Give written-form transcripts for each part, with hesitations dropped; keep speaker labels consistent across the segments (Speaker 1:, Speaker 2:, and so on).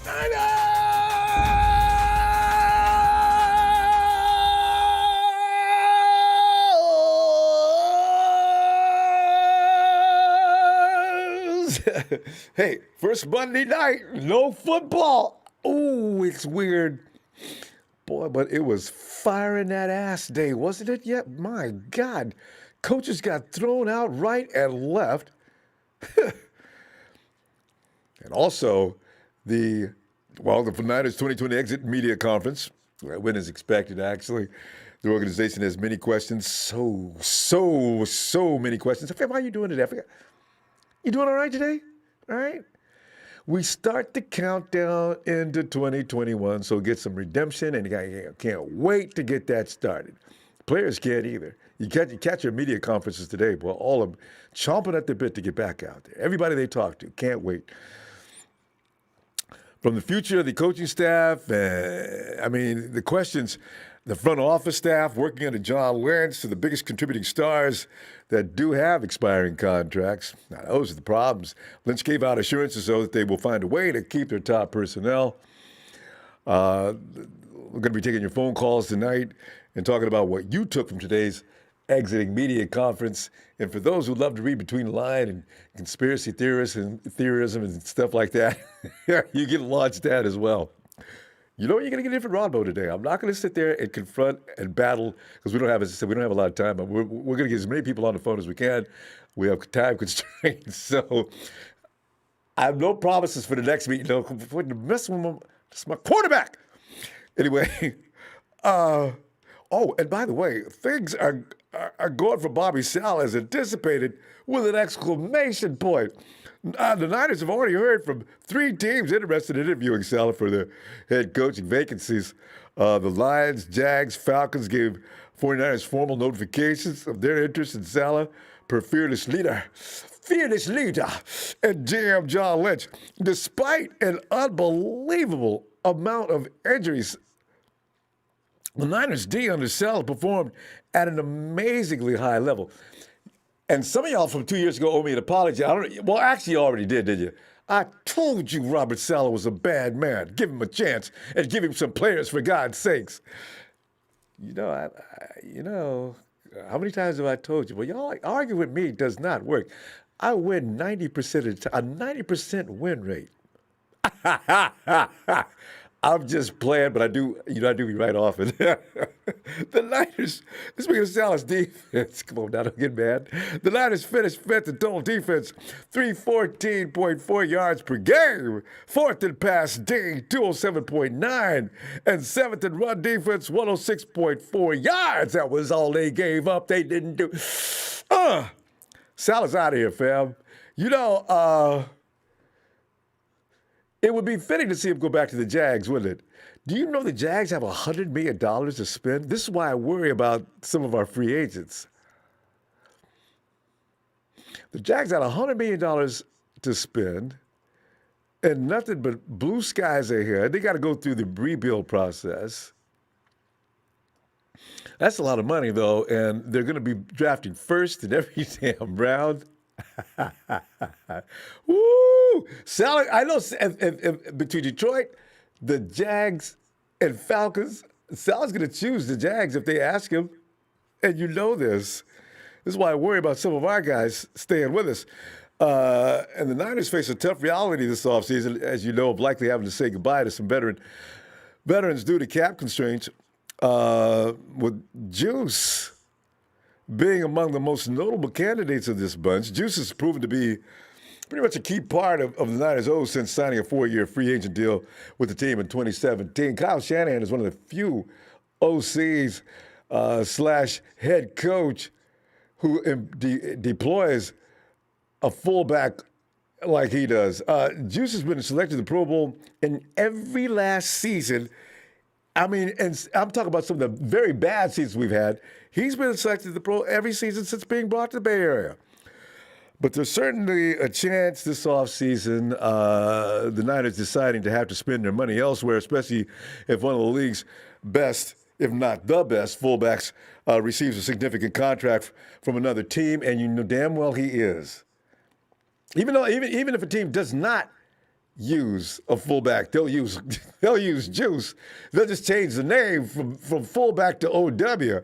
Speaker 1: Hey, first Monday night, no football. Oh, it's weird. Boy, but it was firing that ass day, wasn't it yet? My God. Coaches got thrown out right and left. And also, the Niners 2020 exit media conference, when is expected, actually. The organization has many questions. So many questions. How are you doing today? You doing all right today? All right? We start the countdown into 2021, so get some redemption, and you can't wait to get that started. Players can't either. You catch your media conferences today, boy, all of them chomping at the bit to get back out there. Everybody they talk to can't wait. From the future of the coaching staff, the questions, the front office staff working under John Lynch to the biggest contributing stars that do have expiring contracts. Now, those are the problems. Lynch gave out assurances, though, that they will find a way to keep their top personnel. We're going to be taking your phone calls tonight and talking about what you took from today's exiting media conference. And for those who love to read between the line and conspiracy theorists and theorism and stuff like that, you get launched that as well. You know what you're going to get in for Ronbo today. I'm not going to sit there and confront and battle because we don't have, as I said, we don't have a lot of time. But we're going to get as many people on the phone as we can. We have time constraints. So I have no promises for the next meeting. No, mess with my, it's my quarterback. Anyway, and by the way, things are going for Bobby Sala as anticipated with an exclamation point. The Niners have already heard from 3 teams interested in interviewing Sala for their head coaching vacancies. The Lions, Jags, Falcons gave 49ers formal notifications of their interest in Sala per fearless leader, and GM John Lynch. Despite an unbelievable amount of injuries, the Niners D under Sala performed at an amazingly high level. And some of y'all from 2 years ago owe me an apology. Actually, you already did you? I told you Robert Saleh was a bad man. Give him a chance and give him some players, for God's sakes. How many times have I told you? Well, y'all argue with me does not work. I win 90% of the time, a 90% win rate. I'm just playing, but I do be right often. The Niners, speaking of Salah's defense, come on now, don't get mad. The Niners finished 5th in total defense, 314.4 yards per game, 4th in pass D, 207.9, and 7th in run defense, 106.4 yards. That was all they gave up. They didn't do. Salah's out of here, fam. It would be fitting to see him go back to the Jags, wouldn't it? Do you know the Jags have $100 million to spend? This is why I worry about some of our free agents. The Jags had $100 million to spend, and nothing but blue skies ahead. They got to go through the rebuild process. That's a lot of money, though, and they're going to be drafting first in every damn round. Woo! Saleh, I know between Detroit, the Jags, and Falcons, Saleh's going to choose the Jags if they ask him. And you know this. This is why I worry about some of our guys staying with us. And the Niners face a tough reality this offseason, as you know, of likely having to say goodbye to some veterans due to cap constraints, with Juice being among the most notable candidates of this bunch. Juice has proven to be pretty much a key part of the Niners' O's since signing a 4-year free agent deal with the team in 2017. Kyle Shanahan is one of the few OCs / head coach who deploys a fullback like he does. Juice has been selected to the Pro Bowl in every last season. I mean, and I'm talking about some of the very bad seasons we've had. He's been selected to the Pro every season since being brought to the Bay Area. But there's certainly a chance this offseason the Niners deciding to have to spend their money elsewhere, especially if one of the league's best, if not the best, fullbacks receives a significant contract from another team, and you know damn well he is. Even if a team does not use a fullback. They'll use they'll use Juice. They'll just change the name from fullback to OW.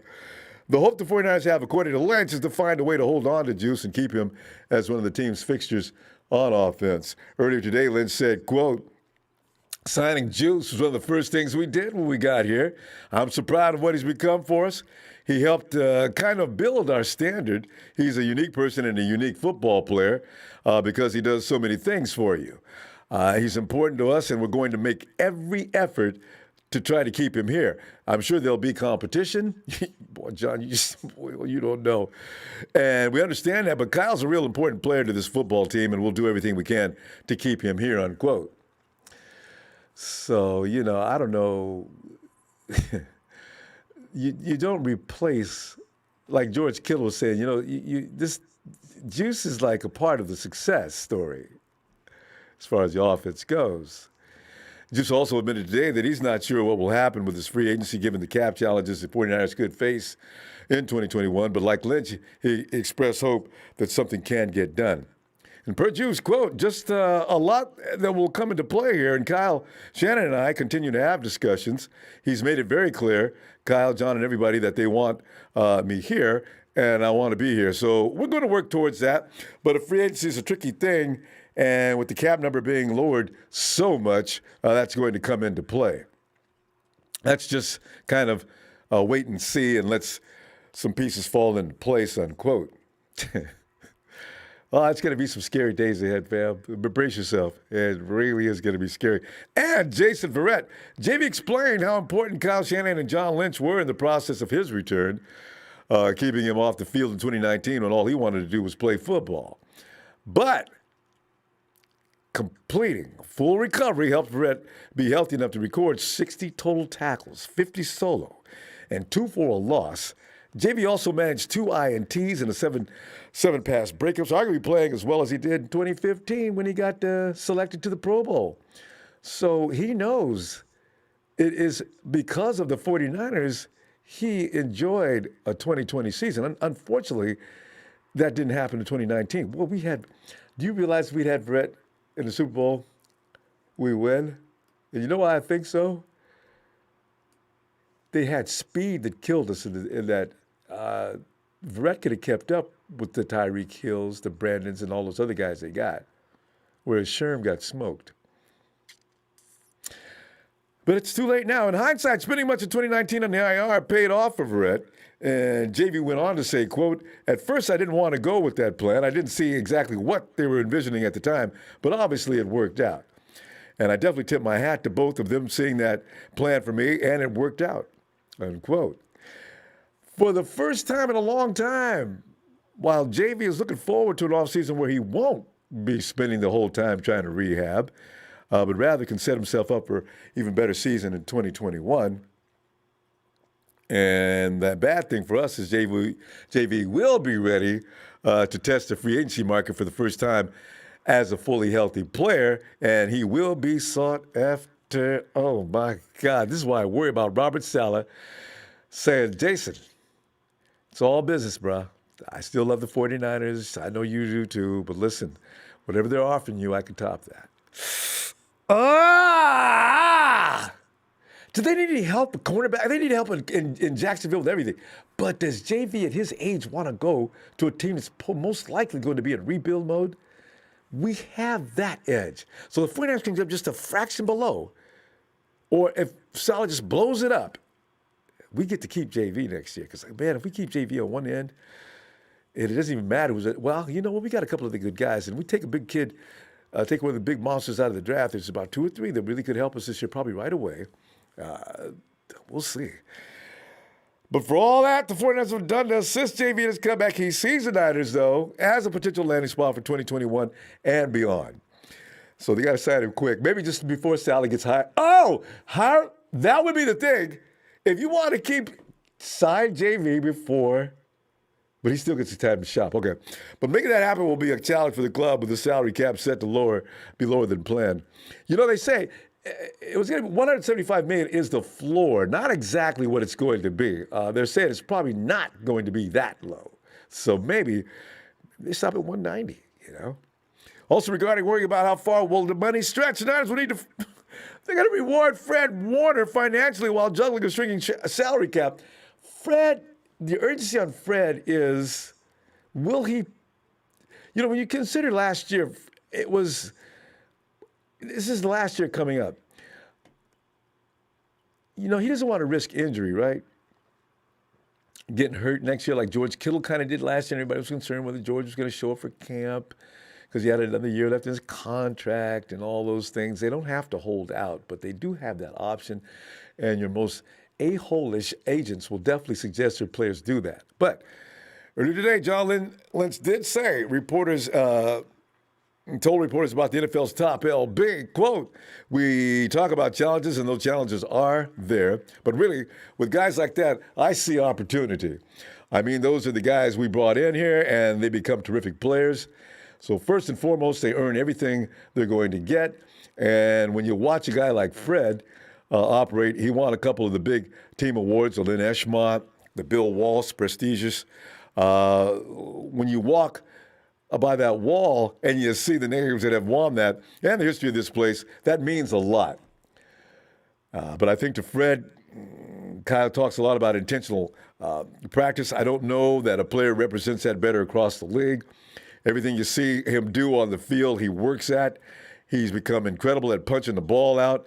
Speaker 1: The hope the 49ers have, according to Lynch, is to find a way to hold on to Juice and keep him as one of the team's fixtures on offense. Earlier today, Lynch said, quote, signing Juice was one of the first things we did when we got here. I'm so proud of what he's become for us. He helped kind of build our standard. He's a unique person and a unique football player because he does so many things for you. He's important to us, and we're going to make every effort to try to keep him here. I'm sure there'll be competition. Boy, John, you don't know. And we understand that, but Kyle's a real important player to this football team, and we'll do everything we can to keep him here, unquote. So, I don't know. you don't replace, like George Kittle was saying, this Juice is like a part of the success story as far as the offense goes. Juice also admitted today that he's not sure what will happen with his free agency given the cap challenges the 49ers could face in 2021. But like Lynch, he expressed hope that something can get done. And per Juice, quote, just a lot that will come into play here. And Kyle, Shannon, and I continue to have discussions. He's made it very clear, Kyle, John, and everybody, that they want me here, and I want to be here. So we're going to work towards that. But a free agency is a tricky thing. And with the cap number being lowered so much, that's going to come into play. That's just kind of wait and see and let some pieces fall into place, unquote. Well, it's going to be some scary days ahead, fam. But brace yourself. It really is going to be scary. And Jason Verrett, JV explained how important Kyle Shanahan and John Lynch were in the process of his return, keeping him off the field in 2019 when all he wanted to do was play football. But completing a full recovery helped Verrett be healthy enough to record 60 total tackles, 50 solo, and 2 for a loss. JV also managed 2 INTs and a seven pass breakup, so arguably playing as well as he did in 2015 when he got selected to the Pro Bowl. So he knows it is because of the 49ers he enjoyed a 2020 season. Unfortunately, that didn't happen in 2019. Well, do you realize we'd had Verrett in the Super Bowl? We win. And you know why I think so? They had speed that killed us in that. Verrett could have kept up with the Tyreek Hills, the Brandons, and all those other guys they got, whereas Sherm got smoked. But it's too late now. In hindsight, spending much of 2019 on the IR paid off for Verrett. And JV went on to say, quote, at first I didn't want to go with that plan. I didn't see exactly what they were envisioning at the time, but obviously it worked out. And I definitely tip my hat to both of them seeing that plan for me, and it worked out, unquote. For the first time in a long time, while JV is looking forward to an offseason where he won't be spending the whole time trying to rehab, but rather can set himself up for even better season in 2021. And the bad thing for us is JV will be ready to test the free agency market for the first time as a fully healthy player, and he will be sought after. Oh, my God. This is why I worry about Robert Saleh saying, Jason, it's all business, bro. I still love the 49ers. I know you do too, but listen, whatever they're offering you, I can top that. Do they need any help? A cornerback? They need help in Jacksonville with everything. But does JV at his age want to go to a team that's most likely going to be in rebuild mode? We have that edge. So the 49ers can jump just a fraction below. Or if Saleh just blows it up, we get to keep JV next year. Because, man, if we keep JV on one end, it doesn't even matter. Well, you know what? We got a couple of the good guys. And we take a big kid, take one of the big monsters out of the draft. There's about 2 or 3 that really could help us this year, probably right away. We'll see. But for all that, the 49ers have done to assist JV in his comeback. He sees the Niners, though, as a potential landing spot for 2021 and beyond. So they got to sign him quick. Maybe just before Saleh gets hired. That would be the thing. If you want to sign JV before, but he still gets the time to shop. Okay. But making that happen will be a challenge for the club with the salary cap set to be lower than planned. You know, they say it was going to be $175 million is the floor, not exactly what it's going to be. They're saying it's probably not going to be that low. So maybe they stop at 190, you know. Also, regarding worrying about how far will the money stretch, the Niners will need to. They're going to reward Fred Warner financially while juggling a shrinking salary cap. Fred, the urgency on Fred is, will he? You know, when you consider last year, this is the last year coming up. You know, he doesn't want to risk injury, right? Getting hurt next year like George Kittle kind of did last year. Everybody was concerned whether George was going to show up for camp because he had another year left in his contract and all those things. They don't have to hold out, but they do have that option. And your most a-hole-ish agents will definitely suggest their players do that. But earlier today, John Lynch did say told reporters about the NFL's top LB, quote, we talk about challenges, and those challenges are there. But really, with guys like that, I see opportunity. I mean, those are the guys we brought in here, and they become terrific players. So first and foremost, they earn everything they're going to get. And when you watch a guy like Fred operate, he won a couple of the big team awards, the Lynn Eshmont, the Bill Walsh, prestigious. When you walk by that wall and you see the names that have won that and the history of this place, that means a lot. But I think to Fred, Kyle talks a lot about intentional practice. I don't know that a player represents that better across the league. Everything you see him do on the field, he works at. He's become incredible at punching the ball out.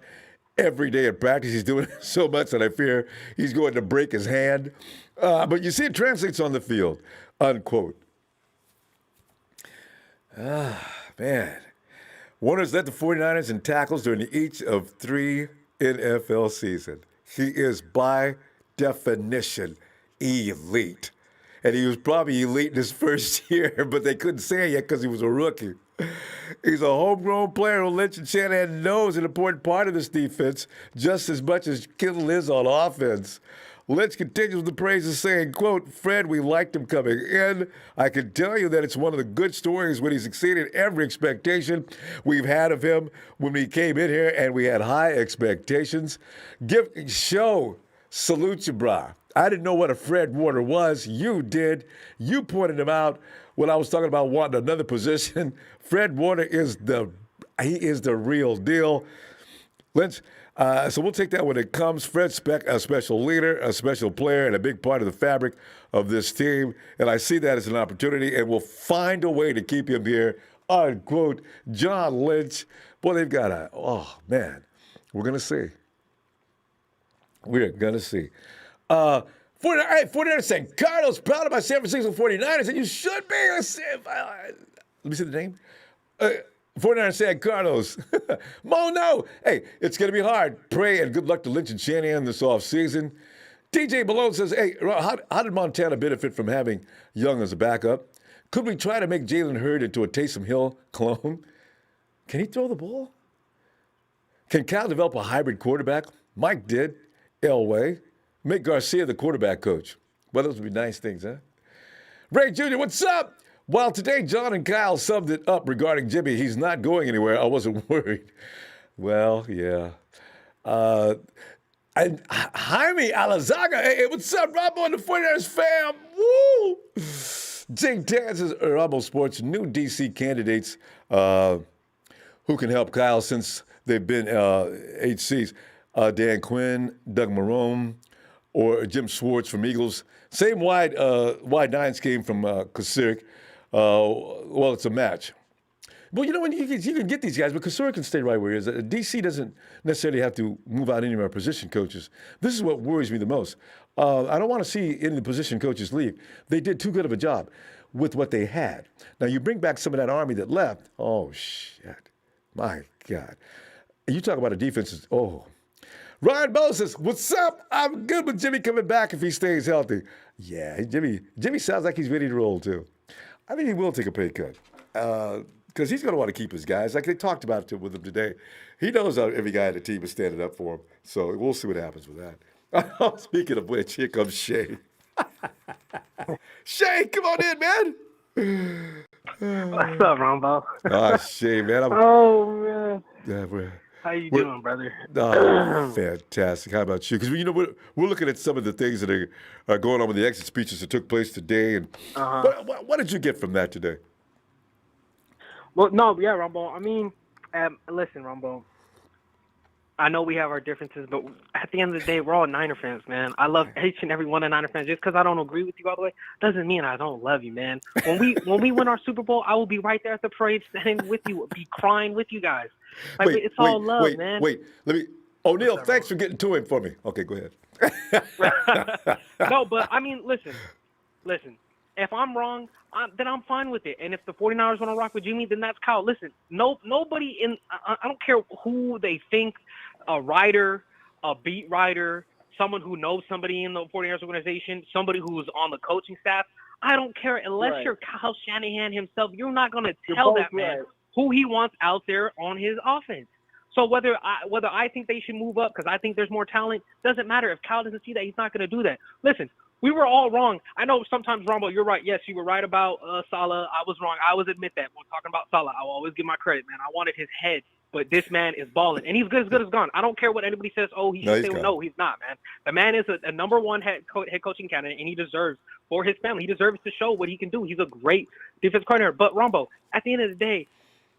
Speaker 1: Every day at practice, he's doing it so much that I fear he's going to break his hand. But you see it translates on the field, unquote. Man. Warner's led the 49ers in tackles during each of 3 NFL seasons. He is, by definition, elite. And he was probably elite in his first year, but they couldn't say it yet because he was a rookie. He's a homegrown player who Lynch and Shanahan knows an important part of this defense just as much as Kittle is on offense. Lynch continues with the praises, saying, quote, Fred, we liked him coming in. I can tell you that it's one of the good stories when he's exceeded every expectation we've had of him when he came in here, and we had high expectations. Salute you, brah. I didn't know what a Fred Warner was. You did. You pointed him out when I was talking about wanting another position. Fred Warner is the real deal. Lynch, so we'll take that when it comes. Fred's a special leader, a special player, and a big part of the fabric of this team. And I see that as an opportunity, and we'll find a way to keep him here, unquote. John Lynch. Boy, they've got oh, man. We're going to see. We're going to see. 49ers saying, Cardinals proud of my San Francisco 49ers, and you should be. Let me see the name. 49ers saying Cardinals. Mo, no. Hey, it's going to be hard. Pray and good luck to Lynch and Shanahan this offseason. DJ Malone says, hey, how did Montana benefit from having Young as a backup? Could we try to make Jalen Hurd into a Taysom Hill clone? Can he throw the ball? Can Cal develop a hybrid quarterback? Mike did. Elway. Make Garcia the quarterback coach. Well, those would be nice things, huh? Ray Jr., what's up? While today John and Kyle summed it up regarding Jimmy, he's not going anywhere. I wasn't worried. Well, yeah. And Jaime Alazaga, hey, what's up, Ronbo and the 49ers fam? Woo! Jing Tan says, Ronbo Sports, new DC candidates who can help Kyle since they've been HCs. Dan Quinn, Doug Marone, or Jim Schwartz from Eagles. Same wide nines came from Kosirik. Well, it's a match. Well, you know, when you can get these guys, but Kosirik can stay right where he is. DC doesn't necessarily have to move out any of our position coaches. This is what worries me the most. I don't want to see any of the position coaches leave. They did too good of a job with what they had. Now, you bring back some of that army that left. Oh, shit. My God. You talk about a defense. Oh. Ryan Moses, what's up? I'm good with Jimmy coming back if he stays healthy. Yeah, Jimmy sounds like he's ready to roll, too. I think he will take a pay cut because he's going to want to keep his guys. Like they talked about it with him today. He knows every guy on the team is standing up for him. So we'll see what happens with that. Speaking of which, here comes Shay. Shay, come on in, man.
Speaker 2: What's up, Ronbo?
Speaker 1: Shay, man.
Speaker 2: Man.
Speaker 1: Yeah,
Speaker 2: how you doing, brother?
Speaker 1: Oh, fantastic. How about you? Because, you know, we're looking at some of the things that are going on with the exit speeches that took place today. And what did you get from that today?
Speaker 2: Well, no, yeah, Ronbo. I mean, listen, Ronbo. I know we have our differences, but at the end of the day, we're all Niner fans, man. I love each and every one of Niner fans. Just because I don't agree with you all the way doesn't mean I don't love you, man. When we win our Super Bowl, I will be right there at the parade, standing with you, be crying with you guys. Like
Speaker 1: Wait,
Speaker 2: it's
Speaker 1: wait,
Speaker 2: all love,
Speaker 1: wait,
Speaker 2: man.
Speaker 1: wait. Let me.
Speaker 2: What's
Speaker 1: O'Neal,
Speaker 2: up,
Speaker 1: thanks
Speaker 2: Ronbo?
Speaker 1: for getting to it for me. Okay, go ahead.
Speaker 2: No, but I mean, listen. If I'm wrong, then I'm fine with it. And if the 49ers want to rock with Jimmy, then that's Kyle. Listen, nobody I don't care who they think, a writer, a beat writer, someone who knows somebody in the 49ers organization, somebody who's on the coaching staff. I don't care unless
Speaker 3: Right.
Speaker 2: you're Kyle Shanahan himself. You're not going to
Speaker 3: You're
Speaker 2: tell
Speaker 3: both
Speaker 2: that man
Speaker 3: right.
Speaker 2: who he wants out there on his offense. So whether I think they should move up because I think there's more talent, doesn't matter. If Kyle doesn't see that, he's not going to do that. Listen, we were all wrong. I know sometimes, Rombo, you're right. Yes, you were right about Salah. I was wrong. I always admit that when talking about Salah. I will always give my credit, man. I wanted his head, but this man is balling, and he's good as gone. I don't care what anybody says. Oh, he
Speaker 1: No,
Speaker 2: should
Speaker 1: he's
Speaker 2: say
Speaker 1: gone.
Speaker 2: no. He's not, man. The man is a number one head coaching candidate, and he deserves for his family. He deserves to show what he can do. He's a great defense coordinator. But Rombo, at the end of the day,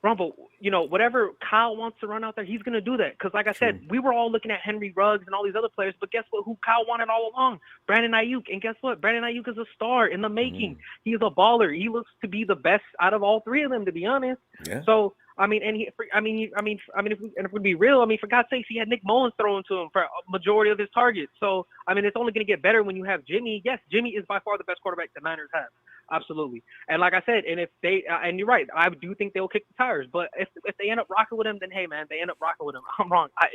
Speaker 2: Rumble, whatever Kyle wants to run out there, he's going to do that. Because, like I said, we were all looking at Henry Ruggs and all these other players, but guess what? Who Kyle wanted all along? Brandon Ayuk. And guess what? Brandon Ayuk is a star in the making. He's a baller. He looks to be the best out of all three of them, to be honest.
Speaker 1: Yeah.
Speaker 2: So, I mean, and if we be real, I mean, for God's sakes, he had Nick Mullins throwing to him for a majority of his targets. So, I mean, it's only going to get better when you have Jimmy. Yes, Jimmy is by far the best quarterback the Niners have. Absolutely. And like I said, and if they and you're right, I do think they'll kick the tires. But if they end up rocking with him, then hey man, they end up rocking with him. I'm wrong. I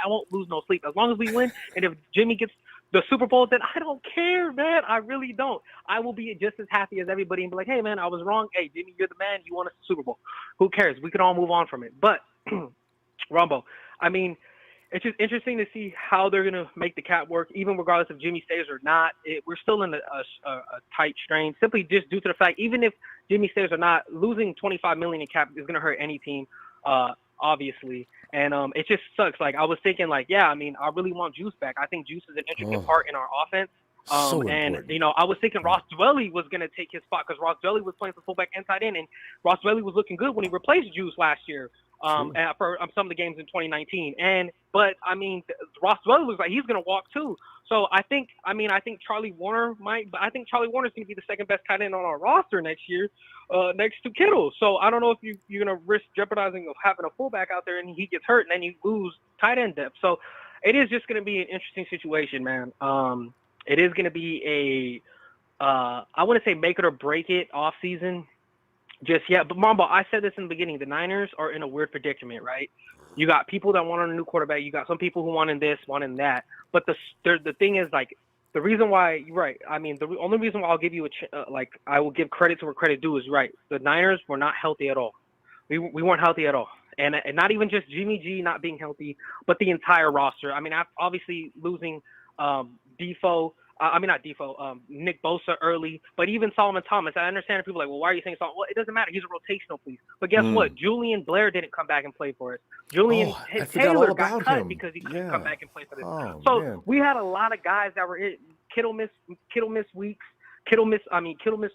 Speaker 2: won't lose no sleep as long as we win. And if Jimmy gets the Super Bowl, then I don't care, man. I really don't. I will be just as happy as everybody and be like, hey man, I was wrong. Hey Jimmy, you're the man. You won us the Super Bowl. Who cares? We can all move on from it. But Rumbo, I mean, it's just interesting to see how they're going to make the cap work, even regardless if Jimmy stays or not. We're still in a tight strain, simply just due to the fact, even if Jimmy stays or not, losing $25 million in cap is going to hurt any team, obviously. And it just sucks. Like, I was thinking, like, yeah, I mean, I really want Juice back. I think Juice is an intricate part in our offense.
Speaker 1: So
Speaker 2: and,
Speaker 1: important.
Speaker 2: I was thinking Ross Dwelly was going to take his spot because Ross Dwelly was playing some fullback and tight end, and Ross Dwelly was looking good when he replaced Juice last year. For some of the games in 2019. But I mean, Ross Dwelly looks like he's going to walk too. So I think Charlie Warner might, but I think Charlie Warner's going to be the second best tight end on our roster next year, next to Kittle. So I don't know if you're going to risk jeopardizing of having a fullback out there and he gets hurt and then you lose tight end depth. So it is just going to be an interesting situation, man. It is going to be I want to say make it or break it off season. Just yet, but Mambo, I said this in the beginning. The Niners are in a weird predicament, right? You got people that want a new quarterback. You got some people who wanted this, wanted that. But the thing is, like, the reason why you're right. I mean, the only reason why I'll give you I will give credit to where credit due is right. The Niners were not healthy at all. We weren't healthy at all, and not even just Jimmy G not being healthy, but the entire roster. I mean, obviously losing Defoe. Not Defoe, Nick Bosa early, but even Solomon Thomas. I understand people are like, well, why are you saying Solomon? Well, it doesn't matter. He's a rotational piece. But guess what? Julian Blair didn't come back and play for us. Julian Taylor got cut because he couldn't come back and play for this. So we had a lot of guys that were in. Kittle missed weeks. Kittle missed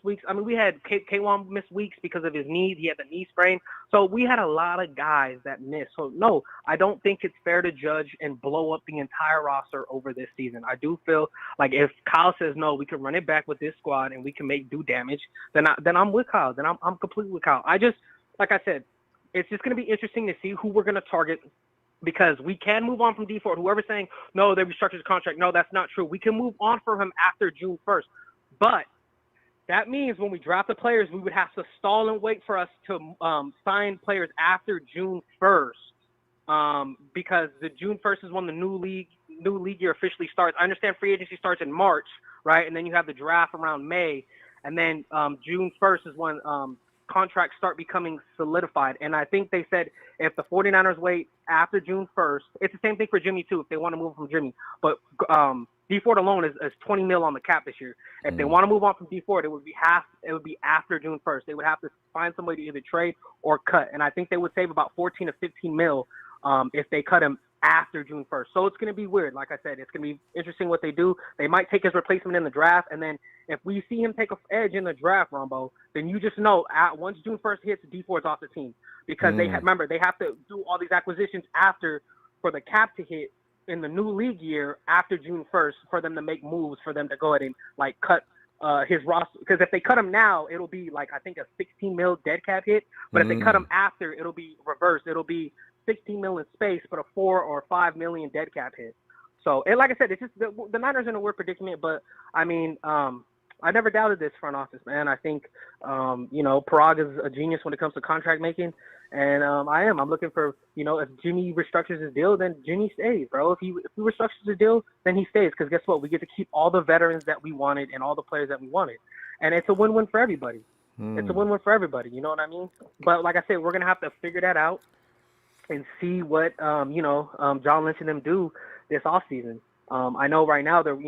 Speaker 2: weeks. I mean, we had K1 miss weeks because of his knees. He had the knee sprain. So we had a lot of guys that missed. So, no, I don't think it's fair to judge and blow up the entire roster over this season. I do feel like if Kyle says, no, we can run it back with this squad and we can do damage, then I'm with Kyle. Then I'm completely with Kyle. Like I said, it's just going to be interesting to see who we're going to target because we can move on from D Ford. Whoever's saying, no, they restructured his contract. No, that's not true. We can move on from him after June 1st. But that means when we draft the players, we would have to stall and wait for us to sign players after June 1st because the June 1st is when the new league year officially starts. I understand free agency starts in March, right? And then you have the draft around May. And then June 1st is when contracts start becoming solidified. And I think they said if the 49ers wait after June 1st, it's the same thing for Jimmy too, if they want to move from Jimmy. But D Ford alone is 20 mil on the cap this year. If they want to move on from D Ford, it would be after June 1st. They would have to find somebody to either trade or cut. And I think they would save about 14 to 15 mil if they cut him after June 1st. So it's going to be weird. Like I said, it's going to be interesting what they do. They might take his replacement in the draft, and then if we see him take an edge in the draft, Ronbo, then you just know once June 1st hits, D4's off the team because remember they have to do all these acquisitions after for the cap to hit in the new league year after June 1st for them to make moves for them to go ahead and like cut his roster, because if they cut him now, it'll be like I think a 16 mil dead cap hit. But if they cut him after, it'll be reversed. It'll be 16 mil in space, but a 4 or 5 million dead cap hit. So, and like I said, it's just the Niners are in a weird predicament. But I mean, I never doubted this front office, man. I think Parag is a genius when it comes to contract making, and I'm looking for if Jimmy restructures his deal, then Jimmy stays, bro. If he restructures his deal, then he stays, because guess what? We get to keep all the veterans that we wanted and all the players that we wanted, and it's a win-win for everybody. It's a win-win for everybody. You know what I mean? But like I said, we're gonna have to figure that out and see what John Lynch and them do this offseason. I know right now they're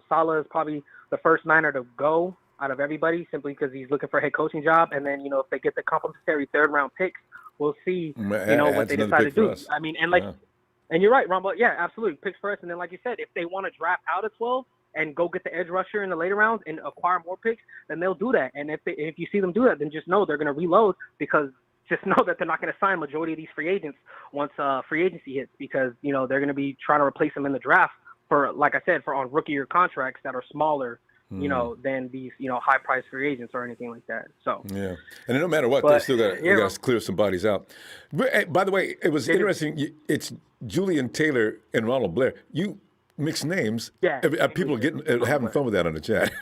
Speaker 2: Saleh is probably the first Niner to go out of everybody simply because he's looking for a head coaching job, and then if they get the complimentary third-round picks, we'll see what they decide to do. I mean, and and you're right, Ronbo. Yeah, absolutely, picks first, and then like you said, if they want to draft out of 12 and go get the edge rusher in the later rounds and acquire more picks, then they'll do that. And if you see them do that, then just know they're going to reload, because just know that they're not going to sign majority of these free agents once free agency hits, because they're going to be trying to replace them in the draft for, like I said, for on rookie year contracts that are smaller, than these high price free agents or anything like that. So
Speaker 1: yeah, and no matter what, they still got to clear some bodies out. But, hey, by the way, it was interesting. It's Julian Taylor and Ronald Blair. You mixed names. Yeah, people are having fun with that on the chat.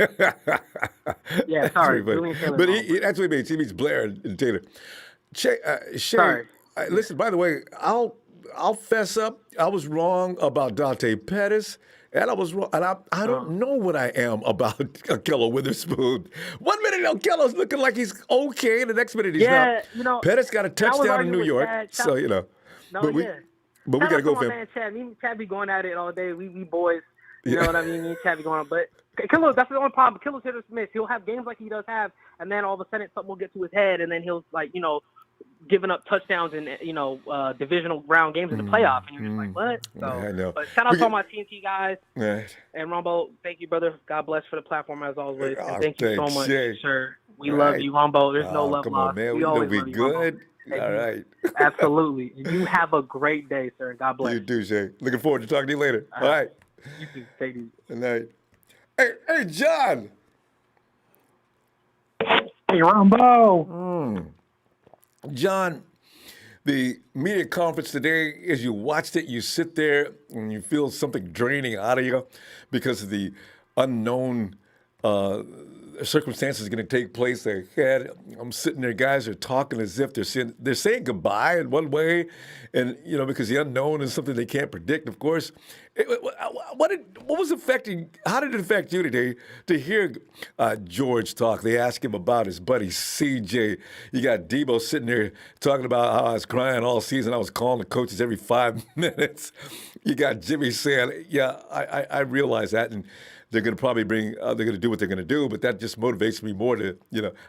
Speaker 2: Yeah, sorry, Julian Taylor.
Speaker 1: But that's what he means. He means Blair and Taylor. Shay, listen, by the way, I'll fess up. I was wrong about Dante Pettis, and I was wrong. And I don't know what I am about Kello Witherspoon. 1 minute, Kello's looking like he's okay, the next minute he's not. Pettis got a touchdown in New York, so But we got to go for him.
Speaker 2: Man, Chad. Me and Chad be going at it all day. We boys. You know what I mean? Me and Chad be going on. But Kello, that's the only problem. Kello's hit or miss. He'll have games like he does have, and then all of a sudden something will get to his head, and then he'll giving up touchdowns in divisional round games in the playoff, and you're just like, what? So,
Speaker 1: I know.
Speaker 2: But shout out to all my TNT guys.
Speaker 1: Right.
Speaker 2: And Ronbo, thank you, brother. God bless for the platform as always. And thank you so much,
Speaker 1: Shay.
Speaker 2: sir. We love you, Ronbo. There's no love
Speaker 1: come
Speaker 2: lost.
Speaker 1: on, man.
Speaker 2: We
Speaker 1: We
Speaker 2: always
Speaker 1: know
Speaker 2: love
Speaker 1: we
Speaker 2: you, Ronbo.
Speaker 1: good. All right.
Speaker 2: Absolutely. You have a great day, sir. God bless.
Speaker 1: You too, Shay. Looking forward to talking to you later. All right.
Speaker 2: You too. Take it easy.
Speaker 1: Good night. Hey, John.
Speaker 3: Hey, Ronbo.
Speaker 1: John, the media conference today, as you watched it, you sit there and you feel something draining out of you because of the unknown circumstances going to take place ahead. I'm sitting there, guys are talking as if they're saying goodbye in one way, and because the unknown is something they can't predict. Of course, what was affecting? How did it affect you today to hear George talk? They asked him about his buddy CJ. You got Debo sitting there talking about how I was crying all season. I was calling the coaches every 5 minutes. You got Jimmy saying, "Yeah, I realize that," and they're going to probably they're going to do what they're going to do, but that just motivates me more to,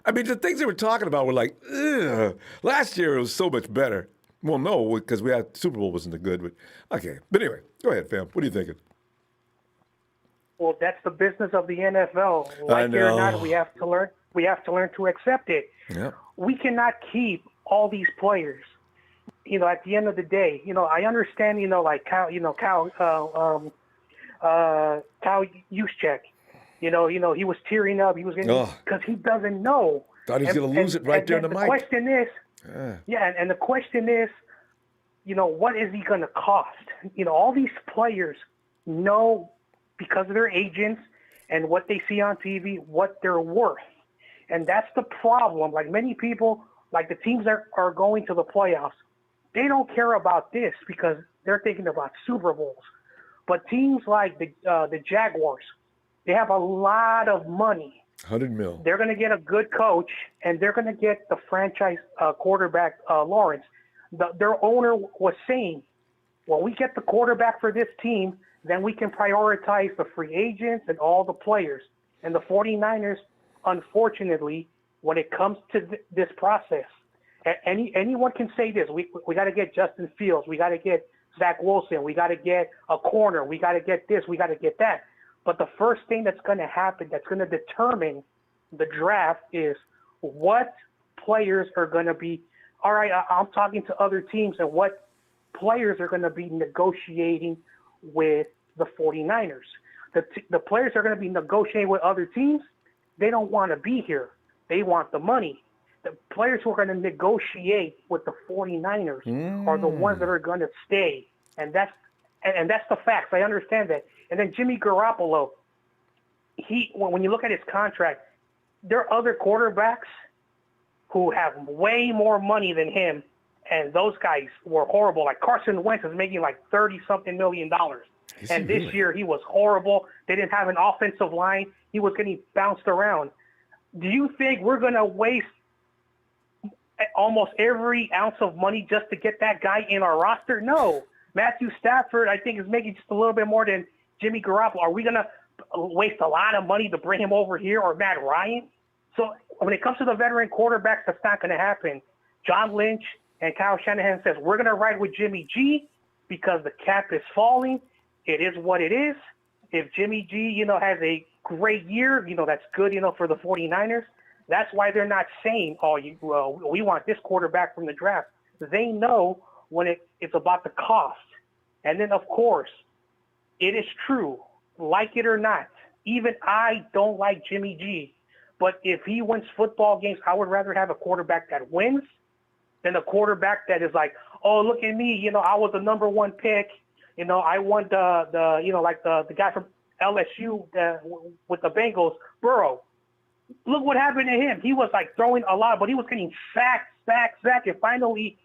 Speaker 1: I mean, the things they were talking about were like, ugh. Last year it was so much better. Well, no, because we had Super Bowl wasn't good, but okay. But anyway, go ahead, fam. What are you thinking?
Speaker 3: Well, that's the business of the NFL. Like it or not, we have to learn. We have to learn to accept it.
Speaker 1: Yeah.
Speaker 3: We cannot keep all these players. At the end of the day, I understand. Like Kyle Juszczyk, he was tearing up. He was because he doesn't know.
Speaker 1: Thought he was going to lose it right there in the mic.
Speaker 3: The question is, and the question is, what is he going to cost? All these players know because of their agents and what they see on TV what they're worth, and that's the problem. Like many people, like the teams that are going to the playoffs, they don't care about this because they're thinking about Super Bowls. But teams like the Jaguars, they have a lot of money.
Speaker 1: $100 million.
Speaker 3: They're going to get a good coach, and they're going to get the franchise quarterback, Lawrence. Their owner was saying, when we get the quarterback for this team, then we can prioritize the free agents and all the players. And the 49ers, unfortunately, when it comes to this process, anyone can say this. We got to get Justin Fields. We got to get Zach Wilson. We got to get a corner. We got to get this. We got to get that. But the first thing that's going to happen, that's going to determine the draft, is what players are going to be. All right, I'm talking to other teams, and what players are going to be negotiating with the 49ers. The players are going to be negotiating with other teams. They don't want to be here. They want the money. The players who are going to negotiate with the 49ers are the ones that are going to stay. And that's the facts. I understand that. And then Jimmy Garoppolo, when you look at his contract, there are other quarterbacks who have way more money than him, and those guys were horrible. Like Carson Wentz is making like $30-something million. And this year he was horrible. They didn't have an offensive line. He was getting bounced around. Do you think we're going to waste almost every ounce of money just to get that guy in our roster? No. Matthew Stafford, I think, is making just a little bit more than Jimmy Garoppolo. Are we going to waste a lot of money to bring him over here, or Matt Ryan? So when it comes to the veteran quarterbacks, that's not going to happen. John Lynch and Kyle Shanahan says, we're going to ride with Jimmy G because the cap is falling. It is what it is. If Jimmy G, has a great year, that's good, for the 49ers. That's why they're not saying, we want this quarterback from the draft. They know when it's about the cost. And then, of course, it is true, like it or not, even I don't like Jimmy G. But if he wins football games, I would rather have a quarterback that wins than a quarterback that is like, oh, look at me, I was the number one pick. I want the guy from LSU with the Bengals, Burrow. Look what happened to him. He was like throwing a lot, but he was getting sacked. And finally,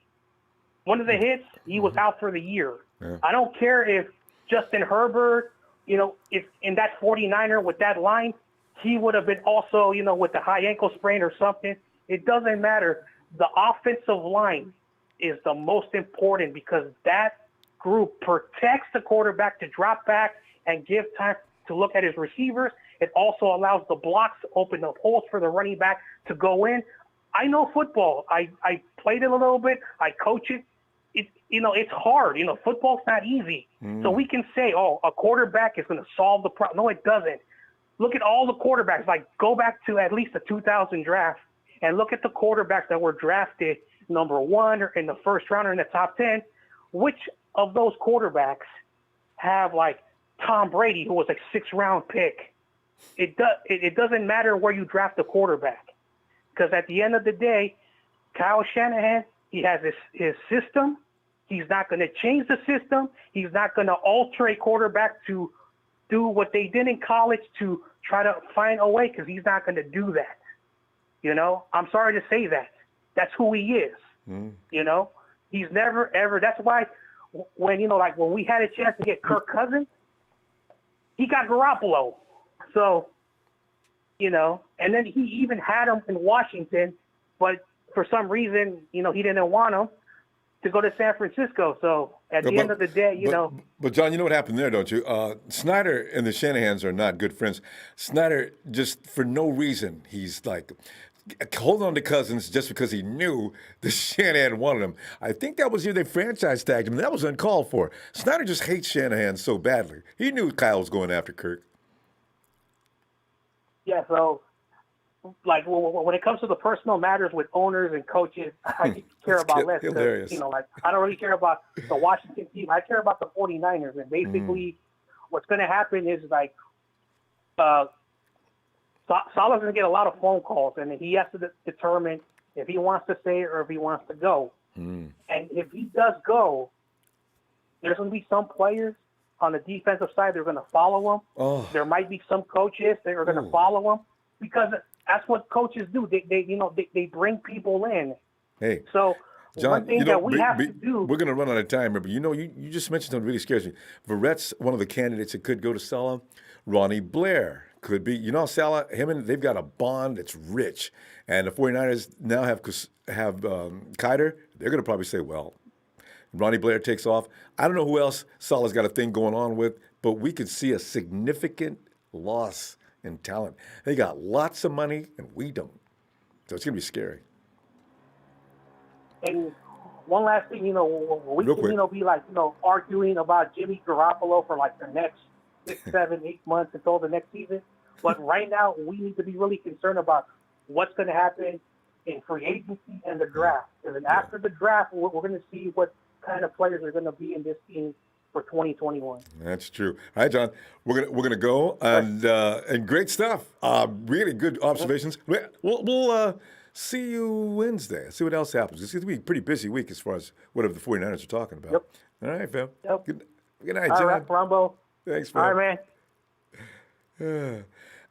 Speaker 3: one of the hits, he was out for the year. Yeah. I don't care if Justin Herbert, if in that 49er with that line, he would have been also, with the high ankle sprain or something. It doesn't matter. The offensive line is the most important because that group protects the quarterback to drop back and give time to look at his receivers. It also allows the blocks to open up holes for the running back to go in. I know football. I played it a little bit. I coach it. It's hard. Football's not easy. So we can say, a quarterback is going to solve the problem. No, it doesn't. Look at all the quarterbacks. Like, go back to at least the 2000 draft and look at the quarterbacks that were drafted number 1 or in the first round or in the top 10. Which of those quarterbacks have like Tom Brady, who was a 6th-round pick? It doesn't matter where you draft the quarterback, because at the end of the day, Kyle Shanahan, he has his system. He's not going to change the system. He's not going to alter a quarterback to do what they did in college to try to find a way, because he's not going to do that. I'm sorry to say that. That's who he is. He's never, ever. That's why when we had a chance to get Kirk Cousins, he got Garoppolo. So, and then he even had him in Washington, but for some reason, he didn't want him to go to San Francisco. So at the end of the day,
Speaker 1: But John, you know what happened there, don't you? Snyder and the Shanahans are not good friends. Snyder, just for no reason, he's like holding on to Cousins just because he knew the Shanahan wanted him. I think that was the year they franchise tagged him. That was uncalled for. Snyder just hates Shanahan so badly. He knew Kyle was going after Kirk.
Speaker 3: Yeah, so like when it comes to the personal matters with owners and coaches, I care about less.
Speaker 1: Hilarious.
Speaker 3: I don't really care about the Washington team. I care about the 49ers. And basically what's going to happen is like Salah's going to get a lot of phone calls, and he has to determine if he wants to stay or if he wants to go. And if he does go, there's going to be some players on the defensive side that are going to follow him. There might be some coaches that are going to follow him, because that's what coaches do. They bring people in.
Speaker 1: Hey,
Speaker 3: so
Speaker 1: John,
Speaker 3: one thing that we have to do.
Speaker 1: We're going to run out of time, but you just mentioned something that really scares me. Verrett's one of the candidates that could go to Salah. Ronnie Blair could be. Salah, they've got a bond that's rich. And the 49ers now have Kider. They're going to probably say, well, Ronnie Blair takes off. I don't know who else Salah's got a thing going on with, but we could see a significant loss in talent. They got lots of money, and we don't. So it's going to be scary.
Speaker 3: And one last thing, we
Speaker 1: Real
Speaker 3: can,
Speaker 1: quick.
Speaker 3: be like, arguing about Jimmy Garoppolo for like the next 6, 7, 8 months until the next season. But right now, we need to be really concerned about what's going to happen in free agency and the draft. And then after the draft, we're going to see what kind of players are going to be in this team for 2021.
Speaker 1: That's true. All right, John. We're gonna go and great stuff. Really good observations. We'll see you Wednesday. See what else happens. It's going to be a pretty busy week as far as whatever the 49ers are talking about.
Speaker 3: Yep.
Speaker 1: All right, Phil.
Speaker 3: Yep.
Speaker 1: Good night,
Speaker 3: All
Speaker 1: John.
Speaker 3: right, Ronbo.
Speaker 1: Thanks, Phil.
Speaker 3: All right,
Speaker 1: man.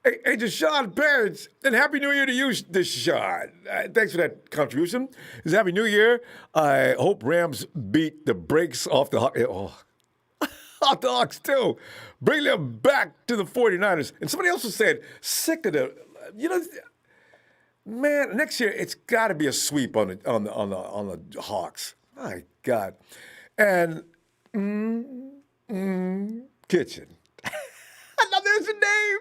Speaker 1: Hey, Deshaun Parents, and Happy New Year to you, Deshaun. Thanks for that contribution. It's Happy New Year. I hope Rams beat the brakes off the hot dogs, too. Bring them back to the 49ers. And somebody else was saying, sick of the, man, next year it's got to be a sweep on the Hawks. My God. And Kitchen. Now there's a name.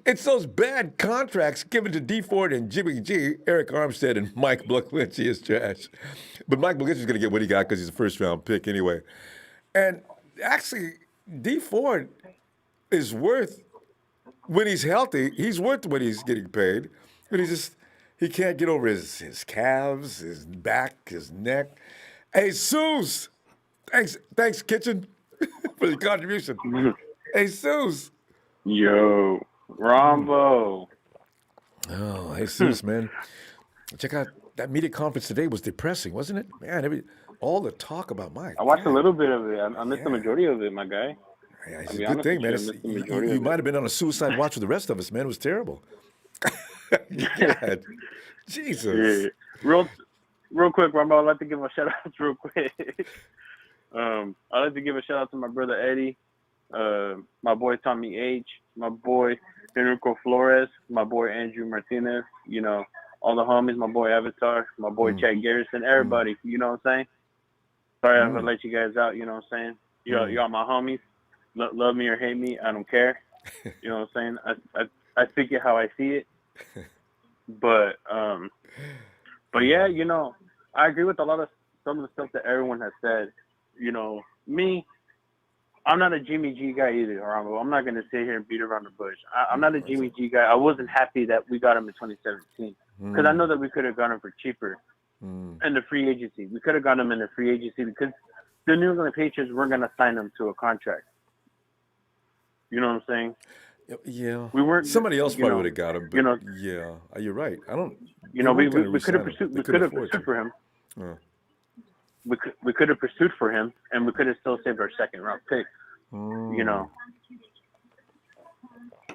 Speaker 1: It's those bad contracts given to D Ford and Jimmy G, Eric Armstead, and Mike Blanchett is trash. But Mike Blanchett is going to get what he got because he's a first-round pick anyway. And actually, D Ford is worth, when he's healthy, he's worth what he's getting paid. But he can't get over his calves, his back, his neck. Hey, Jesus, thanks, Kitchen, for the contribution. Hey, Jesus.
Speaker 4: Yo, Ronbo.
Speaker 1: Oh, Jesus, man. Check out that media conference today was depressing, wasn't it? Man, all the talk about Mike.
Speaker 4: I watched a little bit of it. I missed the majority of it, my guy.
Speaker 1: Yeah, it's a good thing, man. You might have been on a suicide watch with the rest of us, man. It was terrible. God. Jesus.
Speaker 4: Yeah. Real quick, Ronbo, I'd like to give a shout out real quick. I'd like to give a shout out to my brother Eddie, my boy Tommy H, my boy Enrico Flores, my boy Andrew Martinez, all the homies, my boy Avatar, my boy Chad Garrison, everybody, you know what I'm saying? Sorry I have to let you guys out, you know what I'm saying? Y'all my homies. Love me or hate me, I don't care. You know what I'm saying? I speak it how I see it. But yeah, I agree with some of the stuff that everyone has said. Me, I'm not a Jimmy G guy either, Ronbo. I'm not going to sit here and beat around the bush. I'm not a Jimmy G guy. I wasn't happy that we got him in 2017 because I know that we could have got him for cheaper in the free agency. We could have got him in the free agency because the New England Patriots weren't going to sign him to a contract. You know what I'm saying?
Speaker 1: Yeah.
Speaker 4: We weren't.
Speaker 1: Somebody else probably would have got him. But yeah, you're right. I don't.
Speaker 4: We could have pursued for him. We could have pursued for him, and we could have still saved our second round pick.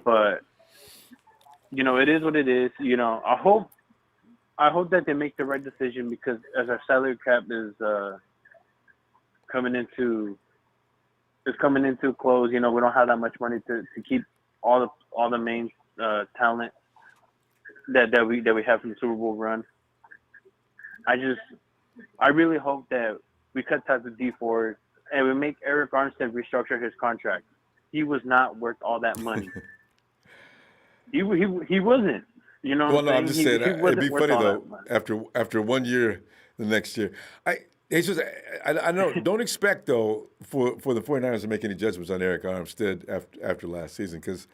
Speaker 4: But it is what it is. I hope that they make the right decision because as our salary cap is coming into close, we don't have that much money to keep all the main talent that we have from the Super Bowl run. I really hope that we cut ties with D Ford and we make Eric Armstead restructure his contract. He was not worth all that money. he wasn't.
Speaker 1: Well, no, I'm just saying it'd be funny though. After 1 year, the next year, I know. Don't expect though for the 49ers to make any judgments on Eric Armstead after last season because.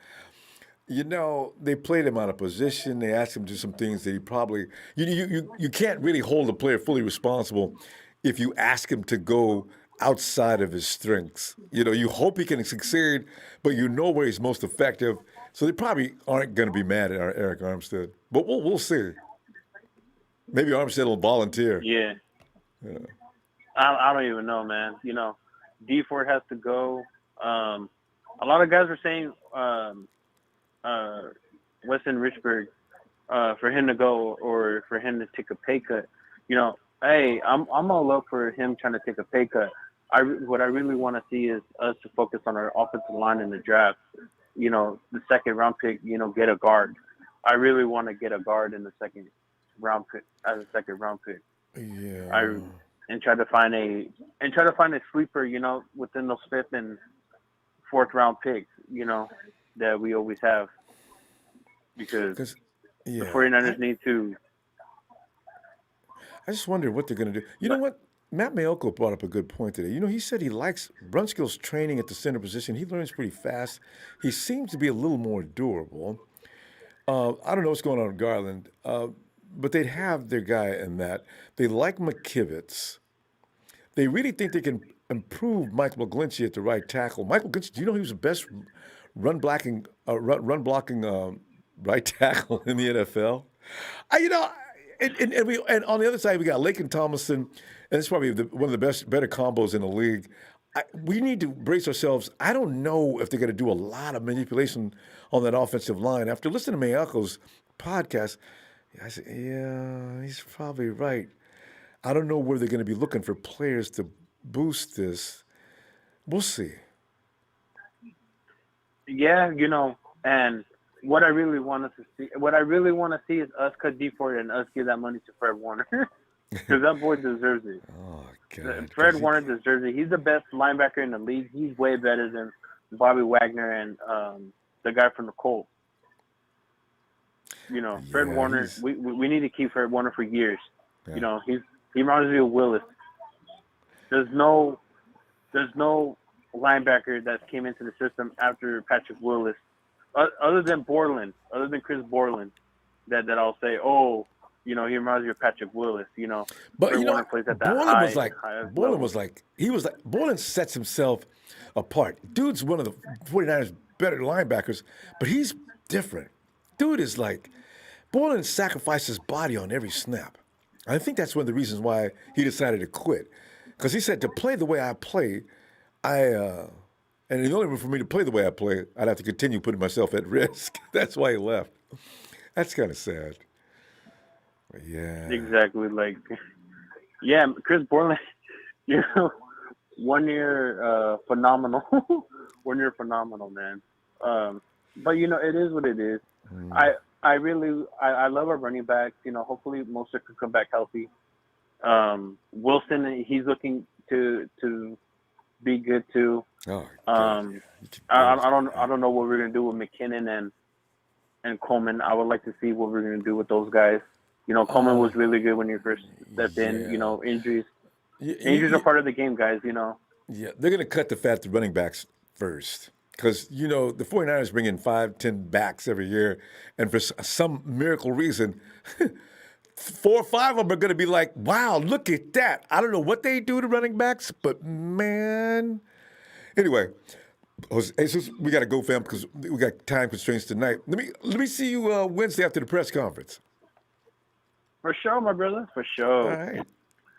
Speaker 1: They played him out of position. They asked him to do some things that he probably you can't really hold a player fully responsible if you ask him to go outside of his strengths. You hope he can succeed, but where he's most effective. So they probably aren't going to be mad at Eric Armstead. But we'll see. Maybe Armstead will volunteer.
Speaker 4: Yeah. I don't even know, man. D Ford has to go. A lot of guys are saying. Weston Richburg, for him to go or for him to take a pay cut, hey, I'm all up for him trying to take a pay cut. What I really want to see is us to focus on our offensive line in the draft. The second round pick, get a guard. I really want to get a guard in the second round pick as a second round pick.
Speaker 1: Yeah.
Speaker 4: And try to find a sleeper, within those fifth and fourth round picks, that we always have because the 49ers need to.
Speaker 1: I just wonder what they're going to do. You know what? Matt Mayoko brought up a good point today. You know, he said he likes Brunskill's training at the center position. He learns pretty fast. He seems to be a little more durable. I don't know what's going on with Garland, but they'd have their guy in that. They like McKivitz. They really think they can improve Michael McGlinchey at the right tackle. Michael McGlinchey, do you know he was the best run blocking right tackle in the NFL? You know, and on the other side we got Laken Tomlinson, and it's probably one of the better combos in the league. We need to brace ourselves. I don't know if they're going to do a lot of manipulation on that offensive line. After listening to Mayako's podcast, I said, yeah, he's probably right. I don't know where they're going to be looking for players to boost this. We'll see.
Speaker 4: Yeah, you know, and what I really want to see is us cut D Ford and us give that money to Fred Warner. Because that boy deserves it.
Speaker 1: Oh, God.
Speaker 4: Fred Warner deserves it. He's the best linebacker in the league. He's way better than Bobby Wagner and the guy from the Colts. You know, Fred Warner, we need to keep Fred Warner for years. Yeah. You know, he reminds me of Willis. There's no linebacker that came into the system after Patrick Willis, other than Chris Borland, that I'll say, oh, you know, he reminds me of Patrick Willis, you know.
Speaker 1: But
Speaker 4: Fred
Speaker 1: you know,
Speaker 4: Warner plays at that
Speaker 1: Borland sets himself apart. Dude's one of the 49ers' better linebackers, but he's different. Dude is like, Borland sacrificed his body on every snap. I think that's one of the reasons why he decided to quit. Because he said, to play the way I play, and the only way for me to play the way I play, I'd have to continue putting myself at risk. That's why he left. That's kind of sad. But yeah.
Speaker 4: Exactly. Like, yeah, Chris Borland, you know, 1 year phenomenal. 1 year phenomenal, man. But, you know, it is what it is. I really love our running backs. You know, hopefully Mostert could come back healthy. Wilson, he's looking to be good too.
Speaker 1: Oh,
Speaker 4: I don't know what we're gonna do with McKinnon and Coleman. I would like to see what we're gonna do with those guys. You know, Coleman was really good when he first stepped in. You know, injuries are part of the game, guys. You know.
Speaker 1: Yeah, they're gonna cut the fat to running backs first. Because, you know, the 49ers bring in 5-10 backs every year. And for some miracle reason, 4 or 5 of them are going to be like, wow, look at that. I don't know what they do to running backs, but, man. Anyway, Jesus, we got to go, fam, because we got time constraints tonight. Let me see you Wednesday after the press conference.
Speaker 4: For sure, my brother. For sure.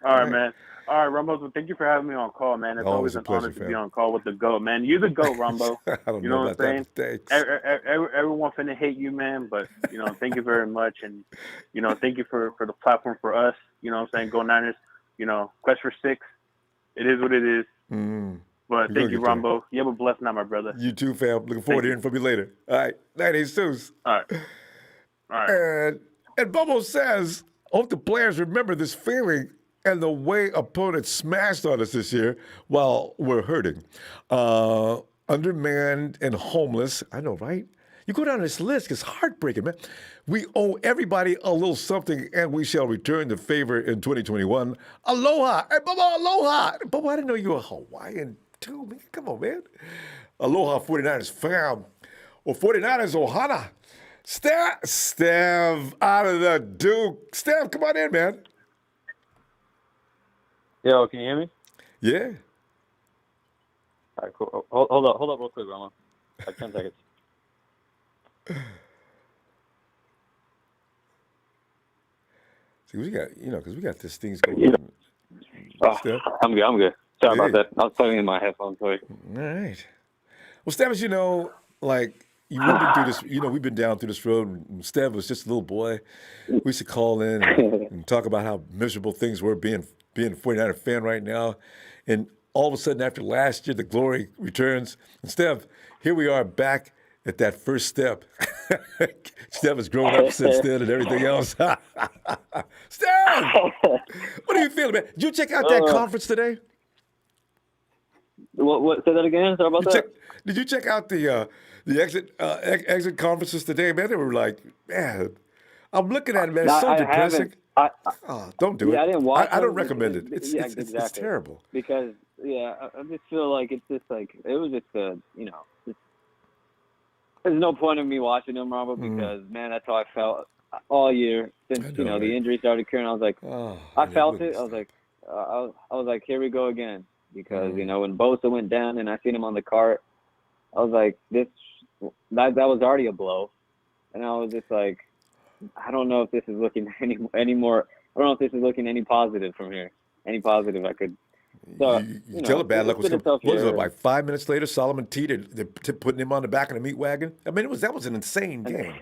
Speaker 4: All right, man. All right, Ronbo, thank you for having me on call, man. It's always an honor to be on call with the GOAT, man. You're the GOAT, Ronbo.
Speaker 1: I don't
Speaker 4: know
Speaker 1: what I'm saying?
Speaker 4: Everyone finna hate you, man, but, you know, thank you very much. And, you know, thank you for the platform for us. You know what I'm saying? Go Niners. You know, quest for 6. It is what it is. But thank you, Ronbo. You have a blessed night, my brother.
Speaker 1: You too, fam. Looking forward to hearing from you later. All right. Night, Jesus.
Speaker 4: All right.
Speaker 1: And Bobo says, hope the players remember this feeling and the way opponents smashed on us this year while we're hurting. Undermanned and homeless. I know, right? You go down this list, it's heartbreaking, man. We owe everybody a little something, and we shall return the favor in 2021. Aloha. Hey, Bobo, aloha. Bobo, I didn't know you were Hawaiian, too, man. Come on, man. Aloha, 49ers fam. Or 49ers ohana. Stav out of the Duke. Stav, come on in, man.
Speaker 5: Yo, can you hear me?
Speaker 1: Yeah.
Speaker 5: All right, cool. Hold up real quick, Rama. Like 10 seconds.
Speaker 1: See, we got, you know, because we got this things going on.
Speaker 5: Oh, I'm good. Sorry about that. I was plugging in my headphones. Sorry.
Speaker 1: All right. Well, Stav, as you know, like, we've been through this, you know, we've been down through this road. And Stav was just a little boy. We used to call in and talk about how miserable things were being a 49er fan right now. And all of a sudden, after last year, the glory returns. And Steph, here we are back at that first step. Steph has grown up since then and everything else. Steph! What are you feeling, man? Did you check out that conference today?
Speaker 5: What? Say that again? Sorry about that.
Speaker 1: Did you check out the exit conferences today, man? They were like, man, I'm looking at it, man.
Speaker 5: No,
Speaker 1: It's so
Speaker 5: I
Speaker 1: depressing.
Speaker 5: haven't.
Speaker 1: Oh, don't do
Speaker 5: Yeah,
Speaker 1: it.
Speaker 5: I didn't watch
Speaker 1: I don't
Speaker 5: them.
Speaker 1: recommend it.
Speaker 5: Yeah,
Speaker 1: It's
Speaker 5: exactly.
Speaker 1: terrible.
Speaker 5: Because I just feel like it's just like it was just there's no point in me watching them, Ronbo, because man, that's how I felt all year since
Speaker 1: I know,
Speaker 5: the
Speaker 1: right?
Speaker 5: injury started occurring. I was like,
Speaker 1: Oh,
Speaker 5: I
Speaker 1: and it
Speaker 5: felt
Speaker 1: wouldn't
Speaker 5: it. I was
Speaker 1: stop.
Speaker 5: like, I was like, here we go again. Because when Bosa went down and I seen him on the cart, I was like, that was already a blow, and I was just like, I don't know if this is looking any more. I don't know if this is looking any positive from here. Any positive I could. So
Speaker 1: You tell her bad luck
Speaker 5: it's
Speaker 1: was
Speaker 5: been a
Speaker 1: coming.
Speaker 5: tough
Speaker 1: What was it,
Speaker 5: year,
Speaker 1: like 5 minutes later, Solomon T, they're putting him on the back of the meat wagon? I mean, that was an insane
Speaker 5: and,
Speaker 1: game.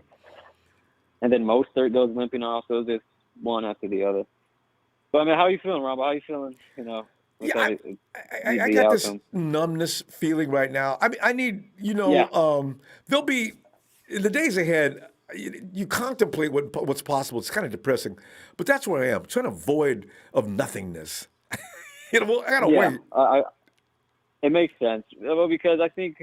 Speaker 5: and then Mostert goes limping off. So it was just one after the other. But I mean, how are you feeling, Rob? How are you feeling? With
Speaker 1: Yeah, I
Speaker 5: the
Speaker 1: got this
Speaker 5: outcome.
Speaker 1: numbness feeling right now. I mean, I need,
Speaker 5: Yeah,
Speaker 1: there'll be, in the days ahead, you contemplate what's possible. It's kind of depressing, but that's where I am, trying to avoid of nothingness. Well, I gotta
Speaker 5: yeah.
Speaker 1: wait.
Speaker 5: It makes sense. Well, because I think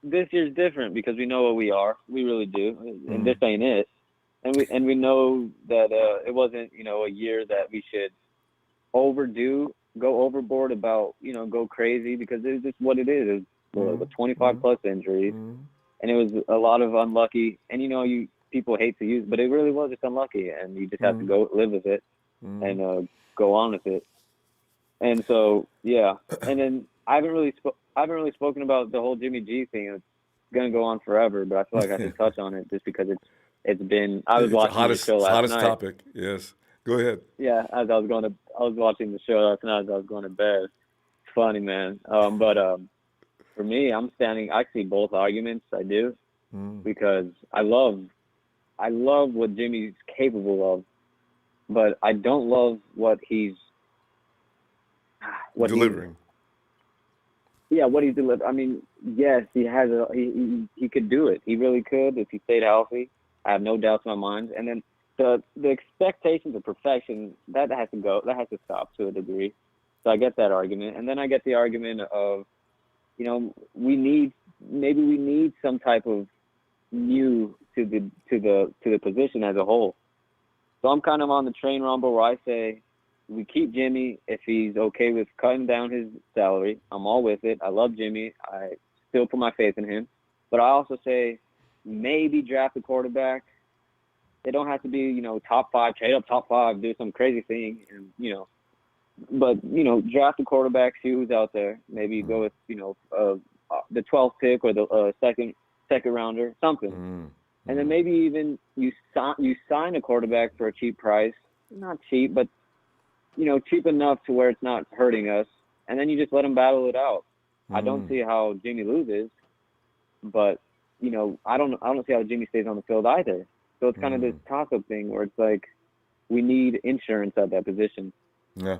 Speaker 5: this year's different because we know what we are. We really do, and this ain't it. And we know that it wasn't a year that we should go overboard about go crazy because it's just what it is. It's 25 plus injuries, and it was a lot of unlucky. And you people hate to use, but it really was just unlucky, and you just have to go live with it and go on with it. And so yeah, and then I haven't really spoken about the whole Jimmy G thing. It's gonna go on forever, but I feel like I should touch on it just because it's been. I was
Speaker 1: It's the
Speaker 5: watching the show last
Speaker 1: hottest
Speaker 5: night.
Speaker 1: topic. Yes, go ahead.
Speaker 5: Yeah, as I was watching the show last night as I was going to bed. It's funny, man. But for me, I see both arguments. I do because I love what Jimmy's capable of, but I don't love what he's
Speaker 1: Delivering.
Speaker 5: what he's delivered. I mean, yes, he could do it. He really could if he stayed healthy. I have no doubts in my mind. And then the expectations of perfection that has to go. That has to stop to a degree. So I get that argument, and then I get the argument of, we need some type of new to the position as a whole. So I'm kind of on the train, Ronbo, where I say we keep Jimmy if he's okay with cutting down his salary. I'm all with it. I love Jimmy. I still put my faith in him. But I also say maybe draft a quarterback. They don't have to be, top 5, trade up top 5, do some crazy thing, and but draft a quarterback, see who's out there. Maybe go with the 12th pick or the second rounder, something. And then maybe even you sign a quarterback for a cheap price, not cheap, but cheap enough to where it's not hurting us. And then you just let them battle it out. I don't see how Jimmy loses, but I don't see how Jimmy stays on the field either. So it's kind of this toss-up thing where it's like we need insurance at that position.
Speaker 1: Yeah.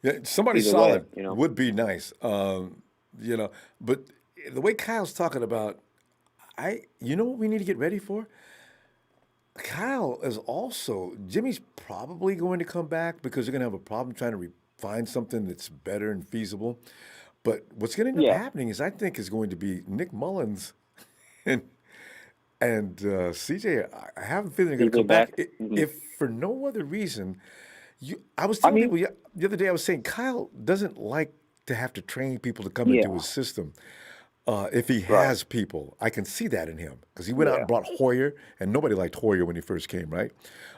Speaker 1: Yeah, somebody
Speaker 5: Either
Speaker 1: solid
Speaker 5: way,
Speaker 1: would be nice. But the way Kyle's talking about, what we need to get ready for? Kyle is also, Jimmy's probably going to come back because they're going to have a problem trying to find something that's better and feasible. But what's going to end up
Speaker 5: Yeah.
Speaker 1: happening is I think is going to be Nick Mullins and CJ. I have a feeling they're going to
Speaker 5: CJ
Speaker 1: come back.
Speaker 5: back.
Speaker 1: If for no other reason, I was
Speaker 5: I
Speaker 1: telling
Speaker 5: mean,
Speaker 1: people the other day, I was saying Kyle doesn't like to have to train people to come
Speaker 5: yeah,
Speaker 1: into his system. If he
Speaker 5: right.
Speaker 1: has people, I can see that in him because he went out
Speaker 5: Yeah.
Speaker 1: and brought Hoyer, and nobody liked Hoyer when he first came, right?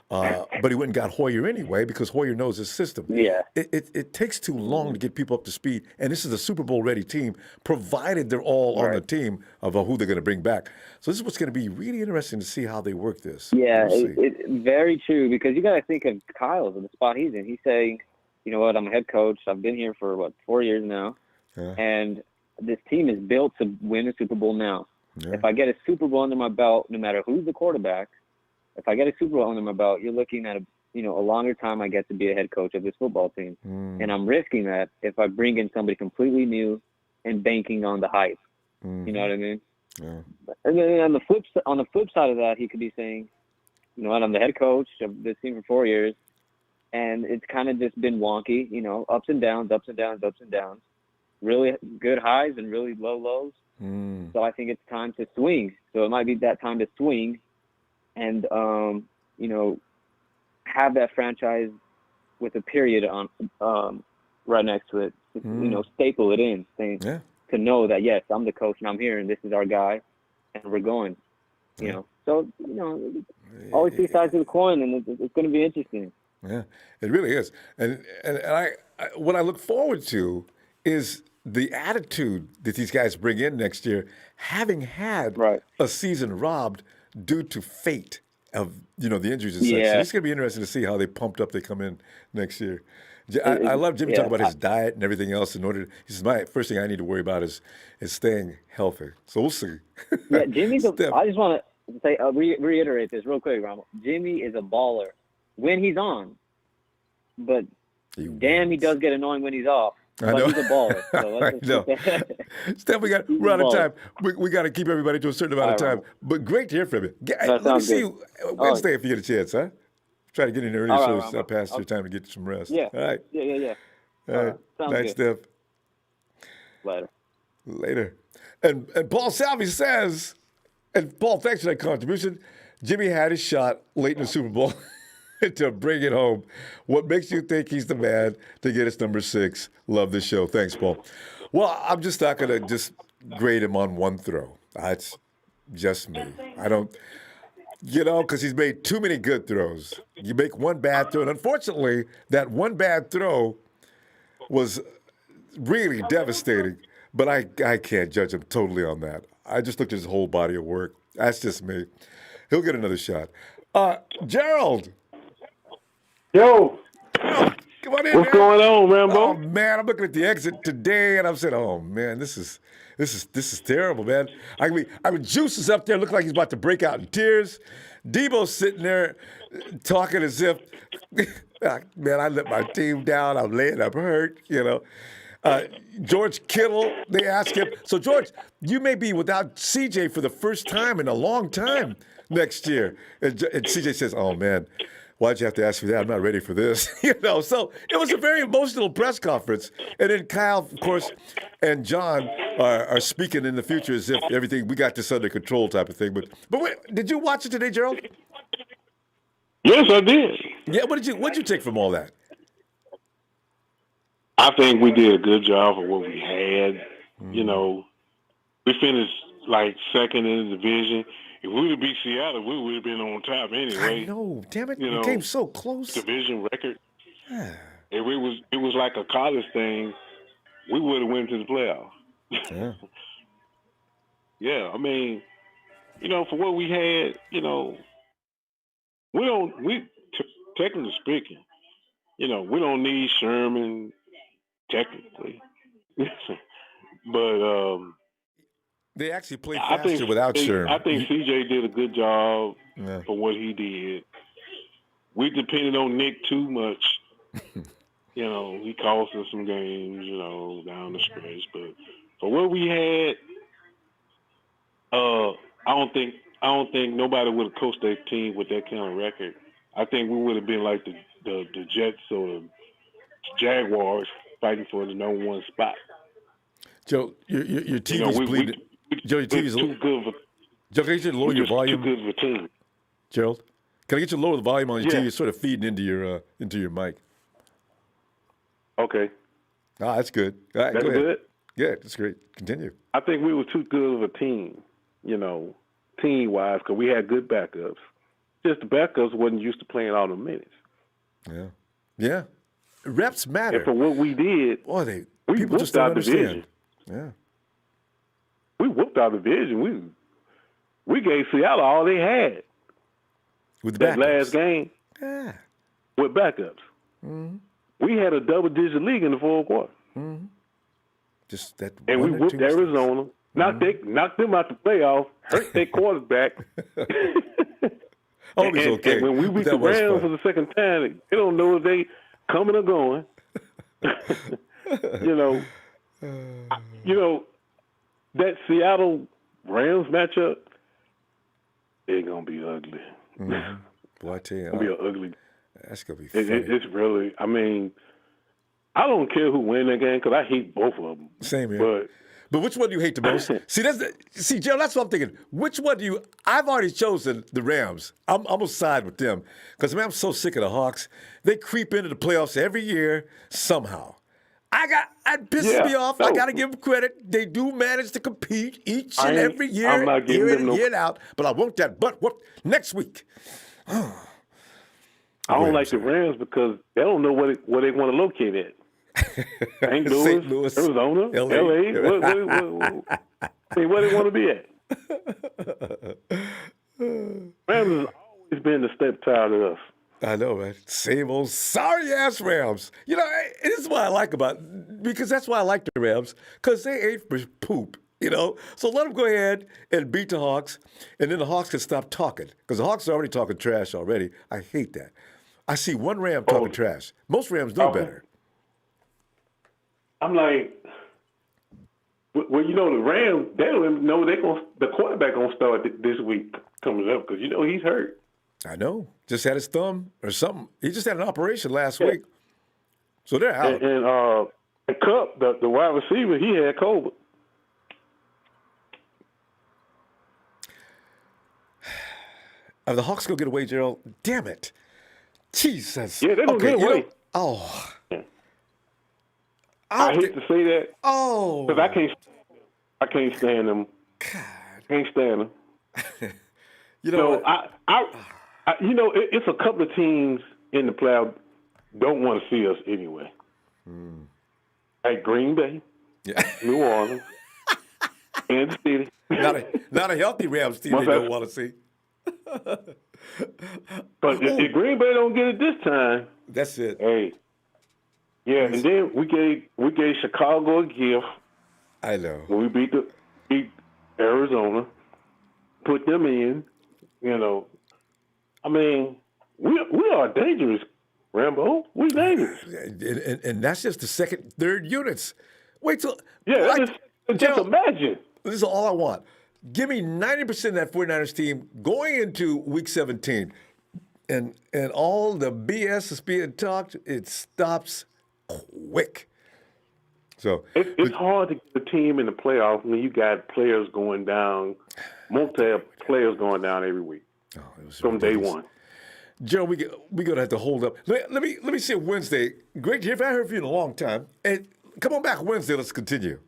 Speaker 1: But he went and got Hoyer anyway because Hoyer knows his system.
Speaker 5: Yeah.
Speaker 1: It takes too long to get people up to speed, and this is a Super Bowl ready team, provided they're all on the
Speaker 5: Right.
Speaker 1: team of who they're going to bring back. So this is what's going to be really interesting to see how they work this.
Speaker 5: Yeah,
Speaker 1: We'll see.
Speaker 5: it very true because you got to think of Kyle's in the spot he's in. He's saying, you know what, I'm a head coach. I've been here for 4 years now, and this team is built to win a Super Bowl now.
Speaker 1: Yeah.
Speaker 5: If I get a Super Bowl under my belt, no matter who's the quarterback, if I get a Super Bowl under my belt, you're looking at a longer time I get to be a head coach of this football team, and I'm risking that if I bring in somebody completely new and banking on the hype. You know what I mean?
Speaker 1: Yeah.
Speaker 5: And then on the flip side of that, he could be saying, you know what, I'm the head coach of this team for 4 years, and it's kind of just been wonky, ups and downs, really good highs and really low lows. So I think it's time to swing. So it might be that time to swing, and have that franchise with a period on right next to it. Staple it in, saying to know that yes, I'm the coach and I'm here and this is our guy, and we're going. So always see sides of the coin, and it's going to be interesting.
Speaker 1: Yeah, it really is. And I what I look forward to is the attitude that these guys bring in next year, having had a season robbed due to fate of the injuries and such. So it's going to be interesting to see how they come in next year. I love Jimmy talking about his diet and everything else. He says my first thing I need to worry about is staying healthy. So we'll see.
Speaker 5: Yeah, Jimmy's. I just want to say reiterate this real quick, Ronbo. Jimmy is a baller when he's on, but he does get annoying when he's off.
Speaker 1: I know.
Speaker 5: But he's a baller. So
Speaker 1: I know. Steph, we're out of time. We got to keep everybody to a certain amount of time. But great to hear from you. Let me see you Wednesday if you get a chance, huh? Try to get in early so it's not past your time to get some rest.
Speaker 5: Yeah.
Speaker 1: All right.
Speaker 5: Yeah.
Speaker 1: All right. Thanks, Steph. Later. And Paul Salvi says, and Paul, thanks for that contribution. Jimmy had his shot late in the Super Bowl to bring it home. What makes you think he's the man to get us number 6? Love this show. Thanks, Paul. Well, I'm just not going to just grade him on one throw. That's just me. I don't, because he's made too many good throws. You make one bad throw, and unfortunately, that one bad throw was really devastating. But I can't judge him totally on that. I just looked at his whole body of work. That's just me. He'll get another shot. Gerald.
Speaker 6: Yo.
Speaker 1: Come on in,
Speaker 6: What's going on, Rambo?
Speaker 1: Oh man, I'm looking at the exit today, and I'm saying, "Oh man, this is terrible, man." I mean, Juice is up there, looking like he's about to break out in tears. Debo's sitting there talking as if, man, I let my team down. I'm laying up hurt, George Kittle, they ask him. So George, you may be without CJ for the first time in a long time next year, and CJ says, "Oh man, why'd you have to ask me that? I'm not ready for this." So it was a very emotional press conference. And then Kyle, of course, and John are speaking in the future as if everything, we got this under control type of thing. But wait, did you watch it today, Gerald?
Speaker 6: Yes, I did.
Speaker 1: Yeah, what'd you take from all that?
Speaker 6: I think we did a good job of what we had. We finished like second in the division. If we would have beat Seattle, we would have been on top anyway.
Speaker 1: I know, damn it, we came so close.
Speaker 6: Division record. If it was like a college thing, we would have went to the playoffs.
Speaker 1: Yeah.
Speaker 6: Yeah, I mean, for what we had, technically speaking, we don't need Sherman technically. But
Speaker 1: they actually played faster without Sherman.
Speaker 6: I think CJ did a good job for what he did. We depended on Nick too much. He cost us some games, down the stretch. But for what we had, I don't think nobody would have coached that team with that kind of record. I think we would have been like the Jets or the Jaguars fighting for the number 1 spot.
Speaker 1: Joe, your TV's bleeding. Joe, your TV's
Speaker 6: too good.
Speaker 1: Joe, can I get you to lower your volume?
Speaker 6: Too good of a team.
Speaker 1: Gerald, can I get you to lower the volume on your TV? It's sort of feeding into your mic.
Speaker 6: Okay.
Speaker 1: That's good. All right,
Speaker 6: that's
Speaker 1: go ahead.
Speaker 6: good?
Speaker 1: Yeah, that's great. Continue.
Speaker 6: I think we were too good of a team, team-wise, because we had good backups. Just the backups wasn't used to playing all the minutes.
Speaker 1: Yeah. Yeah. Reps matter.
Speaker 6: And for what we did,
Speaker 1: people just don't understand. Yeah.
Speaker 6: We whooped our division. We gave Seattle all they had.
Speaker 1: With the
Speaker 6: that last game.
Speaker 1: Yeah.
Speaker 6: With backups.
Speaker 1: Mm-hmm.
Speaker 6: We had a double-digit league in the fourth quarter.
Speaker 1: Mm-hmm. Just that.
Speaker 6: And we whooped Arizona. Knocked them out the playoffs. Hurt their quarterback.
Speaker 1: Always okay.
Speaker 6: And when we beat the Rams for the second time, they don't know if they coming or going. That Seattle Rams matchup, it's gonna be ugly.
Speaker 1: Mm-hmm. Boy, I tell you,
Speaker 6: it's gonna be ugly.
Speaker 1: That's gonna be funny.
Speaker 6: It's really. I mean, I don't care who wins that game because I hate both of them.
Speaker 1: Same here.
Speaker 6: But
Speaker 1: But which one do you hate the most? See, Joe, that's what I'm thinking. Which one do you? I've already chosen the Rams. I'm gonna side with them because I'm so sick of the Hawks. They creep into the playoffs every year somehow. It pisses me off. I got to give them credit. They do manage to compete each and every year,
Speaker 6: I'm not giving
Speaker 1: year
Speaker 6: them
Speaker 1: in and year out. But I want that butt whoop next week.
Speaker 6: I don't like the Rams because they don't know where they want to locate at. St. Louis, Arizona, LA. Where they want to be at. Rams has always been the stepchild of us.
Speaker 1: I know, man. Same old sorry-ass Rams. You know, this is what I like because that's why I like the Rams, because they ain't for poop, you know. So let them go ahead and beat the Hawks, and then the Hawks can stop talking, because the Hawks are already talking trash already. I hate that. I see one Ram talking trash. Most Rams know better.
Speaker 6: I'm like, well, you know, the Rams, they don't even know the quarterback going to start this week coming up, because, you know, he's hurt.
Speaker 1: I know. Just had his thumb or something. He just had an operation last week. So they're out.
Speaker 6: And Cup, the wide receiver, he had COVID.
Speaker 1: Are the Hawks going to get away, Gerald? Damn it. Jesus.
Speaker 6: Yeah, they're going to get away. I hate to say that. Because I can't stand them.
Speaker 1: God.
Speaker 6: Can't stand them.
Speaker 1: You know,
Speaker 6: it's a couple of teams in the playoff don't want to see us anyway. Like Green Bay, New Orleans, Kansas City.
Speaker 1: Not a healthy Rams team they don't want to see.
Speaker 6: But if Green Bay don't get it this time,
Speaker 1: that's it.
Speaker 6: Hey, yeah, and then we gave Chicago a gift.
Speaker 1: I know.
Speaker 6: When we beat Arizona, put them in. You know, I mean, we are dangerous, Rambo. We're dangerous.
Speaker 1: And that's just the second, third units. Wait till...
Speaker 6: Yeah, just imagine.
Speaker 1: This is all I want. Give me 90% of that 49ers team going into Week 17. And all the BS is being talked, it stops quick. So
Speaker 6: it's hard to get a team in the playoffs when you got players going down, players going down every week from day one.
Speaker 1: Joe, we're gonna have to hold up. Let me see Wednesday. Great to hear. I heard from you in a long time. And come on back Wednesday. Let's continue.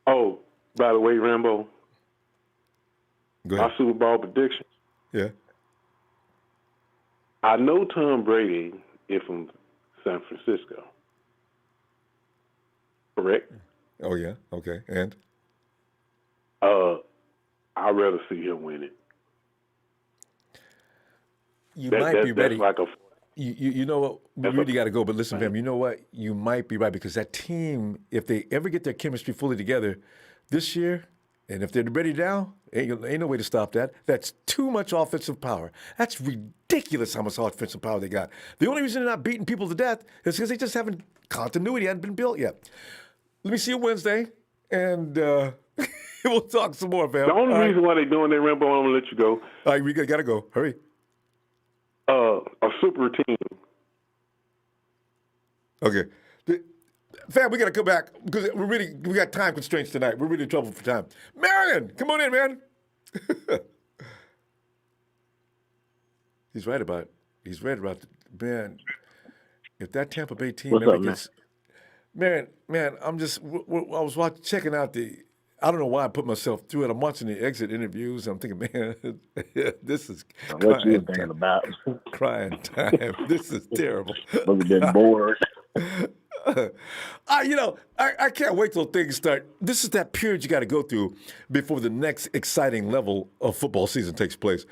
Speaker 6: Oh, by the way, Rambo,
Speaker 1: go ahead.
Speaker 6: our Super Bowl prediction.
Speaker 1: Yeah.
Speaker 6: I know Tom Brady is from San Francisco. Correct?
Speaker 1: Oh, yeah. Okay. And?
Speaker 6: I'd rather see him win it.
Speaker 1: You might be ready.
Speaker 6: That's like
Speaker 1: you know what? We really got to go. But listen, fam, you know what? You might be right because that team, if they ever get their chemistry fully together this year, and if they're ready now, ain't no way to stop that. That's too much offensive power. That's ridiculous how much offensive power they got. The only reason they're not beating people to death is because they just haven't, continuity hadn't been built yet. Let me see you Wednesday, and we'll talk some more, fam.
Speaker 6: The only reason why they're doing that, Rambo, I'm going to let you go.
Speaker 1: All right, we got to go. Hurry.
Speaker 6: A super team.
Speaker 1: Okay. Fam, we got to come back because we got time constraints tonight. We're really in trouble for time. Marion, come on in, man. He's right about man. If that Tampa Bay team
Speaker 6: What's
Speaker 1: ever
Speaker 6: up,
Speaker 1: gets, man, I was checking out I don't know why I put myself through it. I'm watching the exit interviews. I'm thinking, man, this is
Speaker 7: what you thinking about?
Speaker 1: Crying time. This is terrible.
Speaker 7: Must have been bored.
Speaker 1: I can't wait till things start. This is that period you got to go through before the next exciting level of football season takes place.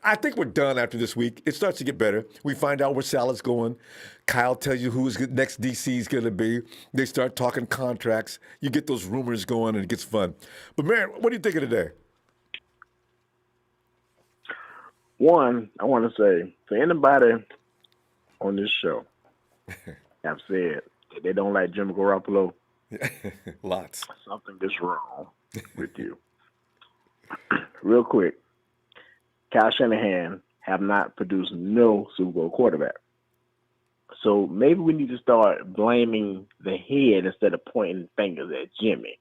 Speaker 1: I think we're done after this week. It starts to get better. We find out where Salah's going. Kyle tells you who his next DC is going to be. They start talking contracts. You get those rumors going, and it gets fun. But, man, what do you think of today?
Speaker 7: One, I want to say, for anybody on this show, I've said that they don't like Jimmy Garoppolo.
Speaker 1: Lots.
Speaker 7: Something is wrong with you. Real quick, Kyle Shanahan have not produced no Super Bowl quarterback. So maybe we need to start blaming the head instead of pointing fingers at Jimmy.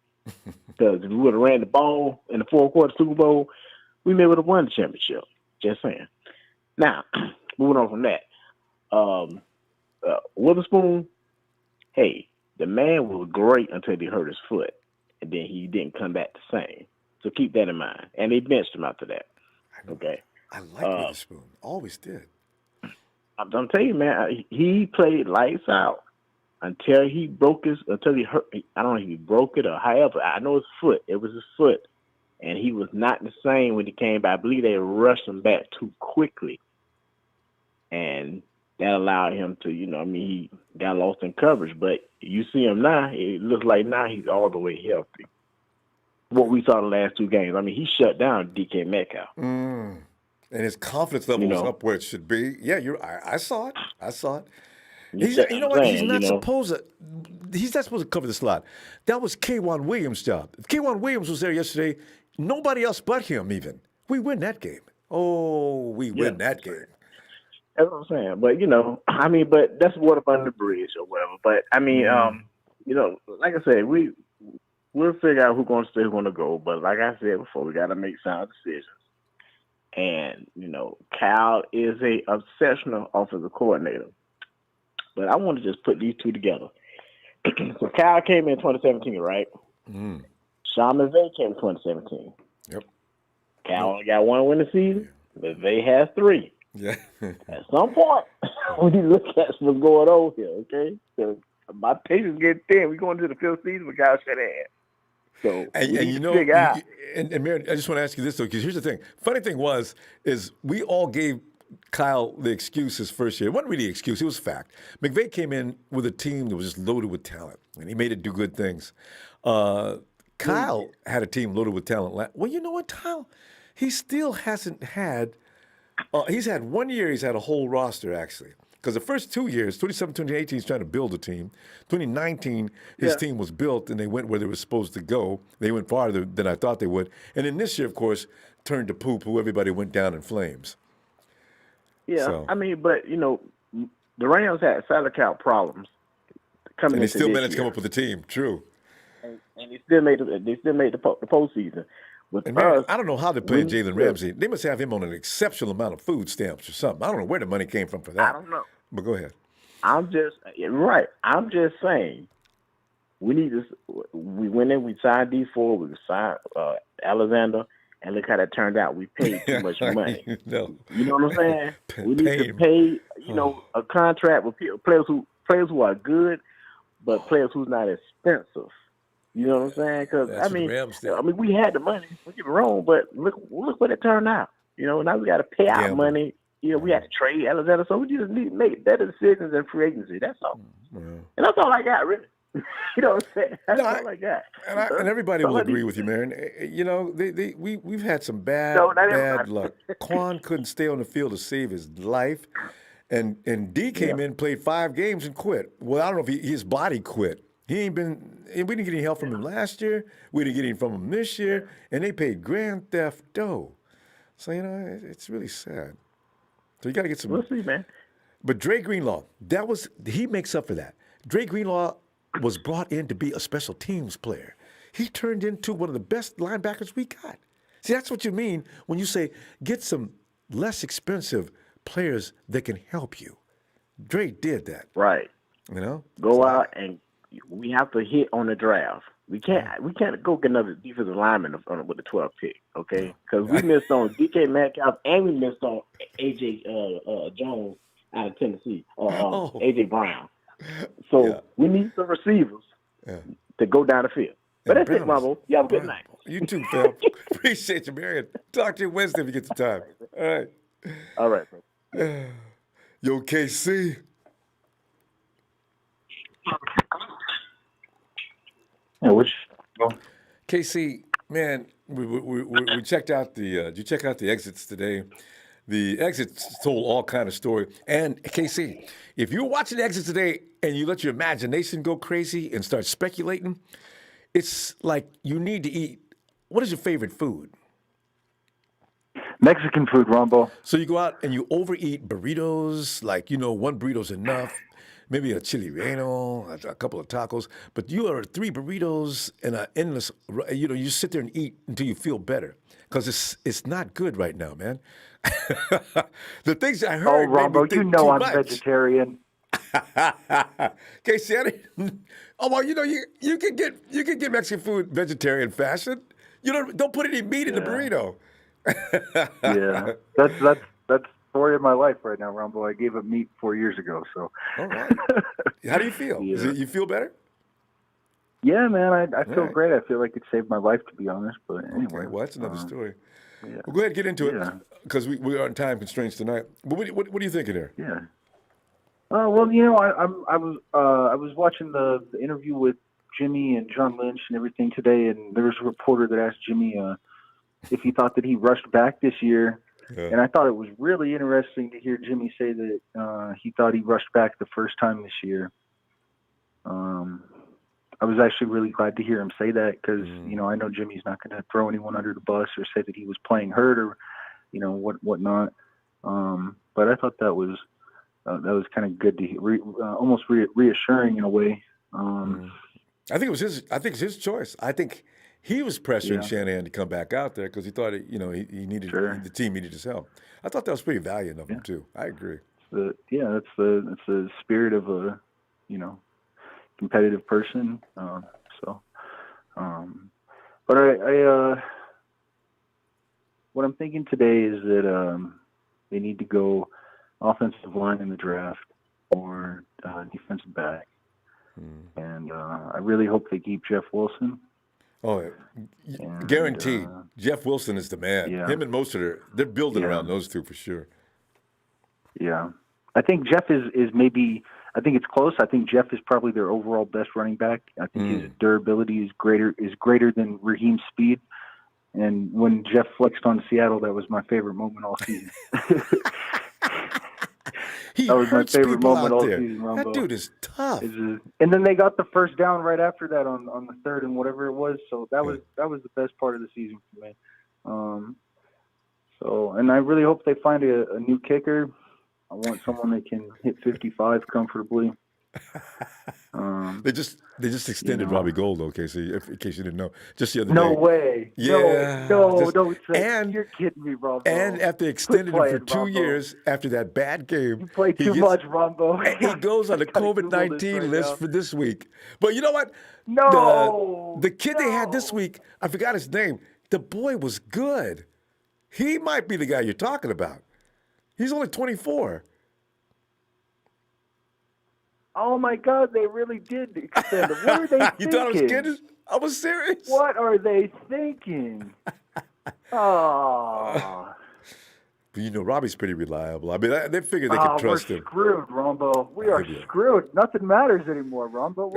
Speaker 7: Because if we would have ran the ball in the fourth quarter Super Bowl, we may would have won the championship. Just saying. Now, moving on from that. Witherspoon, hey, the man was great until he hurt his foot. And then he didn't come back the same. So keep that in mind. And they benched him after that. Okay.
Speaker 1: I like Witherspoon. Always did.
Speaker 7: I'm telling you, man, he played lights out until he hurt. I don't know if he broke it or however. I know his foot. It was his foot. And he was not the same when he came back. I believe they rushed him back too quickly. And that allowed him to, he got lost in coverage. But you see him now, it looks like now he's all the way healthy. What we saw the last two games, he shut down DK Metcalf.
Speaker 1: And his confidence level was up where it should be. Yeah, I saw it. He's not supposed to cover the slot. That was K'Wan Williams' job. If K'Wan Williams was there yesterday, nobody else but him even. We win that game. Oh, we win that game.
Speaker 7: That's what I'm saying. But, but that's water under the bridge or whatever. But, like I said, we'll figure out who's going to stay, who's going to go. But like I said before, we got to make sound decisions. And, Cal is a exceptional offensive coordinator. But I want to just put these two together. So Cal came in 2017, right? Sean McVay came in 2017.
Speaker 1: Yep.
Speaker 7: Cal only got one win the season. McVay has three.
Speaker 1: Yeah.
Speaker 7: At some point, we need to look at what's going on here, okay? So my patience getting thin. We're going to the fifth season with Kyle Shanahan. So
Speaker 1: and Mary, I just want to ask you this though, because here's the thing. Funny thing is we all gave Kyle the excuse his first year. It wasn't really an excuse; it was fact. McVay came in with a team that was just loaded with talent, and he made it do good things. Kyle had a team loaded with talent. Well, you know what, Kyle? He still hasn't had. He's had 1 year. He's had a whole roster actually. Because the first 2 years, 2017, 2018, he's trying to build a team. 2019, his team was built, and they went where they were supposed to go. They went farther than I thought they would. And then this year, of course, turned to poo-poo. Everybody went down in flames.
Speaker 7: Yeah,
Speaker 1: so.
Speaker 7: But, the Rams had salary cap problems coming into this year.
Speaker 1: And they still managed to come up with a team, true.
Speaker 7: And they still made the postseason.
Speaker 1: And man, I don't know how they played Jalen Ramsey. They must have him on an exceptional amount of food stamps or something. I don't know where the money came from for that.
Speaker 7: I don't know.
Speaker 1: But go ahead.
Speaker 7: I'm just saying we went in, we signed D4, we signed Alexander, and look how that turned out. We paid too much money.
Speaker 1: No.
Speaker 7: You know what I'm saying? We need to pay, a contract with players who are good, but players who's not expensive. You know what I'm saying? Because we had the money. Don't get me wrong, but look what it turned out. Now we got to pay out money. We had to trade Alexander, so we just need to make better decisions in free agency. That's all. And that's all I got, really. You know what I'm saying? That's all I got.
Speaker 1: And everybody will agree with you, man. We've had some bad luck. Quan couldn't stay on the field to save his life, and D came in, played 5 games, and quit. Well, I don't know if his body quit. We didn't get any help from him last year. We didn't get any from him this year, and they paid grand theft dough. So it's really sad. So you got to get some.
Speaker 7: We'll see, man.
Speaker 1: But Dre Greenlaw, he makes up for that. Dre Greenlaw was brought in to be a special teams player. He turned into one of the best linebackers we got. See, that's what you mean when you say get some less expensive players that can help you. Dre did that.
Speaker 7: Right.
Speaker 1: Go
Speaker 7: out and we have to hit on the draft. We can't go get another defensive lineman with the 12th pick, okay? Because we missed on DK Metcalf and we missed on AJ Jones out of Tennessee, AJ Brown. So we need some receivers to go down the field. But that's it, Ronbo. You have a good night.
Speaker 1: You too, Phil. Appreciate you, Marion. Talk to you Wednesday if you get the time. All right.
Speaker 7: All right, bro.
Speaker 1: Yo, KC. KC, man, we checked out did you check out the exits today? The exits told all kind of story. And KC, if you're watching the exits today and you let your imagination go crazy and start speculating, it's like you need to eat. What is your favorite food?
Speaker 8: Mexican food, Ronbo.
Speaker 1: So you go out and you overeat burritos, like, one burrito's enough. maybe a chili reno, a couple of tacos, but you are 3 burritos and an endless. You sit there and eat until you feel better, because it's not good right now, man. The things I heard made me
Speaker 8: Ronbo,
Speaker 1: think too
Speaker 8: I'm
Speaker 1: much.
Speaker 8: vegetarian.
Speaker 1: Okay, Sandy. Oh well, you can get Mexican food vegetarian fashion. You don't put any meat in the burrito.
Speaker 8: Yeah, that's the story of my life right now, Ronbo. I gave up meat 4 years ago. So.
Speaker 1: All right. How do you feel?
Speaker 8: Yeah.
Speaker 1: You feel better?
Speaker 8: Yeah, man. I feel
Speaker 1: right.
Speaker 8: great. I feel like it saved my life, to be honest. But anyway.
Speaker 1: Okay, well, that's another story.
Speaker 8: Yeah.
Speaker 1: Well, go ahead and get into
Speaker 8: Yeah.
Speaker 1: it, because we are on time constraints tonight. But what are you thinking there?
Speaker 8: Yeah. Well, I was watching the interview with Jimmy and John Lynch and everything today, and there was a reporter that asked Jimmy if he thought that he rushed back this year.
Speaker 1: Yeah.
Speaker 8: And I thought it was really interesting to hear Jimmy say that he thought he rushed back the first time this year. I was actually really glad to hear him say that, because I know Jimmy's not going to throw anyone under the bus or say that he was playing hurt or whatnot. But I thought that was kind of good to hear, almost reassuring in a way.
Speaker 1: I think it's his choice. I think he was pressuring Shanahan to come back out there because he thought he needed the team needed his help. I thought that was pretty valiant of him too. I agree.
Speaker 8: That's the spirit of a competitive person. But I what I'm thinking today is that they need to go offensive line in the draft or defensive back. And I really hope they keep Jeff Wilson.
Speaker 1: Oh, guaranteed. Jeff Wilson is the man.
Speaker 8: Yeah.
Speaker 1: Him and Mostert, they're building around those two for sure.
Speaker 8: Yeah. I think Jeff is maybe – I think it's close. I think Jeff is probably their overall best running back. I think his durability is greater than Raheem's speed. And when Jeff flexed on Seattle, that was my favorite moment all season.
Speaker 1: That
Speaker 8: was my favorite moment all season, Ronbo.
Speaker 1: That dude is tough.
Speaker 8: And then they got the first down right after that on the third and whatever it was. So that was the best part of the season for me. And I really hope they find a new kicker. I want someone that can hit 55 comfortably.
Speaker 1: They just extended Robbie Gould, in case you didn't know, just the other day.
Speaker 8: No way.
Speaker 1: Yeah.
Speaker 8: No, don't say. You're kidding me, Ronbo.
Speaker 1: And after extended him for 2 years after that bad game.
Speaker 8: You play too much, Ronbo.
Speaker 1: And he goes on the COVID-19 list for this week. But you know what?
Speaker 8: No.
Speaker 1: The kid they had this week, I forgot his name. The boy was good. He might be the guy you're talking about. He's only 24.
Speaker 8: Oh, my God, they really did extend him. What are they thinking?
Speaker 1: You thought I was kidding? I was serious.
Speaker 8: What are they thinking? Oh.
Speaker 1: But Robbie's pretty reliable. I mean, they figured they could trust him.
Speaker 8: We're screwed, Ronbo. We are screwed. Nothing matters anymore, Ronbo.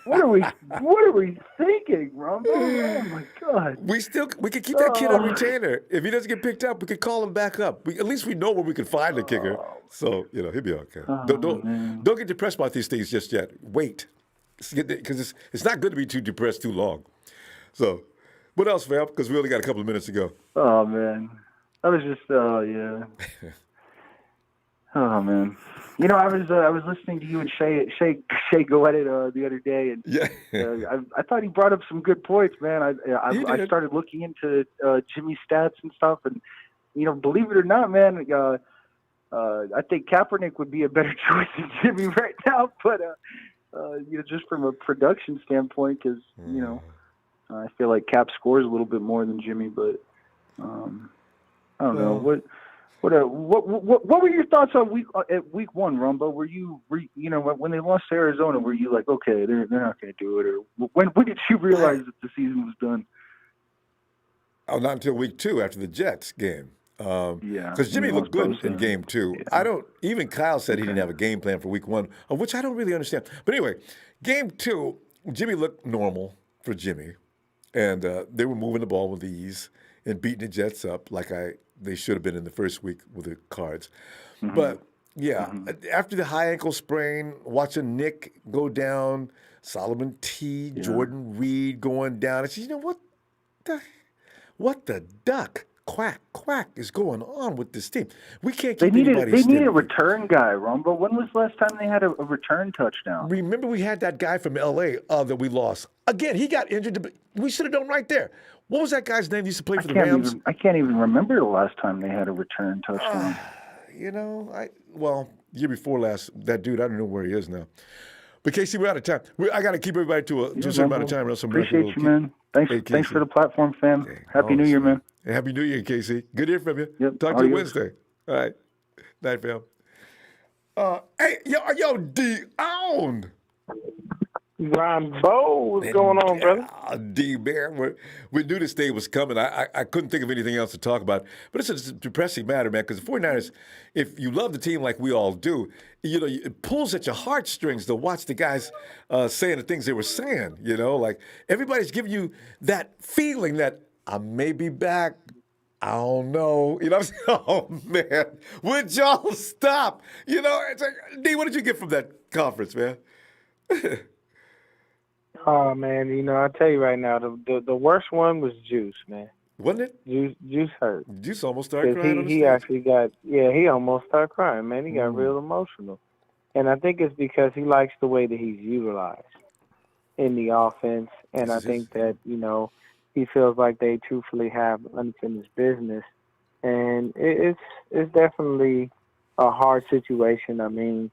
Speaker 8: What are we thinking, Ronbo? Oh my God.
Speaker 1: We could keep that kid on retainer. If he doesn't get picked up, we could call him back up. At least we know where we can find the kicker. So he'll be okay. Don't get depressed about these things just yet. Wait, because it's not good to be too depressed too long. So, what else, fam? Because we only got a couple of minutes to go.
Speaker 8: Oh man. I was just, yeah. Oh man, I was listening to you and Shay go at it the other day, and I thought he brought up some good points, man. I started looking into Jimmy's stats and stuff, and believe it or not, man, I think Kaepernick would be a better choice than Jimmy right now, but just from a production standpoint, because I feel like Cap scores a little bit more than Jimmy, but. I don't know what were your thoughts on week one, Ronbo? Were you when they lost to Arizona? Were you like, okay, they're not going to do it, or when did you realize that the season was done?
Speaker 1: Oh, not until week 2 after the Jets game. Because Jimmy looked good in game 2. Yeah. Even Kyle said he didn't have a game plan for week 1, of which I don't really understand. But anyway, game 2, Jimmy looked normal for Jimmy, and they were moving the ball with ease and beating the Jets up like they should have been in the first week with the Cards. Mm-hmm. But, after the high ankle sprain, watching Nick go down, Solomon T, Jordan Reed going down, I said, what the duck? quack is going on with this team. We can't
Speaker 8: They
Speaker 1: keep
Speaker 8: need
Speaker 1: anybody
Speaker 8: a
Speaker 1: steady.
Speaker 8: return guy, Ronbo. When was the last time they had a return touchdown?
Speaker 1: Remember, we had that guy from L.A. That we lost. Again, he got injured. We should have done right there. What was that guy's name? He used to play for the Rams.
Speaker 8: I can't even remember the last time they had a return touchdown.
Speaker 1: Year before last, that dude, I don't know where he is now. But Casey, we're out of time. I got to keep everybody to a certain amount of time.
Speaker 8: Appreciate you, man. Thanks for the platform, fam. Okay. Happy New Year, man.
Speaker 1: Happy New Year, Casey. Good hearing from you.
Speaker 8: Yep.
Speaker 1: Talk to you Wednesday. All right. Night, fam. Hey, yo, D on.
Speaker 9: Ronbo, what's going on, brother?
Speaker 1: D, man, we knew this day was coming. I couldn't think of anything else to talk about. But it's a depressing matter, man, because the 49ers, if you love the team like we all do, it pulls at your heartstrings to watch the guys saying the things they were saying, like everybody's giving you that feeling that I may be back. I don't know. You know what I'm saying? Oh, man. Would y'all stop? It's like, D, what did you get from that conference, man?
Speaker 9: Oh, man, I tell you right now, the worst one was Juice, man.
Speaker 1: Wasn't it?
Speaker 9: Juice hurt.
Speaker 1: Juice almost started crying on the
Speaker 9: he
Speaker 1: stage.
Speaker 9: actually he almost started crying, man. He got real emotional. And I think it's because he likes the way that he's utilized in the offense. And I think that, he feels like they truthfully have unfinished business. And it's definitely a hard situation. I mean,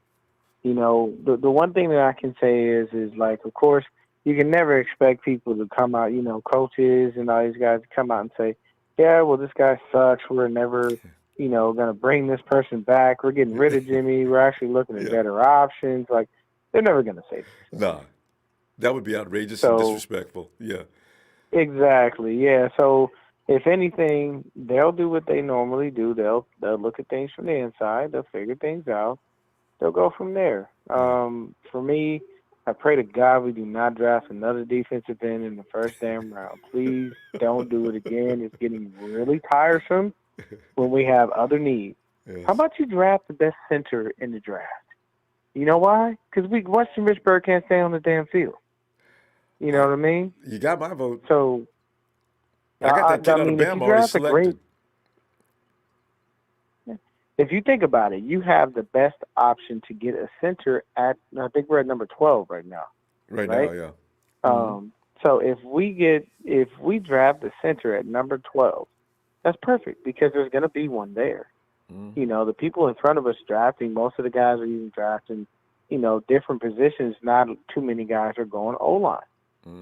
Speaker 9: the one thing that I can say is like, of course, you can never expect people to come out, coaches and all these guys to come out and say, yeah, well, this guy sucks. We're never, going to bring this person back. We're getting rid of Jimmy. We're actually looking at better options. Like, they're never going to say this.
Speaker 1: No, that would be outrageous and disrespectful. Yeah.
Speaker 9: Exactly. Yeah. So if anything, they'll do what they normally do. They'll look at things from the inside. They'll figure things out. They'll go from there. For me, I pray to God we do not draft another defensive end in the first damn round. Please don't do it again. It's getting really tiresome when we have other needs. Yes. How about you draft the best center in the draft? You know why? Because Western Richburg can't stay on the damn field. You know what I mean?
Speaker 1: You got my vote.
Speaker 9: So
Speaker 1: I got that kid out of Bama already selected.
Speaker 9: If you think about it, you have the best option to get a center at, I think we're at number 12 right now.
Speaker 1: Right now, yeah.
Speaker 9: So if we draft the center at number 12, that's perfect because there's going to be one there. The people in front of us drafting, most of the guys are even drafting, different positions. Not too many guys are going O-line.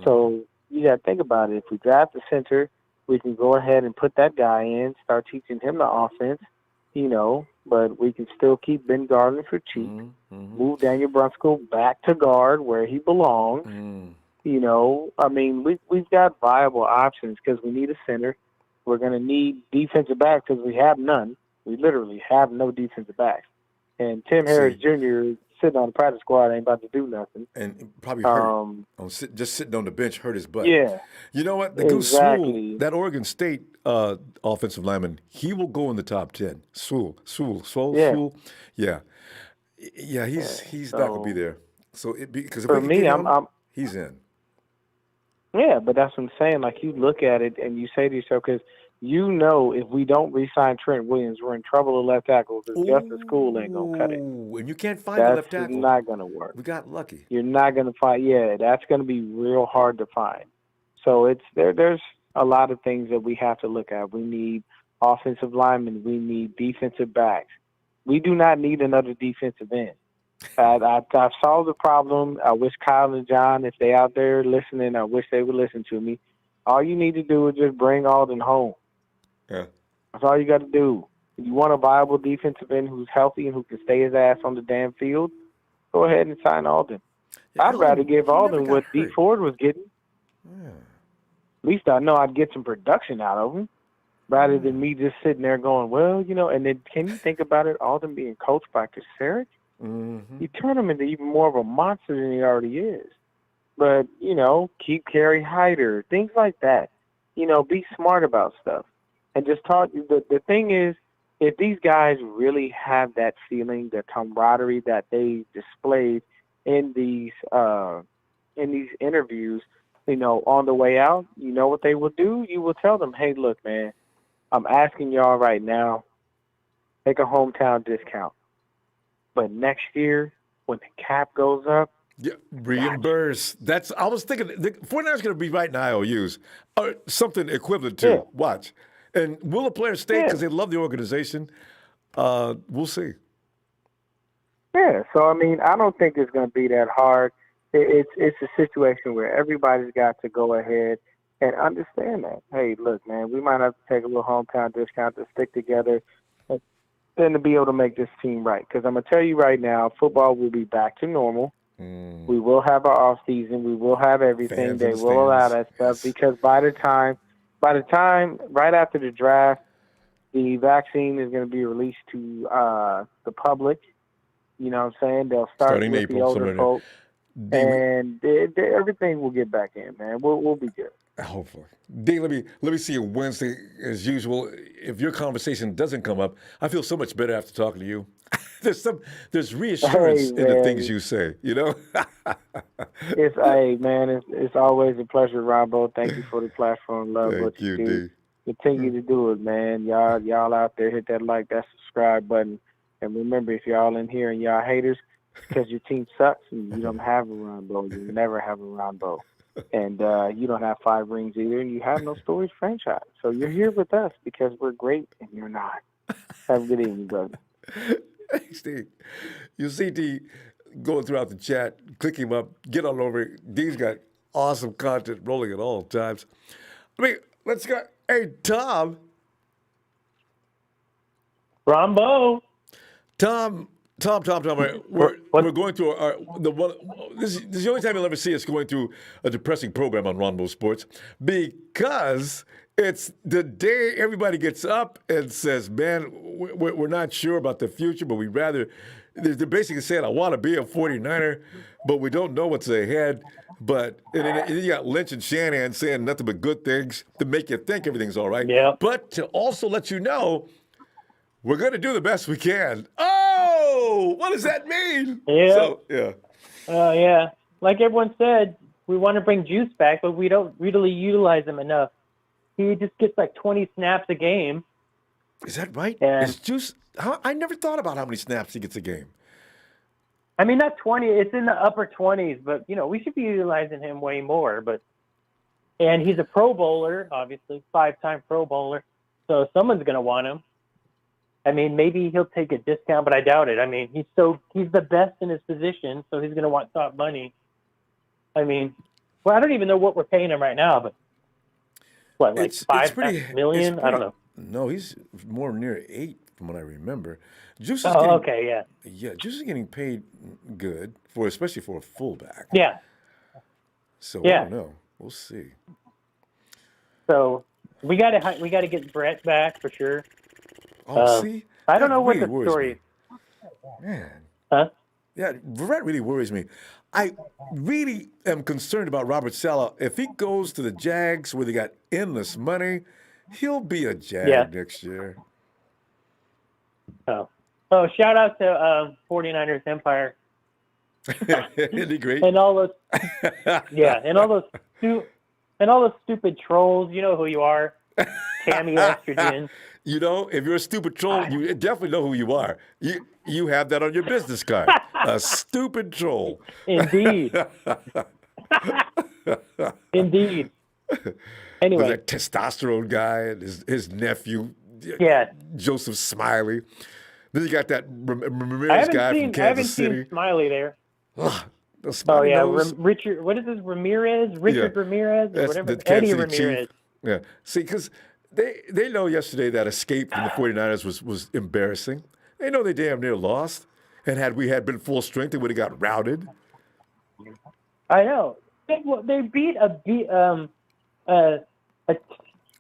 Speaker 9: So you got to think about it. If we draft the center, we can go ahead and put that guy in, start teaching him the offense. But we can still keep Ben Garland for cheap. Move Daniel Brunskill back to guard where he belongs. I mean, we've got viable options because we need a center. We're going to need defensive backs because we have none. We literally have no defensive backs. And Tim Harris Jr. sitting on the practice squad ain't about to do nothing.
Speaker 1: And probably hurt. Just sitting on the bench hurt his butt.
Speaker 9: Yeah.
Speaker 1: You know what? The Goose Sewell, that Oregon State offensive lineman, he will go in the top 10. Sewell. Yeah. Yeah, he's not going to be there. So because
Speaker 9: for me,
Speaker 1: he's in.
Speaker 9: Yeah, but that's what I'm saying. Like, you look at it and you say to yourself, because if we don't re-sign Trent Williams, we're in trouble at left tackle because Justice School ain't going to cut it.
Speaker 1: And you can't find a left tackle.
Speaker 9: That's not going to work.
Speaker 1: We got lucky.
Speaker 9: You're not going to find, that's going to be real hard to find. So there's a lot of things that we have to look at. We need offensive linemen. We need defensive backs. We do not need another defensive end. I've solved the problem. I wish Kyle and John, if they out there listening, I wish they would listen to me. All you need to do is just bring Alden home.
Speaker 1: Yeah.
Speaker 9: That's all you got to do. If you want a viable defensive end who's healthy and who can stay his ass on the damn field, go ahead and sign Alden. I'd rather give Alden what D. Ford was getting.
Speaker 1: Yeah.
Speaker 9: At least I know I'd get some production out of him rather than me just sitting there going, well, and then can you think about it, Alden being coached by Kasaric? You turn him into even more of a monster than he already is. But, keep Kerry Hyder, things like that. Be smart about stuff. And just talk. The thing is, if these guys really have that feeling, the camaraderie that they displayed in these interviews, on the way out, what they will do? You will tell them, hey, look, man, I'm asking y'all right now, take a hometown discount. But next year, when the cap goes up,
Speaker 1: yeah, reimburse. I was thinking the 49ers going to be writing IOUs or something equivalent to.
Speaker 9: Yeah.
Speaker 1: Watch. And will the players stay because they love the organization? We'll see.
Speaker 9: Yeah, so I mean, I don't think it's going to be that hard. It's a situation where everybody's got to go ahead and understand that. Hey, look, man, we might have to take a little hometown discount to stick together and to be able to make this team right. Because I'm going to tell you right now, football will be back to normal. We will have our off season. We will have everything. They will allow that stuff because by the time, right after the draft, the vaccine is going to be released to the public. You know what I'm saying? They'll start
Speaker 1: Starting
Speaker 9: with
Speaker 1: April,
Speaker 9: the older folks, and everything will get back in, man. We'll be good.
Speaker 1: Hopefully. D, let me see you Wednesday as usual. If your conversation doesn't come up, I feel so much better after talking to you. There's reassurance in the things you say, you know?
Speaker 9: It's always a pleasure, Ronbo. Thank you for the platform. Love what you do. Continue to do it, man. Y'all out there, hit that like, that subscribe button. And remember, if y'all in here and y'all haters, because your team sucks and you don't have a Ronbo, you never have a Ronbo. And you don't have 5 rings either, and you have no Stories franchise. So you're here with us because we're great and you're not. Have a good evening, brother.
Speaker 1: Hey, Steve. You see D going throughout the chat, click him up, get all over it. D's got awesome content rolling at all times. I mean, let's go. Hey, Tom.
Speaker 10: Ronbo.
Speaker 1: Tom, we're going through this is the only time you'll ever see us going through a depressing program on Ronbo Sports because it's the day everybody gets up and says, man, we're not sure about the future, but they're basically saying, I want to be a 49er, but we don't know what's ahead. And then you got Lynch and Shanahan saying nothing but good things to make you think everything's all right.
Speaker 10: Yeah.
Speaker 1: But to also let you know, we're going to do the best we can. Oh, what does that mean?
Speaker 10: Yeah.
Speaker 1: So, yeah.
Speaker 10: Yeah. Like everyone said, we want to bring Juice back, but we don't really utilize him enough. He just gets like 20 snaps a game.
Speaker 1: Is that right?
Speaker 10: And
Speaker 1: is Juice? I never thought about how many snaps he gets a game.
Speaker 10: I mean, not 20. It's in the upper 20s, but, we should be utilizing him way more. And he's a Pro Bowler, obviously, 5-time Pro Bowler. So someone's going to want him. I mean, maybe he'll take a discount, but I doubt it. I mean, he's the best in his position, so he's going to want top money. I mean, I don't even know what we're paying him right now, but what, like $5 million? I don't know.
Speaker 1: No, he's more near 8 from what I remember. Juice is
Speaker 10: okay, yeah.
Speaker 1: Yeah, Juice is getting paid good especially for a fullback.
Speaker 10: Yeah.
Speaker 1: So I don't know. We'll see.
Speaker 10: So we got to get Brett back for sure.
Speaker 1: Oh, see?
Speaker 10: I don't know what the story is.
Speaker 1: Man.
Speaker 10: Huh?
Speaker 1: Yeah, Brett really worries me. I really am concerned about Robert Saleh. If he goes to the Jags where they got endless money, he'll be a Jag next year.
Speaker 10: Oh, shout out to 49ers Empire.
Speaker 1: Isn't he great?
Speaker 10: And all those, and all those stupid trolls. You know who you are, Tammy Estrogen.
Speaker 1: If you're a stupid troll, you definitely know who you are. You have that on your business card. A stupid troll.
Speaker 10: Indeed. Indeed. Anyway.
Speaker 1: That testosterone guy and his nephew, Joseph Smiley. Then you got that Ramirez guy from Kansas City.
Speaker 10: I haven't seen Smiley there. Richard, what is this, Ramirez? Richard Ramirez? Or whatever. Eddie Ramirez.
Speaker 1: Chief. Yeah. See, because they know yesterday that escape from the 49ers was embarrassing. They know they damn near lost. And had we been full strength, they would have got routed.
Speaker 10: I know. They beat a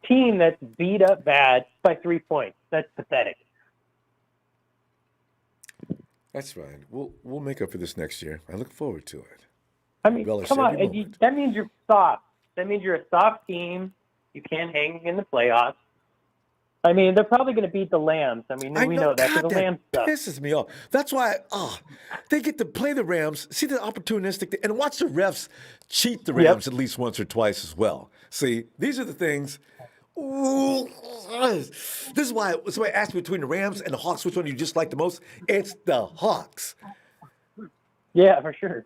Speaker 10: team that's beat up bad by 3 points. That's pathetic.
Speaker 1: That's fine. We'll make up for this next year. I look forward to it.
Speaker 10: I mean, come on. That means you're soft. That means you're a soft team. You can't hang in the playoffs. I mean, they're probably going to beat the Lambs. I mean, we know that because the Lambs suck.
Speaker 1: Pisses me off. That's why they get to play the Rams, see the opportunistic, and watch the refs cheat the Rams at least once or twice as well. See, these are the things. Ooh. This is why somebody asked me between the Rams and the Hawks, which one you just like the most. It's the Hawks.
Speaker 10: Yeah, for sure.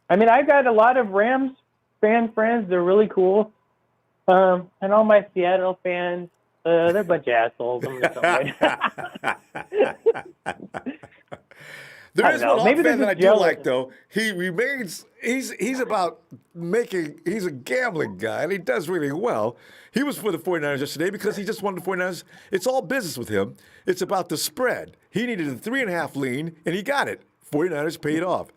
Speaker 10: I mean, I've got a lot of Rams fan friends. They're really cool. And all my Seattle fans, they're a bunch of assholes. I'm gonna tell you.
Speaker 1: There is one Hawk fan that I do
Speaker 10: jealous.
Speaker 1: like, though. He remains, he's about making, he's a gambling guy, and he does really well. He was for the 49ers yesterday because he just wanted the 49ers. It's all business with him. It's about the spread. He needed a 3.5 lean, and he got it. 49ers paid off.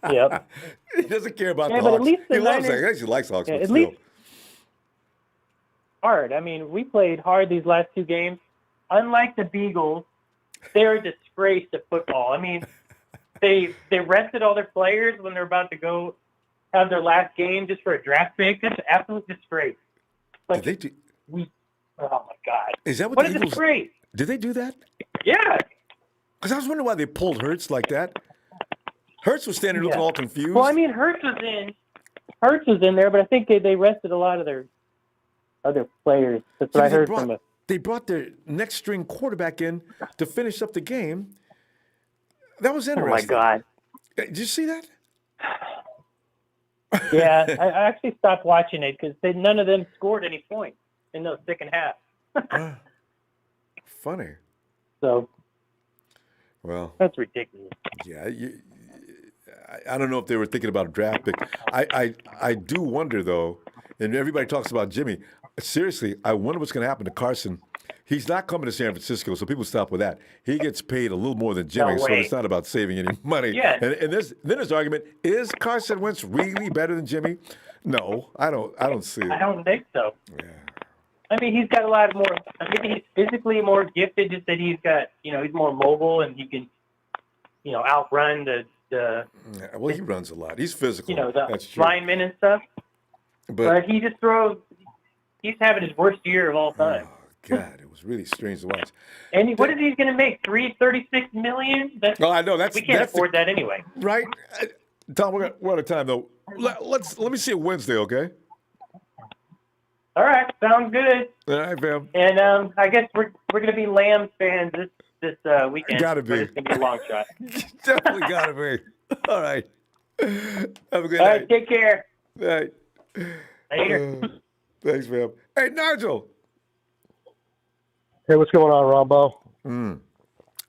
Speaker 10: Yep.
Speaker 1: He doesn't care about the
Speaker 10: but
Speaker 1: Hawks.
Speaker 10: at least the
Speaker 1: He loves
Speaker 10: Niners,
Speaker 1: it. He actually likes Hawks,
Speaker 10: at
Speaker 1: but still.
Speaker 10: least hard. I mean, we played hard these last 2 games. Unlike the Beagles, they're a disgrace to football. I mean, they rested all their players when they're about to go have their last game just for a draft pick. That's an absolute disgrace. Like,
Speaker 1: Did they do?
Speaker 10: Oh my God!
Speaker 1: Is that what
Speaker 10: What
Speaker 1: the
Speaker 10: a
Speaker 1: Eagles?
Speaker 10: disgrace!
Speaker 1: Did they do that?
Speaker 10: Yeah.
Speaker 1: Because I was wondering why they pulled Hurts like that. Hurts was standing looking all confused.
Speaker 10: Well, I mean, Hurts was in there, but I think they rested a lot of their other players. That's what I heard from us.
Speaker 1: They brought their next string quarterback in to finish up the game. That was interesting.
Speaker 10: Oh my God!
Speaker 1: Did you see that?
Speaker 10: Yeah, I actually stopped watching it because none of them scored any points in the second half.
Speaker 1: Funny.
Speaker 10: So,
Speaker 1: well,
Speaker 10: that's ridiculous.
Speaker 1: Yeah, I don't know if they were thinking about a draft pick. I do wonder though, and everybody talks about Jimmy. Seriously, I wonder what's going to happen to Carson. He's not coming to San Francisco, so people stop with that. He gets paid a little more than Jimmy, so it's not about saving any money.
Speaker 10: Yeah.
Speaker 1: And then his argument is Carson Wentz really better than Jimmy? No, I don't see it.
Speaker 10: I don't think so.
Speaker 1: Yeah.
Speaker 10: I mean, he's got a lot more. Maybe he's physically more gifted, just that he's got, he's more mobile and he can, outrun the.
Speaker 1: Yeah, well, he runs a lot. He's physical. That's true.
Speaker 10: Linemen and stuff. But he just throws. He's having his worst year of all time.
Speaker 1: Oh, God, it was really strange to watch.
Speaker 10: And what is he going to make? $336 million?
Speaker 1: I know
Speaker 10: we can't afford that anyway.
Speaker 1: Right, Tom. We're out of time though. Let me see it Wednesday, okay?
Speaker 10: All right, sounds good.
Speaker 1: All right, fam.
Speaker 10: And I guess we're going to be Lambs fans this weekend.
Speaker 1: Gotta be.
Speaker 10: It's going to be a long shot.
Speaker 1: Definitely gotta be. All right. Have a good night.
Speaker 10: All right, take care.
Speaker 1: All right.
Speaker 10: Later.
Speaker 1: Thanks, fam. Hey, Nigel.
Speaker 11: Hey, what's going on, Ronbo?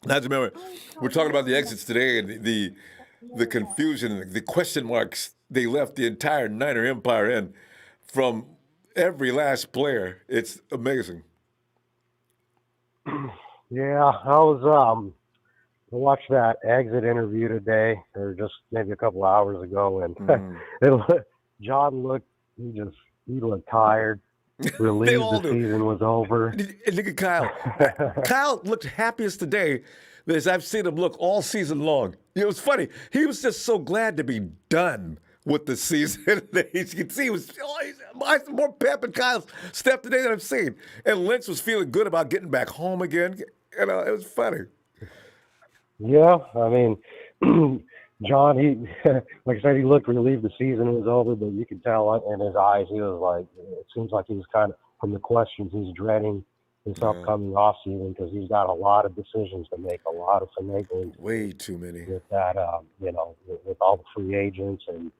Speaker 1: Nigel, remember, we're talking about the exits today and the confusion, the question marks they left the entire Niner empire in from every last player. It's amazing.
Speaker 11: Yeah, I watched that exit interview today, or just maybe a couple hours ago, and John looked tired. Relieved the season was over.
Speaker 1: And look at Kyle. Kyle looked happiest today as I've seen him look all season long. It was funny. He was just so glad to be done with the season. As you can see, he's more pep in Kyle's step today than I've seen. And Lynch was feeling good about getting back home again. It was funny.
Speaker 11: Yeah, I mean, John, he like I said, he looked relieved the season was over, but you could tell in his eyes he was like, it seems like he was kind of, from the questions, he's dreading this upcoming off season because he's got a lot of decisions to make, a lot of finagling.
Speaker 1: Way too many.
Speaker 11: With that, with all the free agents and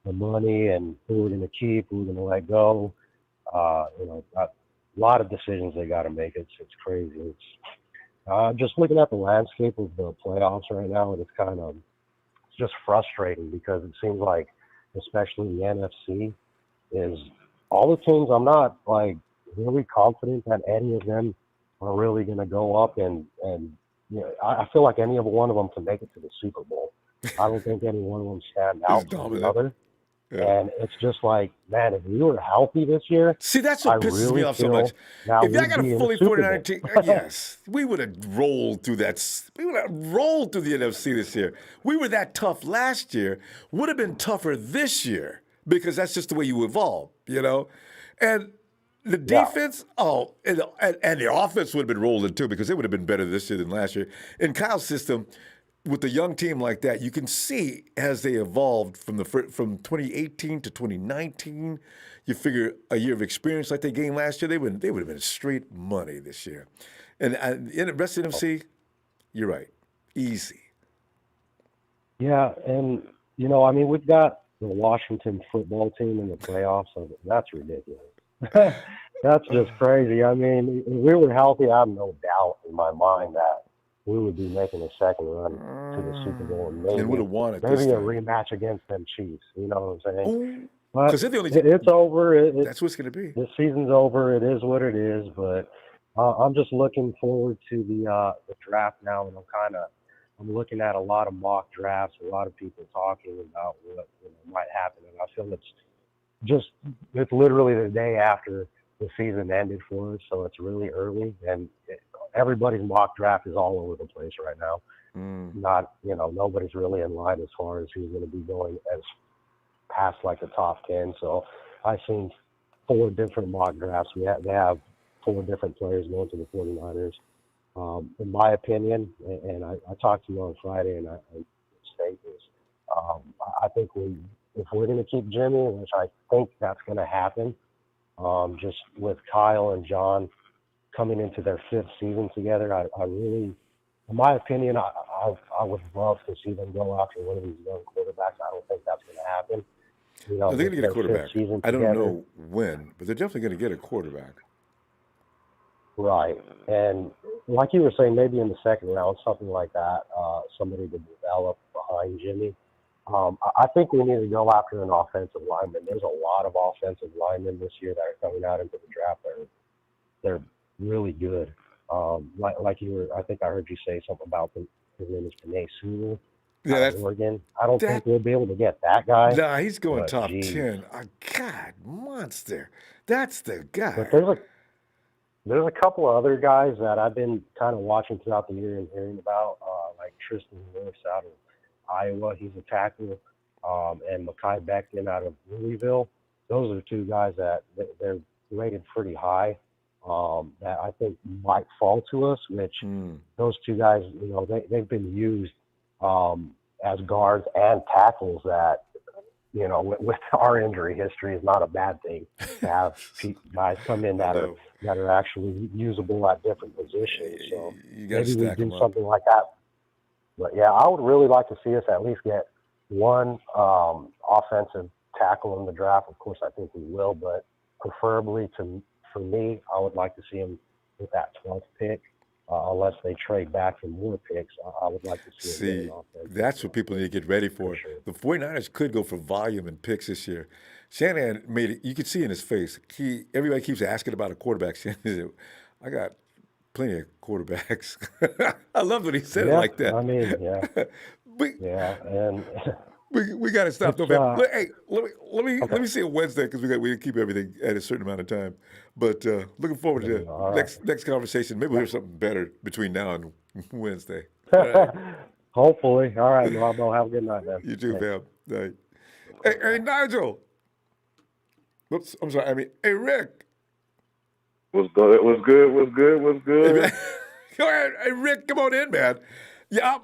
Speaker 11: the money and who we're going to keep, who we're going to let go. A lot of decisions they got to make. It's crazy. It's just looking at the landscape of the playoffs right now, and it's just frustrating because it seems like, especially the NFC, is all the teams. I'm not really confident that any of them are really going to go up and I feel like any one of them can make it to the Super Bowl. I don't think any one of them stand out from the other. Yeah. And it's just like, man, if we were healthy this year,
Speaker 1: see, that's what pisses me off so much. If I got a fully 49 team, yes, we would have rolled through that. We would have rolled through the NFC this year. We were that tough last year. Would have been tougher this year because that's just the way you evolve, And the defense, and the offense would have been rolling too because it would have been better this year than last year. In Kyle's system, with a young team like that, you can see as they evolved from 2018 to 2019. You figure a year of experience like they gained last year, they would have been straight money this year. And in the rest of NFC, you're right, easy.
Speaker 11: Yeah, and I mean, we've got the Washington football team in the playoffs, so that's ridiculous. That's just crazy. I mean, if we were healthy, I have no doubt in my mind that we would be making a second run to the Super Bowl and
Speaker 1: would have won it.
Speaker 11: Maybe a rematch against them Chiefs. You know what I'm saying?
Speaker 1: Because
Speaker 11: it's over.
Speaker 1: That's what it's going to be.
Speaker 11: The season's over. It is what it is. But I'm just looking forward to the draft now, and I'm looking at a lot of mock drafts, a lot of people talking about what might happen, and I feel it's literally the day after the season ended for us, so it's really early, and everybody's mock draft is all over the place right now. Not, nobody's really in line as far as who's going to be going as past like the top 10. So I've seen 4 different mock drafts. They have 4 different players going to the 49ers. In my opinion, and I talked to you on Friday, and I state this, I think if we're going to keep Jimmy, which I think that's going to happen, just with Kyle and John coming into their 5th season together, I really, in my opinion, I would love to see them go after one of these young quarterbacks. I don't think that's going to happen.
Speaker 1: They're going to get a quarterback. I don't know when, but they're definitely going to get a quarterback.
Speaker 11: Right. And like you were saying, maybe in the second round, something like that, somebody to develop behind Jimmy. I think we need to go after an offensive lineman. There's a lot of offensive linemen this year that are coming out into the draft. They're really good. Like you were, I think I heard you say something about his name is Panay Sewell.
Speaker 1: Yeah, that's
Speaker 11: Oregon. I don't think we'll be able to get that guy.
Speaker 1: Nah, he's going top 10. God, monster. That's the guy.
Speaker 11: But there's a couple of other guys that I've been kind of watching throughout the year and hearing about, like Tristan Lewis out of Iowa. He's a tackle, and Mekhi Becton out of Louisville. Those are 2 guys that they're rated pretty high. That I think might fall to us. Which those 2 guys, they've been used as guards and tackles. That with our injury history, is not a bad thing to have guys come in that are actually usable at different positions. So maybe we do something like that. But yeah, I would really like to see us at least get one offensive tackle in the draft. Of course, I think we will, but preferably for me, I would like to see him with that 12th pick. Unless they trade back for more picks, I would like to see him.
Speaker 1: That's what people need to get ready for. Sure. The 49ers could go for volume and picks this year. Shanahan made it. You could see in his face. Everybody keeps asking about a quarterback. Shanahan said, I got plenty of quarterbacks. I love when he said it like that.
Speaker 11: I mean, yeah. And
Speaker 1: we got to stop. Hey, let me see it Wednesday because we keep everything at a certain amount of time. But looking forward to next conversation. Maybe we'll hear something better between now and Wednesday.
Speaker 11: Right. Hopefully. All right, Ronbo. Have a good night, man.
Speaker 1: You too, fam. Night. Hey, Nigel. Whoops, I'm sorry. Hey, Rick.
Speaker 12: What's good? What's good? What's good? What's good?
Speaker 1: Go ahead. Hey, Rick, come on in, man. Yeah,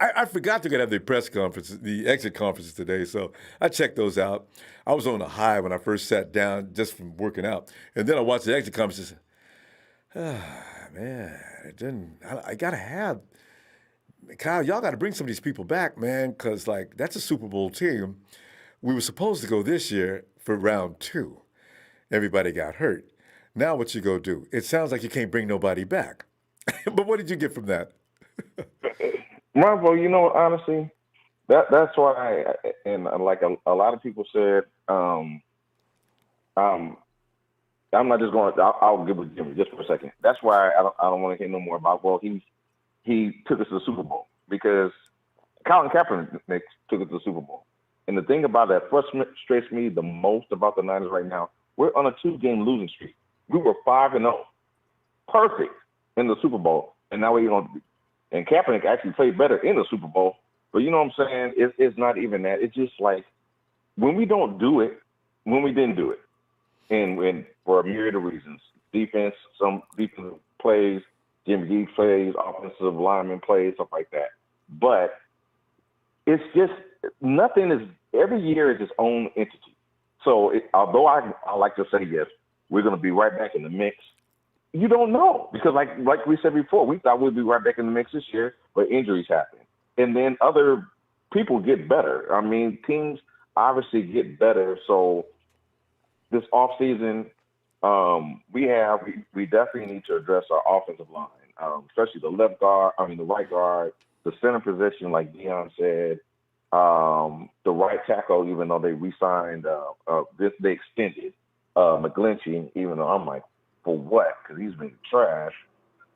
Speaker 1: I forgot to have the press conferences, the exit conferences today, so I checked those out. I was on a high when I first sat down just from working out, and then I watched the exit conferences. Man, I gotta have Kyle. Y'all got to bring some of these people back, man, because that's a Super Bowl team. We were supposed to go this year for round 2. Everybody got hurt. Now what you go do? It sounds like you can't bring nobody back. But what did you get from that?
Speaker 12: Ronbo, honestly, that's why, and like a lot of people said, I'm not just going. I'll give it to Jimmy just for a second. That's why I don't want to hear no more about. Well, he took us to the Super Bowl because Colin Kaepernick took us to the Super Bowl. And the thing about that frustrates me the most about the Niners right now, we're on a 2-game losing streak. We were 5-0, perfect in the Super Bowl, and now and Kaepernick actually played better in the Super Bowl. But you know what I'm saying? It's not even that. It's just like when we don't do it, when we didn't do it, and for a myriad of reasons, defense, some defensive plays, Jimmy G plays, offensive lineman plays, stuff like that. but it's just nothing is. Every year is its own entity. So although I like to say yes, we're going to be right back in the mix. You don't know because like we said before, we thought we'd be right back in the mix this year, but injuries happen, and then other people get better. I mean, teams obviously get better. So this offseason, we definitely need to address our offensive line, especially the the right guard, the center position, like Deion said, the right tackle, even though they re-signed, they extended McGlinchey, even though I'm like, for what? Because he's been trash.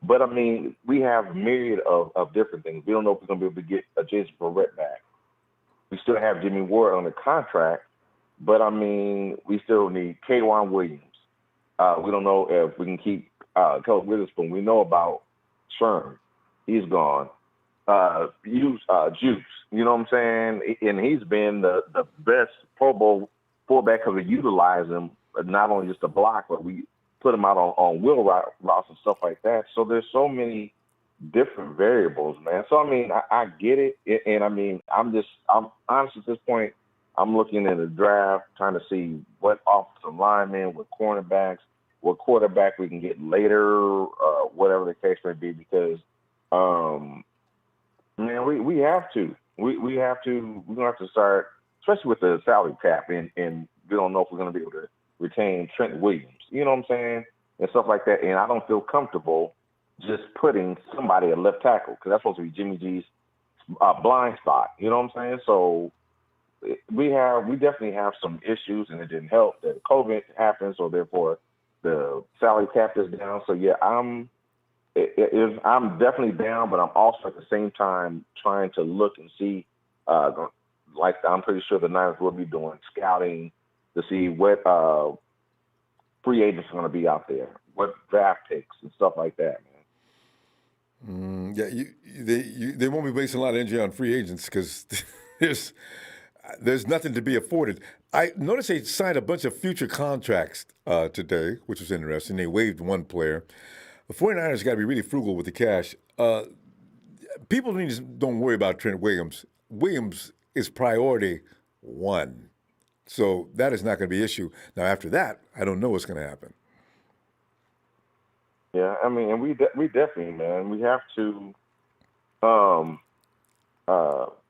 Speaker 12: But I mean, we have a myriad of different things. We don't know if we're going to be able to get a Jason Barrett back. We still have Jimmy Ward on the contract, but I mean, we still need K'Wan Williams. We don't know if we can keep Coach Witherspoon. We know about Sherm. He's gone. Juice, you know what I'm saying? And he's been the best Pro Bowl fullback because we utilize him, not only just to block, but we put him out on wheel routes and stuff like that. So there's so many different variables, man. So I mean, I get it, and I mean, I'm honest at this point. I'm looking at the draft, trying to see what offensive linemen, what cornerbacks, what quarterback we can get later, whatever the case may be, because man, we have to. We have to. We're gonna have to start, especially with the salary cap, and we don't know if we're gonna be able to retain Trent Williams. You know what I'm saying, and stuff like that. And I don't feel comfortable just putting somebody at left tackle because that's supposed to be Jimmy G's blind spot. You know what I'm saying? So we definitely have some issues, and it didn't help that COVID happened. So therefore, the salary cap is down. So yeah, I'm definitely down, but I'm also at the same time trying to look and see, like I'm pretty sure the Niners will be doing scouting to see what free agents are going to be out there, what draft picks and stuff like that, man.
Speaker 1: They won't be wasting a lot of energy on free agents because there's nothing to be afforded. I noticed they signed a bunch of future contracts today, which was interesting. They waived one player. The 49ers got to be really frugal with the cash. People don't worry about Trent Williams. Williams is priority one. So that is not going to be an issue. Now, after that, I don't know what's going to happen.
Speaker 12: Yeah, I mean, and we definitely, man, we have to,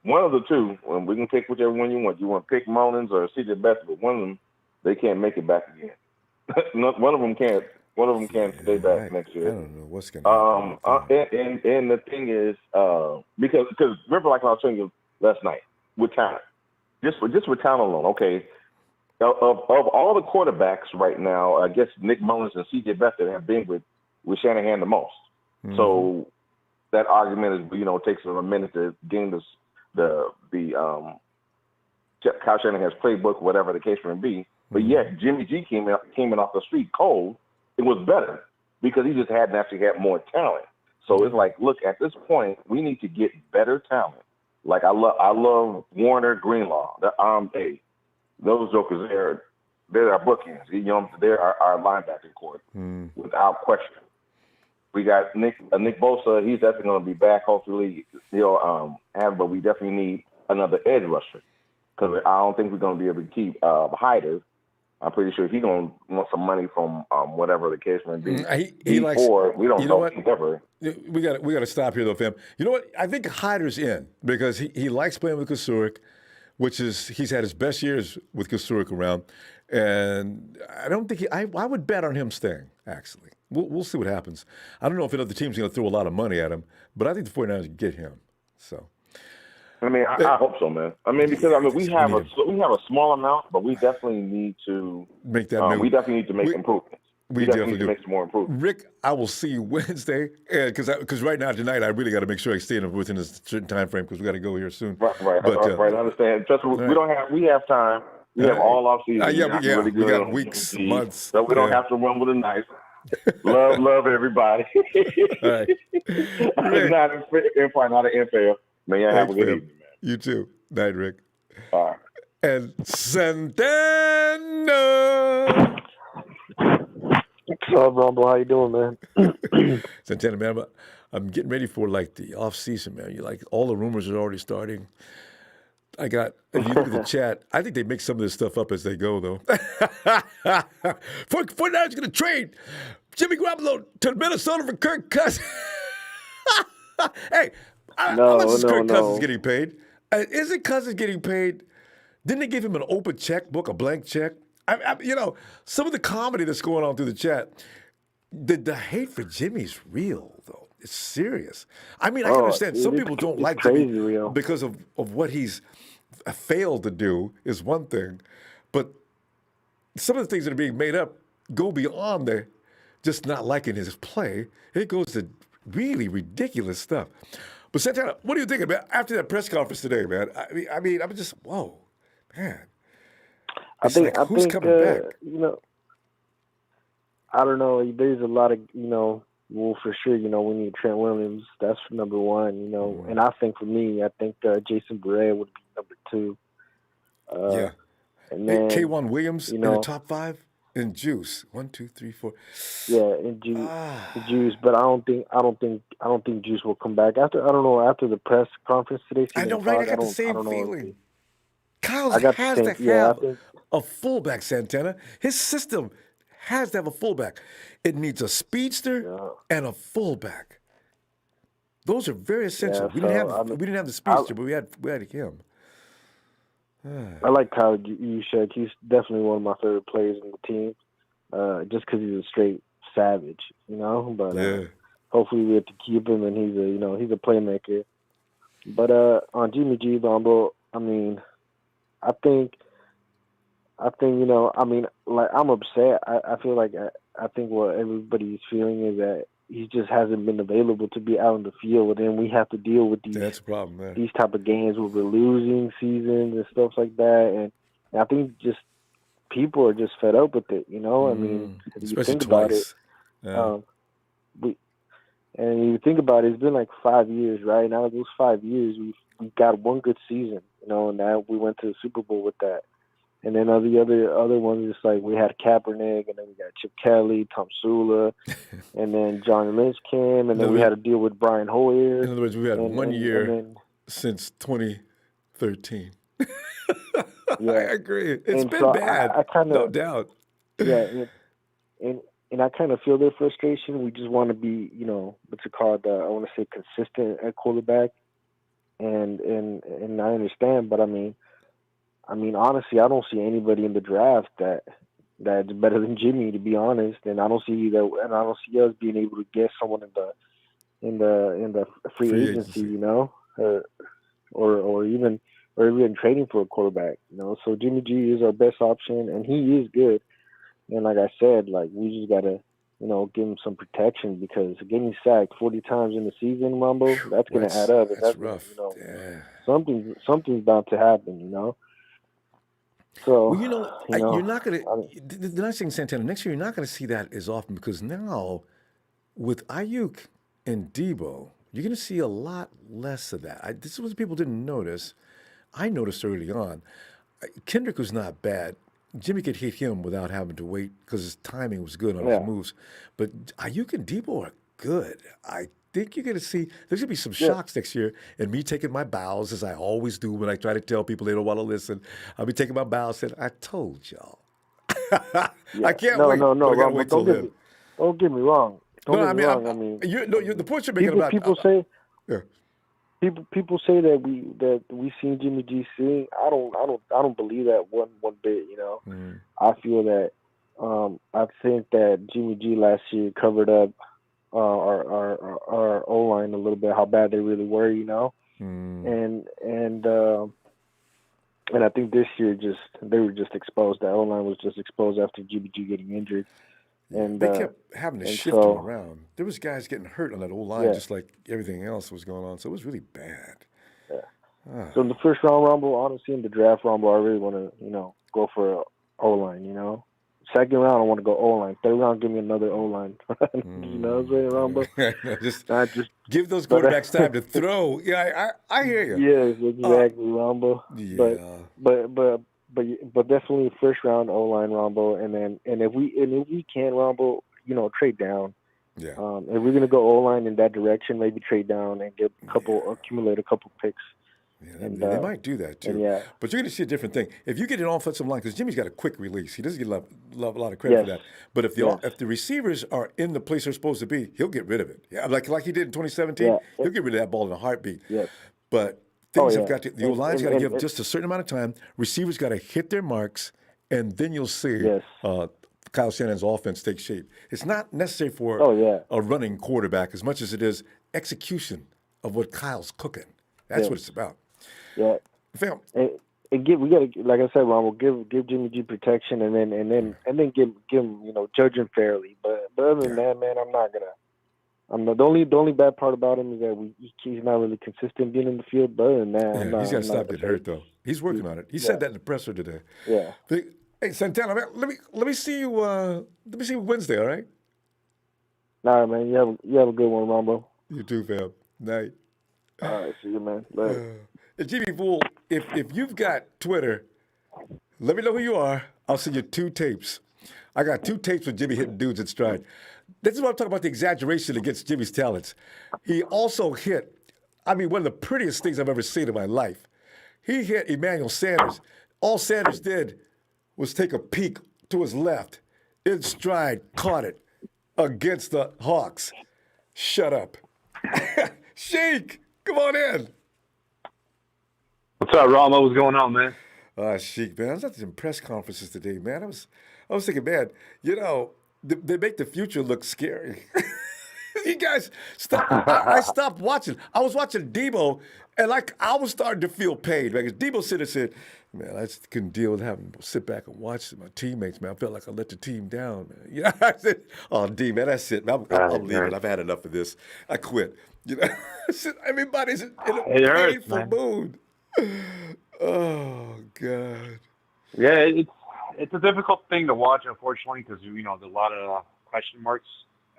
Speaker 12: one of the two, and we can pick whichever one you want. You want to pick Mullins or C.J. Beathard, but one of them, they can't make it back again. One of them can't. One of them can't stay back next year.
Speaker 1: I don't know what's going to happen.
Speaker 12: And the thing is, because remember, like I was telling you last night, with talent, just with talent alone, okay. Of all the quarterbacks right now, I guess Nick Mullins and C.J. Beathard have been with Shanahan the most. Mm-hmm. So that argument is, it takes a minute to gain the Kyle Shanahan's playbook, whatever the case may be. But yes, Jimmy G came in off the street cold. It was better because he just had more talent. So it's like, look, at this point, we need to get better talent. Like I love Warner, Greenlaw. Those jokers they're our bookends. They're our linebacker court without question. We got Nick Bosa. He's definitely going to be back. Hopefully, but we definitely need another edge rusher because I don't think we're going to be able to keep Hyder. I'm pretty sure he's going to want some money from whatever the case may be.
Speaker 1: He likes.
Speaker 12: We don't know what? Ever.
Speaker 1: We got to stop here though, fam. You know what? I think Hyder's in because he likes playing with Kasurik, he's had his best years with Kasurik around, and I don't think I would bet on him staying. Actually, we'll see what happens. I don't know if another team's going to throw a lot of money at him, but I think the 49ers get him. So.
Speaker 12: I mean, I hope so, man. I mean, because we have a small amount, but we definitely need to
Speaker 1: make that move.
Speaker 12: We definitely need to make improvements. We definitely need to make some more improvements.
Speaker 1: Rick, I will see you Wednesday, because right now tonight I really got to make sure I stay within a certain time frame because we got to go here soon.
Speaker 12: Right. I understand. Trust me, we have time. We have all off season.
Speaker 1: We got weeks, months.
Speaker 12: So we don't have to run with a knife. love everybody.
Speaker 1: All right.
Speaker 12: Not an NFL. Man, y'all have a good evening, man.
Speaker 1: You too. Night, Rick.
Speaker 12: All right.
Speaker 1: And Santana.
Speaker 9: What's up, Ronbo? How you doing, man?
Speaker 1: Santana, man, I'm getting ready for like the off season, man. You like all the rumors are already starting. If you look at the chat, I think they make some of this stuff up as they go, though. 49ers going to trade Jimmy Garoppolo to Minnesota for Kirk Cousins. Hey, how much is Kirk Cousins getting paid? Isn't Cousins getting paid? Didn't they give him an open checkbook, a blank check? Some of the comedy that's going on through the chat, the hate for Jimmy's real, though. It's serious. I mean, I can understand some people don't like Jimmy because of what he's failed to do is one thing, but some of the things that are being made up go beyond the just not liking his play. It goes to really ridiculous stuff. But Santana, what do you think about after that press conference today, man? I mean, I'm just whoa, man. It's who's coming back?
Speaker 9: I don't know. There's a lot of well, for sure, we need Trent Williams. That's number one, And I think for me, I think Jason Barrett would be number two.
Speaker 1: Yeah.
Speaker 9: And then
Speaker 1: K1 Williams in the top 5 in Juice. 1, 2, 3, 4.
Speaker 9: Yeah, in Juice. But I don't think Juice will come back after. I don't know, after the press conference today.
Speaker 1: I know, right? I got the same feeling. Kyles has to have a fullback, Santana. His system has to have a fullback. It needs a speedster and a fullback. Those are very essential. We didn't have the speedster, but we had him.
Speaker 9: I like Kyle Juszczyk. He's definitely one of my favorite players in the team, just because he's a straight savage, But hopefully we have to keep him, and he's a playmaker. But on Jimmy G, Ronbo, I think I'm upset. I feel like I think what everybody's feeling is that he just hasn't been available to be out in the field, and we have to deal with these.
Speaker 1: That's a problem, man.
Speaker 9: These type of games where we're losing seasons and stuff like that, and I think just people are just fed up with it. If you think about it, and you think about it, it's been like 5 years, right? Now those 5 years, we've got one good season, and now we went to the Super Bowl with that. And then the other ones, just like we had Kaepernick, and then we got Chip Kelly, Tom Sula, and then John Lynch came, and then we had to deal with Brian Hoyer.
Speaker 1: In other words, we had 1 year since 2013.
Speaker 9: Yeah,
Speaker 1: I agree. It's been bad, no doubt.
Speaker 9: Yeah, and I kind of feel their frustration. We just want to be, what's it called? I want to say consistent at quarterback, and I understand, but honestly, I don't see anybody in the draft that's better than Jimmy, to be honest. And I don't see us being able to get someone in the free agency, or even trading for a quarterback, So Jimmy G is our best option, and he is good. And like I said, we just gotta, give him some protection, because getting sacked 40 times in the season, Ronbo, that's gonna add up.
Speaker 1: That's rough.
Speaker 9: Something's about to happen, So,
Speaker 1: you're not going to. The nice thing, Santana, next year you're not going to see that as often, because now with Ayuk and Debo, you're going to see a lot less of that. This is what people didn't notice. I noticed early on. Kendrick was not bad. Jimmy could hit him without having to wait because his timing was good on his moves. But Ayuk and Debo are good. I think you're going to see there's going to be some shocks next year, and me taking my bows, as I always do when I try to tell people they don't want to listen. I'll be taking my bows, saying, I told y'all. I can't wait.
Speaker 9: No,
Speaker 1: I gotta wait till then.
Speaker 9: Don't get me wrong.
Speaker 1: The point you're making
Speaker 9: people say that we seen Jimmy G sing. I don't believe that one bit. I feel that I think that Jimmy G last year covered up our O-line a little bit, how bad they really were, and I think this year they were just exposed. The O-line was just exposed after GBG getting injured, and
Speaker 1: they kept having to shift them around. There was guys getting hurt on that O-line, just like everything else was going on. So it was really bad.
Speaker 9: Yeah. So in the first round Rumble, honestly, in the draft Rumble, I really want to go for O-line. Second round, I want to go O-line. Third round, give me another O-line. You know what I'm saying, Ronbo?
Speaker 1: just give those quarterbacks time to throw. Yeah, I hear you.
Speaker 9: Yes, exactly, Ronbo.
Speaker 1: Yeah.
Speaker 9: But definitely first round O-line, Ronbo, and if we can, Ronbo, trade down.
Speaker 1: Yeah.
Speaker 9: If we're gonna go O-line in that direction, maybe trade down and accumulate a couple picks.
Speaker 1: Yeah, they might do that too.
Speaker 9: Yeah.
Speaker 1: But you're going to see a different thing. If you get an offensive line, because Jimmy's got a quick release, he doesn't get a lot of credit for that. But if the receivers are in the place they're supposed to be, he'll get rid of it. Yeah, like he did in 2017, he'll get rid of that ball in a heartbeat.
Speaker 9: Yes.
Speaker 1: But things have got to, the O-line's got to give just a certain amount of time. Receivers got to hit their marks, and then you'll see Kyle Shanahan's offense take shape. It's not necessary for a running quarterback as much as it is execution of what Kyle's cooking. That's what it's about.
Speaker 9: Yeah.
Speaker 1: Fam.
Speaker 9: And we gotta, like I said, Ronbo, give Jimmy G protection and then give him, judge him fairly. But other than that, man, the only bad part about him is that he's not really consistent being in the field. But other than that,
Speaker 1: he's got to stop getting hurt though. He's working on it. He said that in the presser today.
Speaker 9: Yeah.
Speaker 1: Hey, Santana, man, let me see you. Let me see you Wednesday. All right.
Speaker 9: All right, man. You have a good one, Ronbo.
Speaker 1: You too, fam. Night.
Speaker 9: All right, see you, man. Later.
Speaker 1: Jimmy Fool, if you've got Twitter, let me know who you are. I'll send you 2 tapes. I got 2 tapes with Jimmy hitting dudes in stride. This is what I'm talking about, the exaggeration against Jimmy's talents. He also hit, one of the prettiest things I've ever seen in my life. He hit Emmanuel Sanders. All Sanders did was take a peek to his left, in stride, caught it against the Hawks. Shut up. Sheik, come on in.
Speaker 13: What's up, Ronbo? What's going on, man?
Speaker 1: Sheik, man. I was at some press conferences today, man. I was thinking, man, they make the future look scary. You guys, stop. I stopped watching. I was watching Debo, and I was starting to feel pain, man. Because Debo said, man, I just couldn't deal with having to sit back and watch my teammates, man. I felt like I let the team down, man. I said, oh, D, man, that's it. I'm leaving. I've had enough of this. I quit. I said, everybody's in a painful mood. Oh, God.
Speaker 13: Yeah, it's a difficult thing to watch, unfortunately, because, there's a lot of question marks.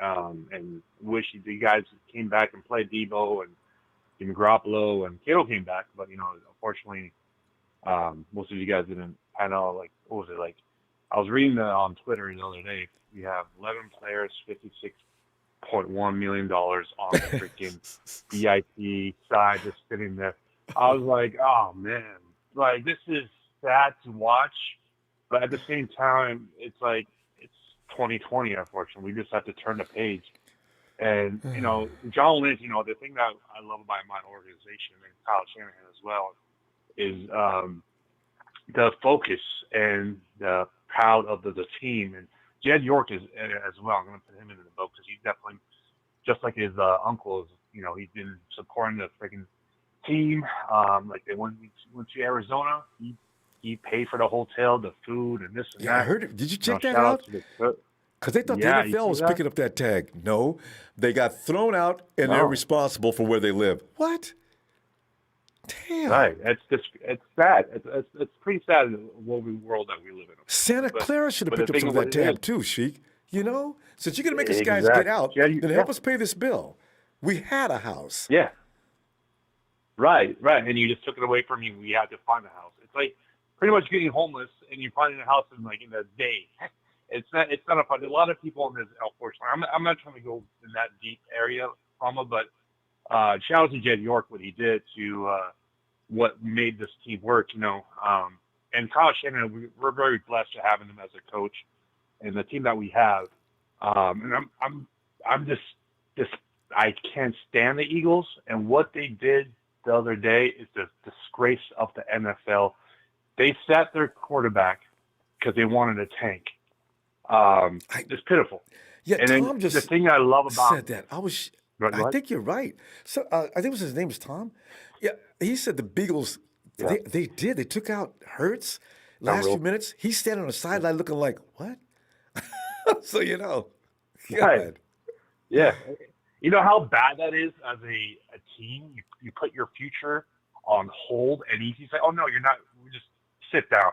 Speaker 13: And wish the guys came back and played Debo and even Garoppolo and Kittle came back. But, unfortunately, most of you guys didn't. I know, what was it? I was reading on Twitter the other day. We have 11 players, $56.1 million on the freaking BIP side just sitting there. I was like, oh, man. This is sad to watch. But at the same time, it's 2020, unfortunately. We just have to turn the page. And, John Lynch, the thing that I love about my organization and Kyle Shanahan as well is the focus and the proud of the team. And Jed York is as well. I'm going to put him in the boat because he's definitely, just like his uncle, he's been supporting the freaking team. They went to Arizona. He paid for the hotel, the food, and this and that.
Speaker 1: Yeah, I heard it. Did you check that out? Because they thought the NFL was picking up that tag. No, they got thrown out, and they're responsible for where they live. What? Damn.
Speaker 13: Right. It's sad. It's pretty sad in the world that we live in.
Speaker 1: Santa Clara should have picked up some of that tab too, Sheik. Since you're going to make us guys get out, then help us pay this bill. We had a house.
Speaker 13: Yeah. Right. And you just took it away from me. We had to find a house. It's like pretty much getting homeless, and you're finding a house in a day. It's not a fun. A lot of people in this, unfortunately. I'm not trying to go in that deep area, but shout out to Jed York, what he did to what made this team work, and Kyle Shanahan, we're very blessed to have him as a coach, and the team that we have. And I'm just I can't stand the Eagles, and what they did the other day is the disgrace of the NFL. They sat their quarterback because they wanted a tank. It's pitiful.
Speaker 1: Yeah,
Speaker 13: and
Speaker 1: Tom
Speaker 13: then
Speaker 1: just
Speaker 13: the thing I love about
Speaker 1: said that. I think you're right. So I think his name was Tom. Yeah, he said the Beagles. Yeah. They did. They took out Hurts last few minutes. He's standing on the sideline looking like what? So
Speaker 13: Right. Yeah. You know how bad that is as a team. You put your future on hold, and you say, "Oh no, you're not." We just sit down,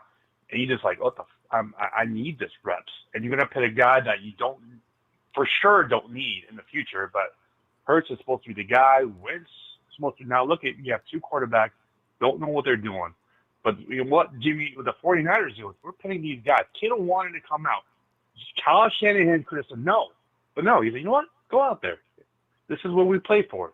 Speaker 13: and you just what the. I need this reps, and you're gonna put a guy that you don't need in the future. But Hurts is supposed to be the guy. Wentz is supposed to. Now look at you have 2 quarterbacks, don't know what they're doing. But what Jimmy with the 49ers do? We're putting these guys. Kittle wanted to come out. Kyle Shanahan could have said no, but no. He said, you know what? Go out there. This is what we play for.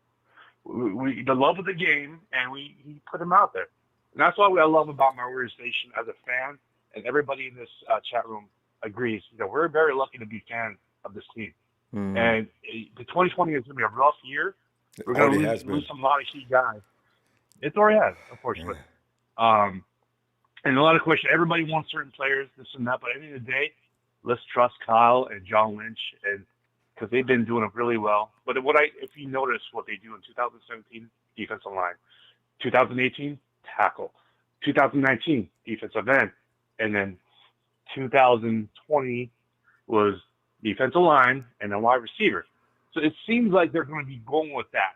Speaker 13: We the love of the game, and he put him out there. And that's what I love about my organization as a fan, and everybody in this chat room agrees. We're very lucky to be fans of this team. And the 2020 is going to be a rough year. We're going to lose some lot of key guys. It already has, unfortunately. And a lot of questions. Everybody wants certain players, this and that. But at the end of the day, let's trust Kyle and John Lynch, and because they've been doing it really well. But if you notice what they do in 2017, defensive line, 2018, tackle, 2019, defensive end, and then 2020 was defensive line and a wide receiver. So it seems like they're going to be going with that.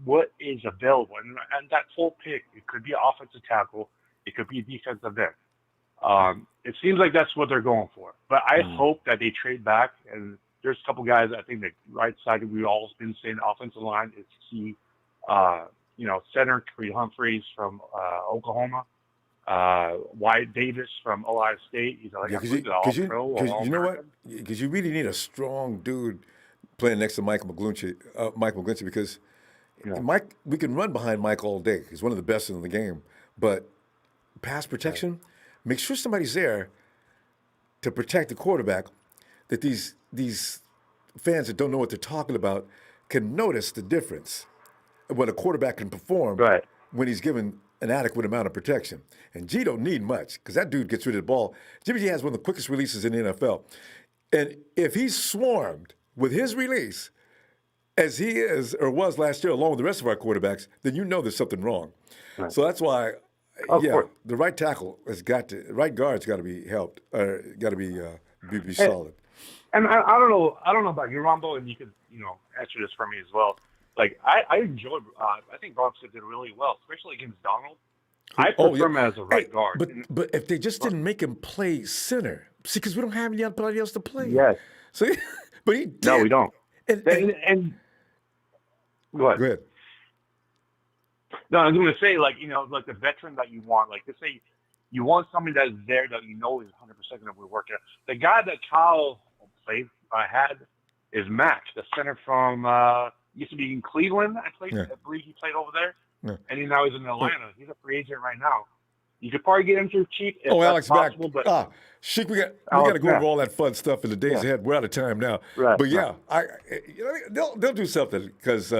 Speaker 13: What is available, and that whole pick, it could be an offensive tackle, it could be a defensive end. It seems like that's what they're going for. But I hope that they trade back, and there's a couple guys I think the right side we've always been saying offensive line is key. Center Creed Humphreys from Oklahoma, Wyatt Davis from Ohio State. He's like
Speaker 1: because you know what? Because you really need a strong dude playing next to Michael McGlinchey. Because Mike, we can run behind Mike all day. He's one of the best in the game. But pass protection, make sure somebody's there to protect the quarterback. That these fans that don't know what they're talking about can notice the difference when a quarterback can perform when he's given an adequate amount of protection. And G don't need much because that dude gets rid of the ball. Jimmy G has one of the quickest releases in the NFL. And if he's swarmed with his release as he is or was last year along with the rest of our quarterbacks, then you know there's something wrong. Right. So that's why, the right tackle right guard's got to be helped, or got to be solid.
Speaker 13: And I don't know about you, Ronbo, and you could, answer this for me as well. Like, I enjoyed, I think Bronson did really well, especially against Donald. I prefer him as a right guard.
Speaker 1: But if they just didn't make him play center, see, because we don't have anybody else to play.
Speaker 13: Yes.
Speaker 1: See, but he did.
Speaker 13: No, we don't.
Speaker 1: And
Speaker 13: go ahead.
Speaker 1: Go ahead.
Speaker 13: No, I was going to say, like the veteran that you want, like, let's say you want somebody that's there that you know is 100% going to be working. The guy that Kyle had is Max, the center from used to be in Cleveland. I believe he played over there, and now he's in Atlanta. He's a free agent right now. You could probably get him to cheap.
Speaker 1: Alex
Speaker 13: possible,
Speaker 1: back.
Speaker 13: But
Speaker 1: Sheik, we got to go over all that fun stuff in the days ahead. We're out of time now.
Speaker 13: Right.
Speaker 1: But they'll do something because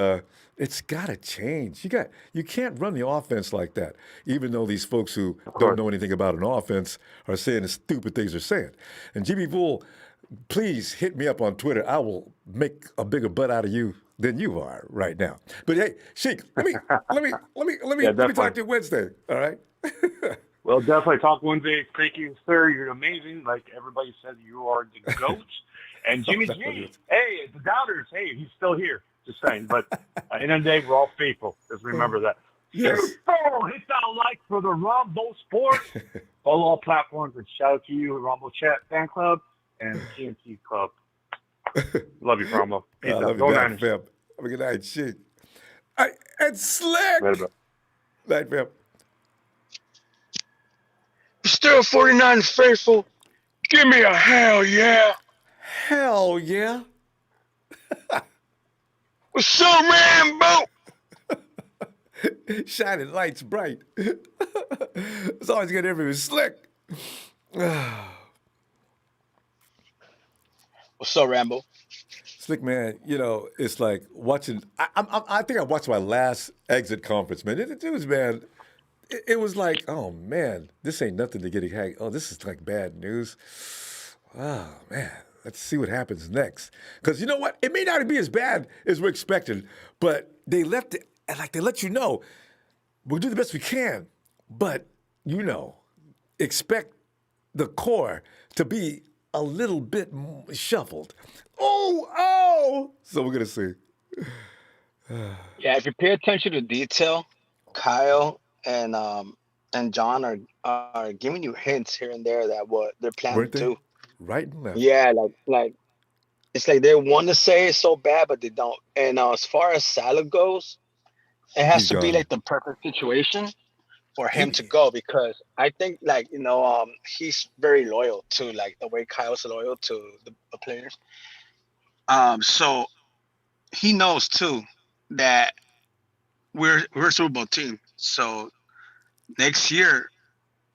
Speaker 1: it's got to change. You can't run the offense like that. Even though these folks who don't know anything about an offense are saying the stupid things they're saying. And Jimmy Bull, please hit me up on Twitter. I will make a bigger butt out of you than you are right now. But hey, Sheik, let me talk to you Wednesday. All right.
Speaker 13: Well, definitely talk Wednesday. Thank you, sir. You're amazing. Like everybody said, you are the GOAT. And Jimmy G, hey, the doubters, hey, he's still here. Just saying. But at the end of the day, we're all faithful. Just remember that.
Speaker 1: Yes.
Speaker 13: Hit that like for the Ronbo Sports. Follow all platforms, and shout out to you, Ronbo Chat Fan Club and TNT Club. Love you, Ronbo.
Speaker 1: I love you back, fam. Have a good night, Sheik. And Slick. Night, fam.
Speaker 14: Still 49 faithful. Give me a hell yeah.
Speaker 1: Hell yeah.
Speaker 14: What's up, Rambo?
Speaker 1: Shining lights bright. It's always good everywhere. Slick.
Speaker 14: What's up, Rambo?
Speaker 1: Slick, man, it's like watching. I think I watched my last exit conference, man. It was, man. It was like, oh man, this ain't nothing to get a. Oh, this is like bad news. Oh man, let's see what happens next. Because you know what, it may not be as bad as we're expecting, but they let you know we'll do the best we can, but expect the core to be a little bit shuffled. So we're gonna see.
Speaker 14: Yeah, if you pay attention to detail, Kyle and John are giving you hints here and there that what they're planning to do.
Speaker 1: Right and left.
Speaker 14: Yeah, like it's like they want to say it's so bad, but they don't. And as far as Salah goes, it has to be like the perfect situation for him to go, because I think he's very loyal to like the way Kyle's loyal to the players. So he knows too that we're a Super Bowl team. So next year,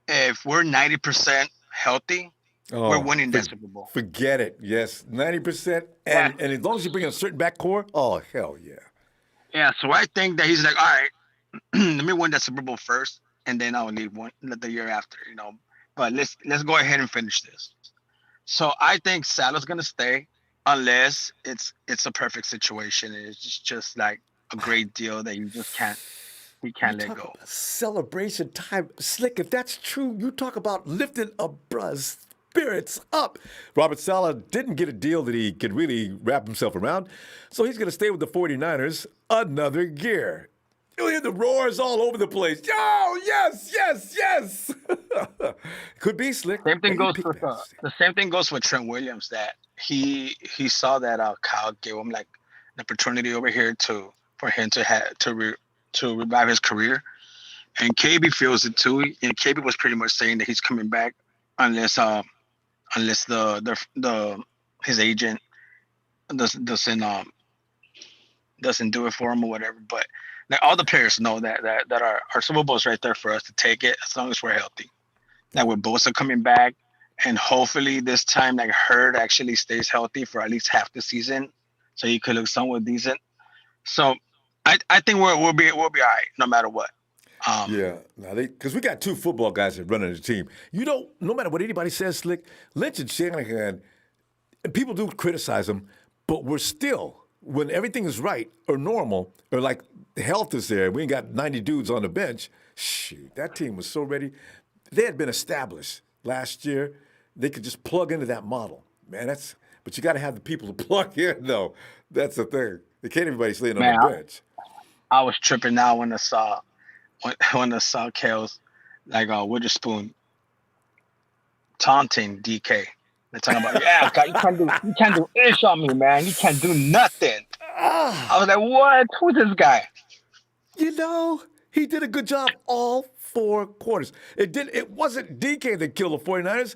Speaker 14: if we're 90% healthy, we're winning that Super Bowl.
Speaker 1: Forget it. Yes, 90%.
Speaker 14: Yeah.
Speaker 1: And as long as you bring a certain back core, oh, hell yeah.
Speaker 14: Yeah, so I think that he's like, all right, let me win that Super Bowl first, and then I'll leave one the year after, But let's go ahead and finish this. So I think Salah's gonna stay unless it's a perfect situation. It's just like a great deal that you just can't let go.
Speaker 1: Celebration time. Slick, if that's true, you talk about lifting a bruh's spirits up. Robert Saleh didn't get a deal that he could really wrap himself around, so he's going to stay with the 49ers another year. You'll hear the roars all over the place. Yo, yes, yes, yes. Could be, Slick.
Speaker 14: The same thing goes with Trent Williams, that he saw that Kyle gave him like an opportunity over here for him to revive his career, and KB feels it too. And KB was pretty much saying that he's coming back unless his agent doesn't do it for him or whatever. But like, all the players know that our Super Bowl is right there for us to take it as long as we're healthy. Now with Bosa coming back, and hopefully this time like Hurd actually stays healthy for at least half the season, so he could look somewhat decent. So I think we'll be all right no matter what.
Speaker 1: Because we got two football guys that running the team. No matter what anybody says, Slick, Lynch and Shanahan, people do criticize them, but we're still, when everything is right or normal, or like the health is there, we ain't got 90 dudes on the bench, shoot, that team was so ready. They had been established last year. They could just plug into that model. Man, but you got to have the people to plug in, though. That's the thing. They can't everybody sitting on the bench.
Speaker 14: I was tripping out when I saw Kels like Witherspoon taunting DK. They're talking about, yeah, God, you can't do ish on me, man. You can't do nothing. I was like, what? Who's this guy?
Speaker 1: He did a good job all 4 quarters. It wasn't DK that killed the 49ers.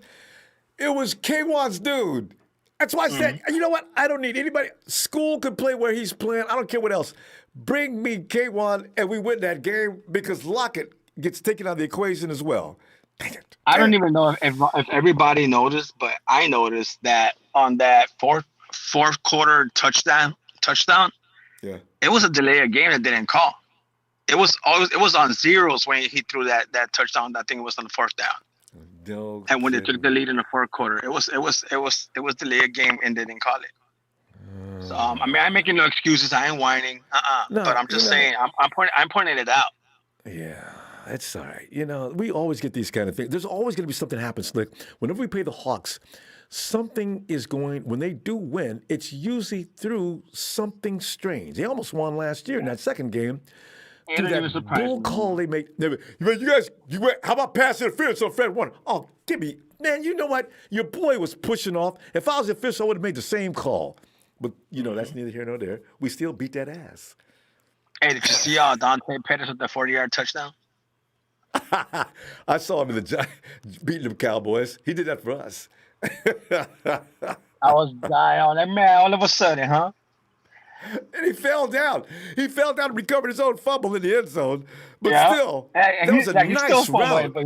Speaker 1: It was K1's dude. That's why I said, you know what? I don't need anybody. School could play where he's playing. I don't care what else. Bring me K1 and we win that game, because Lockett gets taken out of the equation as well. Dang it.
Speaker 14: I don't even know if everybody noticed, but I noticed that on that fourth quarter touchdown,
Speaker 1: yeah,
Speaker 14: it was a delay of game that didn't call. It was on zeros when he threw that touchdown. I think it was on the 4th down.
Speaker 1: No
Speaker 14: and when
Speaker 1: kidding.
Speaker 14: they took the lead in the 4th quarter, it was delay of game and they didn't call it. So I'm making no excuses. I ain't whining.
Speaker 1: No,
Speaker 14: but I'm just saying. I'm pointing it out.
Speaker 1: Yeah, it's all right. We always get these kind of things. There's always going to be something happen, Slick. Whenever we play the Hawks, something is going. When they do win, it's usually through something strange. They almost won last year in that second game. Through that bull call they made. How about pass interference on Fred Warner? Oh, give me, man. You know what? Your boy was pushing off. If I was the official, I would have made the same call. But that's neither here nor there. We still beat that ass.
Speaker 14: Hey, did you see Dante Pettis with the 40-yard touchdown?
Speaker 1: I saw him in the beating them Cowboys. He did that for us.
Speaker 14: I was dying on that man all of a sudden, huh?
Speaker 1: And he fell down. He fell down and recovered his own fumble in the end zone. But still, that was a nice route.
Speaker 14: But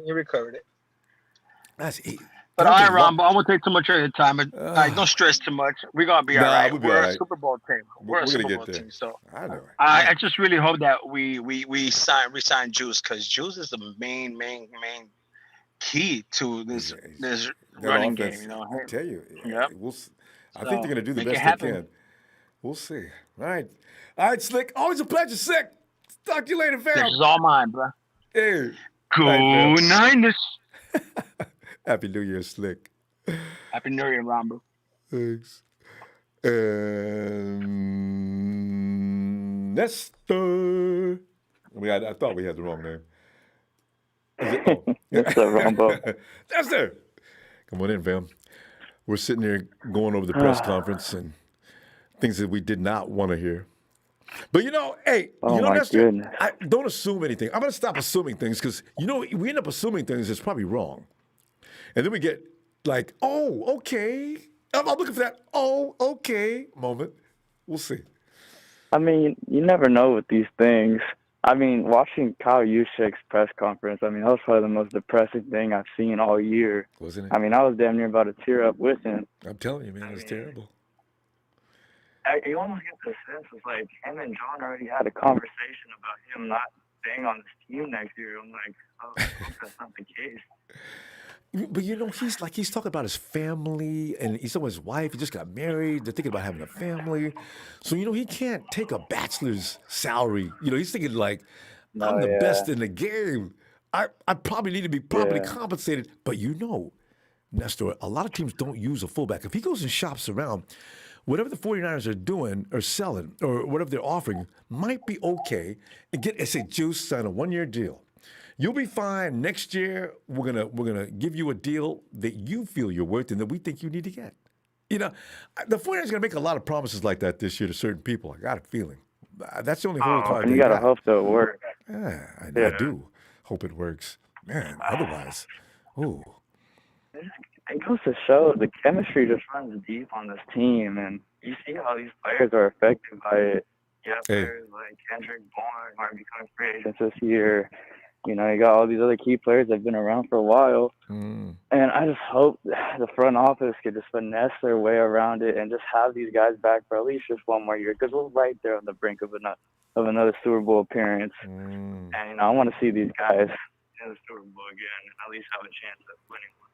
Speaker 14: he recovered it.
Speaker 1: That's easy.
Speaker 14: But all right, Ronbo, I won't take too much of your time. Don't stress too much. We're going to be all right. We're a Super Bowl team. We're a Super Bowl team. So I just really hope that we sign Juice, because Juice is the main key to this running game.
Speaker 1: I tell you.
Speaker 14: Yep.
Speaker 1: I think they're going to do the best they can. We'll see. All right, Slick. Always a pleasure, Slick. Talk to you later, fam.
Speaker 14: This is all mine, bro.
Speaker 1: Hey.
Speaker 14: Go Niners.
Speaker 1: Happy New Year, Slick.
Speaker 14: Happy New Year, Ronbo.
Speaker 1: Thanks. Nestor. I thought we had the wrong name.
Speaker 5: Nestor Ronbo.
Speaker 1: Nestor. Come on in, fam. We're sitting here going over the press conference and things that we did not want to hear. But Nestor, don't assume anything. I'm going to stop assuming things, because, we end up assuming things that's probably wrong. And then we get like, oh, okay. I'm looking for that, oh, okay moment. We'll see.
Speaker 15: I mean, you never know with these things. I mean, watching Kyle Juszczyk's press conference, I mean, that was probably the most depressing thing I've seen all year.
Speaker 1: Wasn't it?
Speaker 15: I mean, I was damn near about to tear up with him.
Speaker 1: I'm telling you, man, it's terrible.
Speaker 15: You almost get the sense it's like him and John already had a conversation about him not staying on this team next year. I'm like, oh, I hope that's not the case.
Speaker 1: But you know, he's talking about his family, and he's talking about his wife. He just got married. They're thinking about having a family. So, you know, he can't take a bachelor's salary. You know, he's thinking like, I'm the best in the game. I probably need to be properly compensated. But you know, Nestor, a lot of teams don't use a fullback. If he goes and shops around, whatever the 49ers are doing or selling or whatever they're offering might be okay. And get, say, Juice, sign a 1-year deal. You'll be fine. Next year, we're gonna give you a deal that you feel you're worth and that we think you need to get. You know, the 49ers are gonna make a lot of promises like that this year to certain people. I got a feeling. That's the only whole card
Speaker 15: and
Speaker 1: they
Speaker 15: you gotta
Speaker 1: got.
Speaker 15: hope that it works.
Speaker 1: Yeah, I do hope it works. Man, otherwise, ooh.
Speaker 15: It goes to show the chemistry just runs deep on this team, and you see how these players are affected by it. You have players like Kendrick Bourne who are becoming free agents this year. You know, you got all these other key players that have been around for a while. And I just hope the front office could just finesse their way around it and just have these guys back for at least just one more year, because we're right there on the brink of another Super Bowl appearance. And, you know, I want to see these guys in the Super Bowl again and at least have a chance at winning one.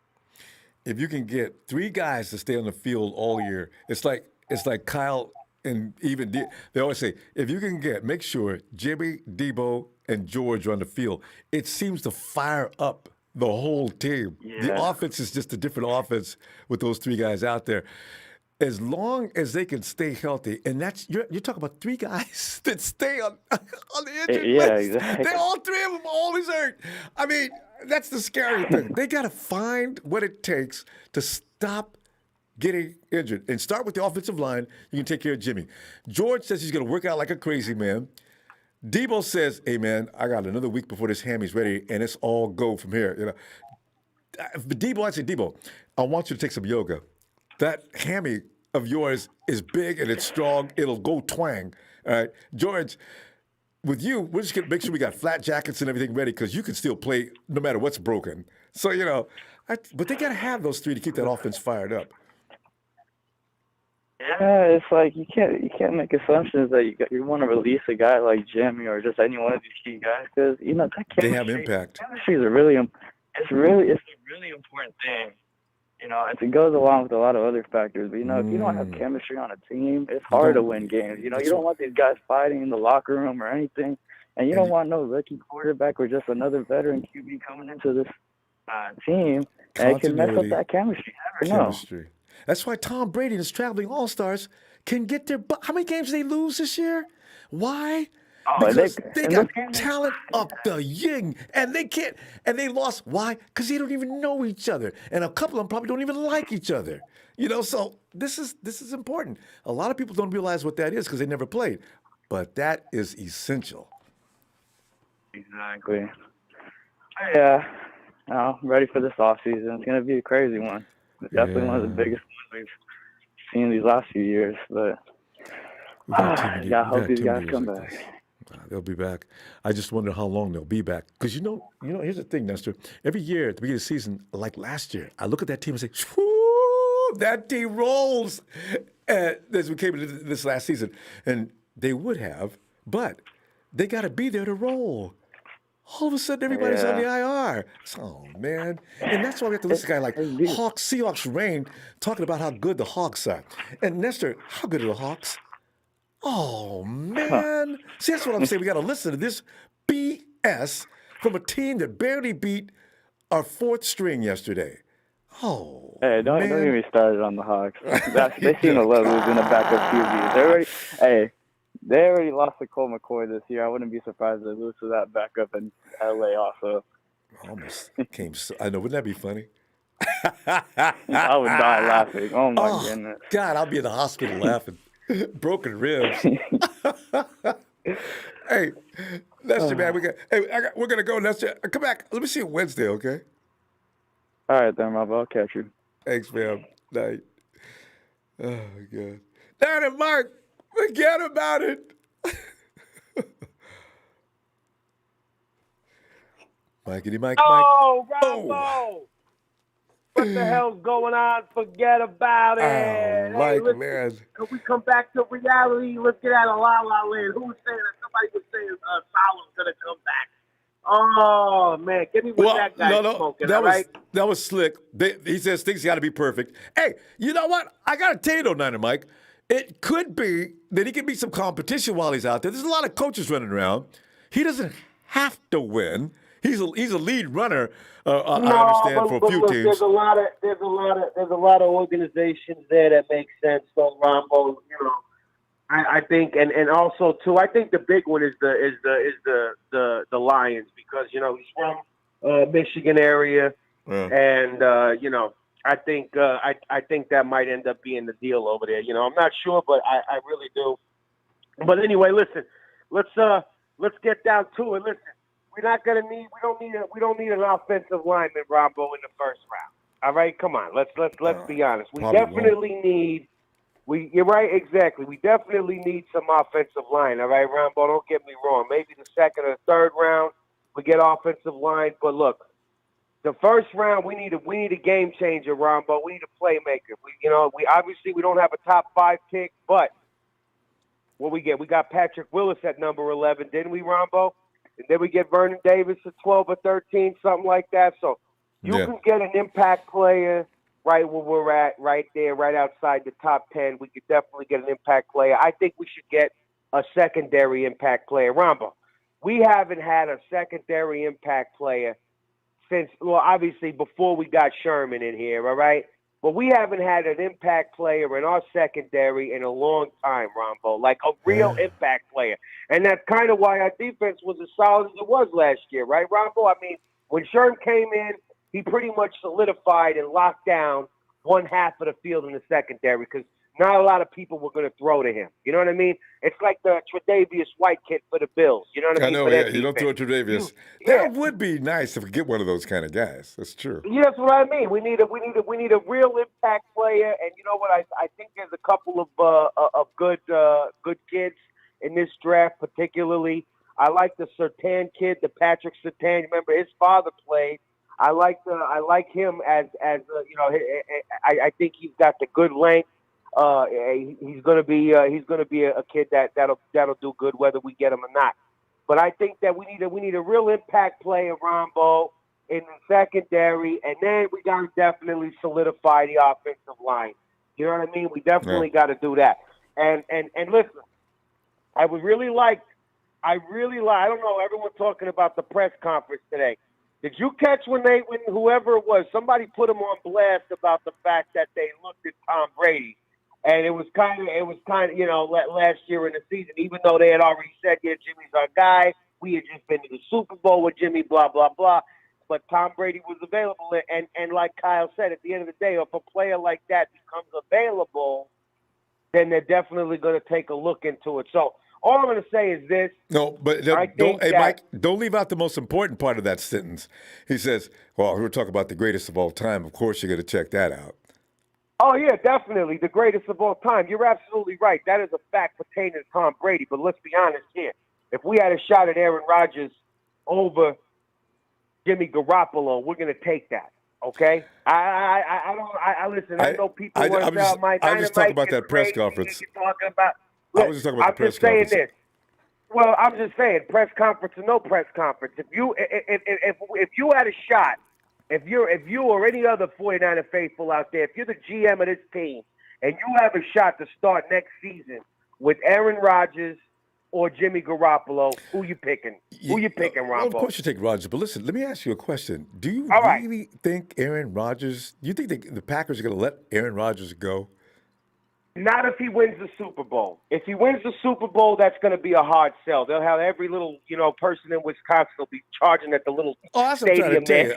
Speaker 1: If you can get 3 guys to stay on the field all year, it's like Kyle and even they always say, if you can make sure Jimmy, Debo, and George are on the field, it seems to fire up the whole team.
Speaker 15: Yeah.
Speaker 1: The offense is just a different offense with those 3 guys out there. As long as they can stay healthy, and that's you're talking about 3 guys that stay on the injured list.
Speaker 15: Exactly.
Speaker 1: They all 3 of them always hurt. I mean, that's the scary thing. They got to find what it takes to stop getting injured and start with the offensive line. You can take care of Jimmy. George says he's going to work out like a crazy man. Debo says, hey, man, I got another week before this hammy's ready, and it's all go from here. You know, Debo, I say, Debo, I want you to take some yoga. That hammy of yours is big and it's strong. It'll go twang. All right, George, with you, we're just going to make sure we got flat jackets and everything ready because you can still play no matter what's broken. So, you know, but they got to have those 3 to keep that offense fired up.
Speaker 15: Yeah, it's like you can't make assumptions that you want to release a guy like Jimmy or just any one of these key guys, because you know that chemistry.
Speaker 1: They have impact.
Speaker 15: Chemistry is a really important thing. You know, it goes along with a lot of other factors. But you know, if you don't have chemistry on a team, it's hard to win games. You know, you don't want these guys fighting in the locker room or anything, and you don't want no rookie quarterback or just another veteran QB coming into this team, and it can mess up that chemistry. You never know.
Speaker 1: That's why Tom Brady and his traveling all-stars can get their – how many games did they lose this year? Why? Because they got talent up the yin, and they can't – and they lost. Why? Because they don't even know each other, and a couple of them probably don't even like each other. You know, so this is important. A lot of people don't realize what that is because they never played, but that is essential.
Speaker 15: Exactly. Yeah. I'm ready for this offseason. It's going to be a crazy one. It's definitely one of the biggest ones we've seen these last few years. But I hope these guys come back.
Speaker 1: They'll be back. I just wonder how long they'll be back. Because you know, here's the thing, Nestor. Every year at the beginning of the season, like last year, I look at that team and say, "Whoo, that team rolls." As we came into this last season, and they would have, but they got to be there to roll. All of a sudden, everybody's on the IR. Oh, man. And that's why we have to listen to a guy like Seahawks Rain talking about how good the Hawks are. And Nestor, how good are the Hawks? Oh, man. See, that's what I'm saying. We got to listen to this BS from a team that barely beat our 4th string yesterday. Oh,
Speaker 15: hey, don't get me started on the Hawks. They seem to love losing a backup QB. They already lost to Colt McCoy this year. I wouldn't be surprised if they lose to that backup in LA also.
Speaker 1: Almost came. I know. Wouldn't that be funny?
Speaker 15: I would die laughing. Oh my goodness.
Speaker 1: God, I'll be in the hospital laughing. Broken ribs. Hey, Nestor, man, we're gonna go, Nestor. Come back. Let me see you Wednesday, okay?
Speaker 15: All right, then, Rob. I'll catch you.
Speaker 1: Thanks, man. Night. Oh my God. Down at Mark. Forget about it. Mikey, Mike.
Speaker 16: Oh, Ronbo! What the hell's going on? Forget about it. Hey,
Speaker 1: Mike,
Speaker 16: listen,
Speaker 1: man.
Speaker 16: can we come back to reality? Let's get out of La La Land. Who was saying that? Somebody was saying Solomon's going to come back. Oh, man. Give me what that guy's smoking, all right?
Speaker 1: That was slick. He says things got to be perfect. Hey, you know what? I got to tell you, though, Niner Mike, it could be that he can be some competition while he's out there. There's a lot of coaches running around. He doesn't have to win. He's a lead runner. I understand for a few teams.
Speaker 16: There's a lot of organizations there that make sense. So Ronbo, I think, and also too, I think the big one is the Lions because he's from Michigan area, and I think that might end up being the deal over there. I'm not sure, but I really do. But anyway, listen, let's get down to it. Listen. We don't need an offensive lineman, Ronbo, in the first round. All right, come on, let's be honest. We definitely need. You're right, exactly. We definitely need some offensive line. All right, Ronbo, don't get me wrong. Maybe the second or third round we get offensive line, but look, the first round we need a game changer, Ronbo. We need a playmaker. We obviously we don't have a top 5 pick, but what we get? We got Patrick Willis at number 11, didn't we, Ronbo? And then we get Vernon Davis at 12 or 13, something like that. So you can get an impact player right where we're at, right there, right outside the top 10. We could definitely get an impact player. I think we should get a secondary impact player. Ronbo, we haven't had a secondary impact player since, well, obviously before we got Sherman in here, all right? But we haven't had an impact player in our secondary in a long time, Ronbo, like a real impact player. And that's kind of why our defense was as solid as it was last year, right, Ronbo? I mean, when Sherman came in, he pretty much solidified and locked down one half of the field in the secondary because not a lot of people were going to throw to him. You know what I mean? It's like the Tre'Davious White kid for the Bills. You know what I mean?
Speaker 1: I know, yeah. You don't throw Tre'Davious. That would be nice if we get one of those kind of guys. That's true.
Speaker 16: Yeah, that's what I mean. We need a real impact player, and you know what? I think there's a couple of good kids in this draft, particularly. I like the Surtain kid, the Patrick Surtain. Remember, his father played. I like him as I think he's got the good length. He's gonna be a kid that'll do good whether we get him or not. But I think that we need a real impact player, Ronbo, in the secondary, and then we gotta definitely solidify the offensive line. You know what I mean? We definitely got to do that. And listen, I don't know, everyone talking about the press conference today. Did you catch when whoever it was, somebody put him on blast about the fact that they looked at Tom Brady? And it was kind of, last year in the season, even though they had already said, yeah, Jimmy's our guy. We had just been to the Super Bowl with Jimmy, blah, blah, blah. But Tom Brady was available. And like Kyle said, at the end of the day, if a player like that becomes available, then they're definitely going to take a look into it. So all I'm going to say is this.
Speaker 1: No, but Mike, don't leave out the most important part of that sentence. He says, well, we're talking about the greatest of all time. Of course, you're going to check that out.
Speaker 16: Oh, yeah, definitely. The greatest of all time. You're absolutely right. That is a fact pertaining to Tom Brady. But let's be honest here. If we had a shot at Aaron Rodgers over Jimmy Garoppolo, we're going to take that. Okay? I listen, I know people want to tell my
Speaker 1: I'm just talking about that press conference.
Speaker 16: Talking about,
Speaker 1: I was just talking about the press conference.
Speaker 16: I'm just saying this. Well, I'm just saying, press conference or no press conference. If you had a shot, if you or any other 49er faithful out there, if you're the GM of this team and you have a shot to start next season with Aaron Rodgers or Jimmy Garoppolo, who you picking? Who you picking, Ronbo?
Speaker 1: Well, of course you take Rodgers, but listen, let me ask you a question. Do you really think Aaron Rodgers, do you think the Packers are going to let Aaron Rodgers go?
Speaker 16: Not if he wins the Super Bowl. If he wins the Super Bowl, that's going to be a hard sell. They'll have every little, person in Wisconsin will be charging at the little stadium there.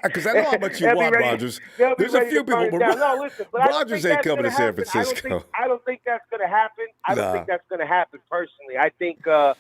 Speaker 1: Because I know how much you want Rodgers. There's a few people, but Rodgers ain't coming to San Francisco.
Speaker 16: I don't think that's going to happen. I don't think that's going to happen personally. I think that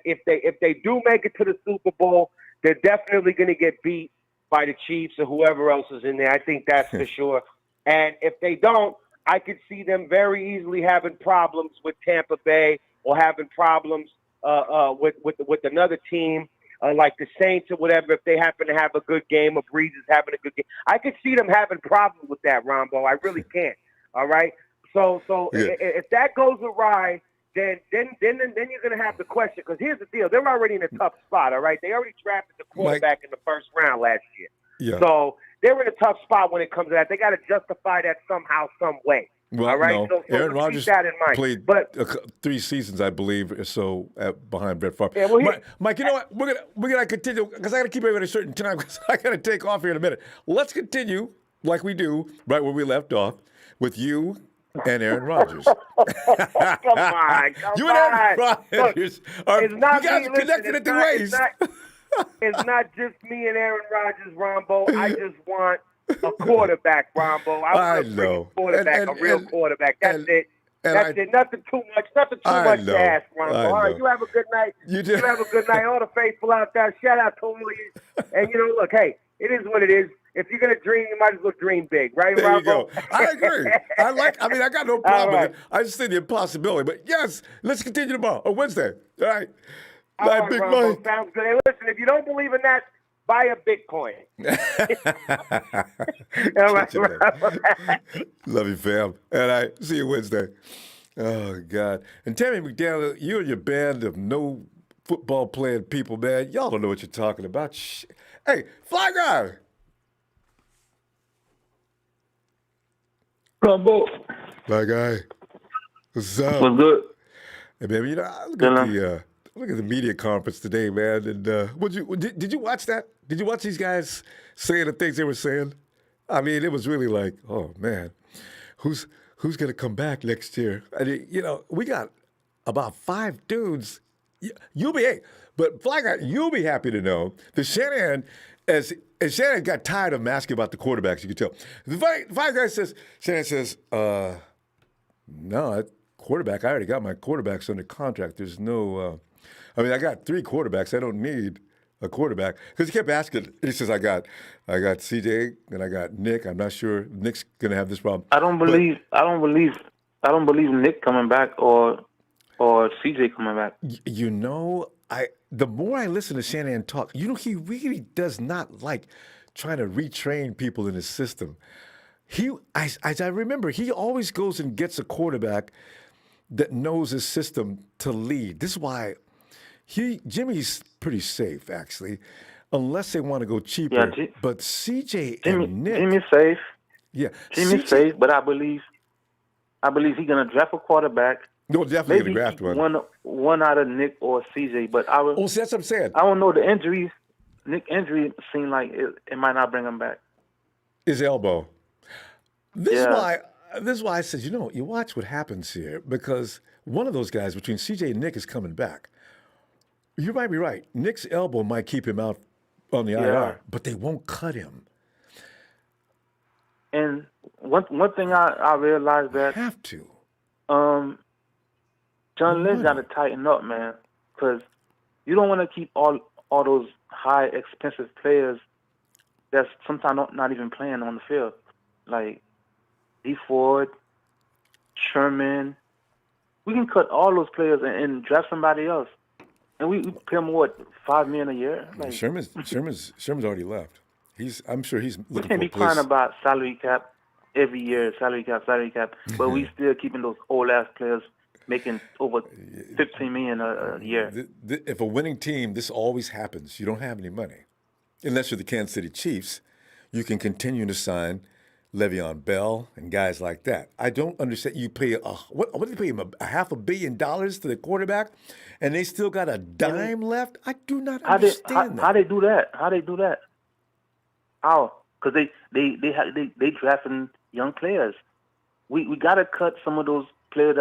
Speaker 16: if they do make it to the Super Bowl, they're definitely going to get beat by the Chiefs or whoever else is in there. I think that's for sure. And if they don't, I could see them very easily having problems with Tampa Bay or having problems with another team like the Saints or whatever, if they happen to have a good game, or Breeze is having a good game. I could see them having problems with that, Ronbo. I really can't. All right. So if that goes awry, then you're gonna have the question. Because here's the deal: they're already in a tough spot. All right, they already drafted the quarterback in the first round last year.
Speaker 1: Yeah.
Speaker 16: So they're in a tough spot when it comes to that. They got to justify that somehow, some way.
Speaker 1: Well,
Speaker 16: all right.
Speaker 1: no.
Speaker 16: So
Speaker 1: Aaron
Speaker 16: keep
Speaker 1: Rodgers
Speaker 16: that in mind.
Speaker 1: played 3 seasons, I believe, or so behind Brett Favre.
Speaker 16: Yeah, well,
Speaker 1: Mike, you know what? We're gonna continue because I got to keep everybody at a certain time because I got to take off here in a minute. Let's continue like we do right where we left off with you and Aaron Rodgers.
Speaker 16: Come on.
Speaker 1: You and Aaron Rodgers are
Speaker 16: it's not
Speaker 1: you guys
Speaker 16: me,
Speaker 1: are connected at the waist.
Speaker 16: It's not just me and Aaron Rodgers, Ronbo. I just want a quarterback, Ronbo. I want a quarterback, a real quarterback. That's it. That's it. Nothing too much. Nothing too much to ask, Ronbo. All right, you have a good night.
Speaker 1: You do.
Speaker 16: You have a good night. All the faithful out there. Shout out to all of you. And look, hey, it is what it is. If you're gonna dream, you might as well dream big, right,
Speaker 1: There
Speaker 16: Ronbo?
Speaker 1: you go. I agree. I got no problem with it. I just see the impossibility. But yes, let's continue tomorrow or Wednesday. All right.
Speaker 16: All right,
Speaker 1: Big
Speaker 16: Ronbo,
Speaker 1: Mike.
Speaker 16: sounds good. Hey, listen, if you don't believe in that, buy a Bitcoin. All right.
Speaker 1: Love you, fam. And I see you Wednesday. Oh, God. And Tammy McDaniel, you and your band of no football playing people, man, y'all don't know what you're talking about. Hey, Fly Guy.
Speaker 17: Ronbo.
Speaker 1: Fly Guy. What's up?
Speaker 17: What's good?
Speaker 1: Hey, baby, look at the media conference today, man. And did you watch that? Did you watch these guys saying the things they were saying? I mean, it was really like, oh man, who's gonna come back next year? I mean, we got about 5 dudes. You'll be, but Fly Guy, you'll be happy to know that Shanahan, as Shanahan got tired of asking about the quarterbacks, you can tell. The Fly Guy says, Shanahan says, no, quarterback. I already got my quarterbacks under contract. There's no. I got 3 quarterbacks. I don't need a quarterback because he kept asking. He says, I got CJ and I got Nick. I'm not sure Nick's gonna have this problem.
Speaker 17: I don't believe Nick coming back or CJ coming back.
Speaker 1: The more I listen to Shanahan talk, he really does not like trying to retrain people in his system. As I remember, he always goes and gets a quarterback that knows his system to lead. This is why Jimmy's pretty safe, actually, unless they want to go cheaper.
Speaker 17: Yeah,
Speaker 1: but CJ and Nick,
Speaker 17: Jimmy's safe.
Speaker 1: Yeah,
Speaker 17: Jimmy's safe, but I believe he's gonna draft a quarterback.
Speaker 1: No, definitely gonna draft
Speaker 17: one out of Nick or CJ. But
Speaker 1: see, that's what I'm saying.
Speaker 17: I don't know the injuries. Nick injury seemed like it might not bring him back.
Speaker 1: His elbow. This is why I said, you watch what happens here because one of those guys between CJ and Nick is coming back. You might be right. Nick's elbow might keep him out on the IR, but they won't cut him.
Speaker 17: And one thing I realized that
Speaker 1: have to.
Speaker 17: John Lynch got to tighten up, man, because you don't want to keep all those high expensive players that's sometimes not even playing on the field, like D. Ford, Sherman. We can cut all those players and draft somebody else, and we pay them $5 million a year. Like,
Speaker 1: Sherman's already left. I'm sure he's looking
Speaker 17: we can't
Speaker 1: for
Speaker 17: be
Speaker 1: a place.
Speaker 17: crying about salary cap every year, salary cap, but we still keeping those old ass players making over $15 million a year.
Speaker 1: If a winning team, this always happens. You don't have any money, unless you're the Kansas City Chiefs. You can continue to sign Le'Veon Bell and guys like that. I don't understand. You pay what did they pay him? $500 million to the quarterback, and they still got a dime left. I do not understand that.
Speaker 17: How they do that? How? Because they drafting young players. We gotta cut some of those players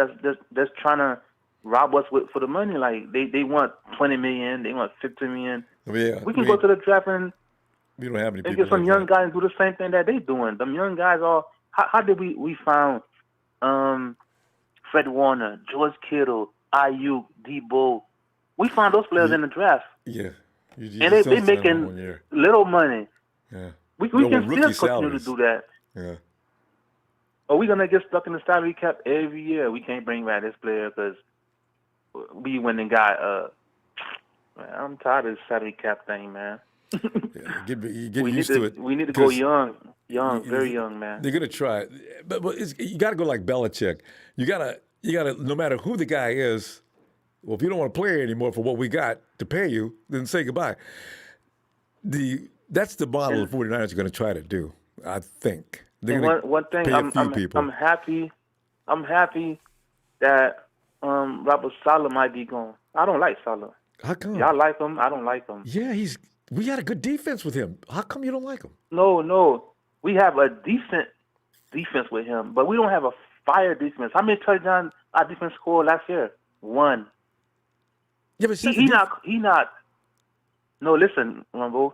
Speaker 17: that's trying to rob us for the money. Like they want $20 million, they want $50 million. We can go to the draft and
Speaker 1: we don't have any
Speaker 17: and
Speaker 1: people
Speaker 17: get some young guys and do the same thing that they doing. Them young guys are. How did we found Fred Warner, George Kittle, Ayuk, Debo? We found those players in the draft.
Speaker 1: Yeah,
Speaker 17: and they making little money.
Speaker 1: Yeah,
Speaker 17: we can still continue to do that.
Speaker 1: Yeah.
Speaker 17: Are we gonna get stuck in the salary cap every year? We can't bring back this player because we went and got Man, I'm tired of this salary cap thing, man.
Speaker 1: Get used to it.
Speaker 17: We need to go young, very young, man.
Speaker 1: They're gonna try it, but you got to go like Belichick. You gotta. No matter who the guy is. Well, if you don't want to play anymore for what we got to pay you, then say goodbye. That's the model the 49ers are going to try to do. I think.
Speaker 17: One thing, I'm happy that Robert Saleh might be gone. I don't like Saleh.
Speaker 1: How come?
Speaker 17: Y'all like him? I don't like him.
Speaker 1: Yeah, we had a good defense with him. How come you don't like him?
Speaker 17: No. We have a decent defense with him, but we don't have a fire defense. How many touchdowns our defense scored last year? 1.
Speaker 1: Yeah, but
Speaker 17: he not. No, listen, Ronbo.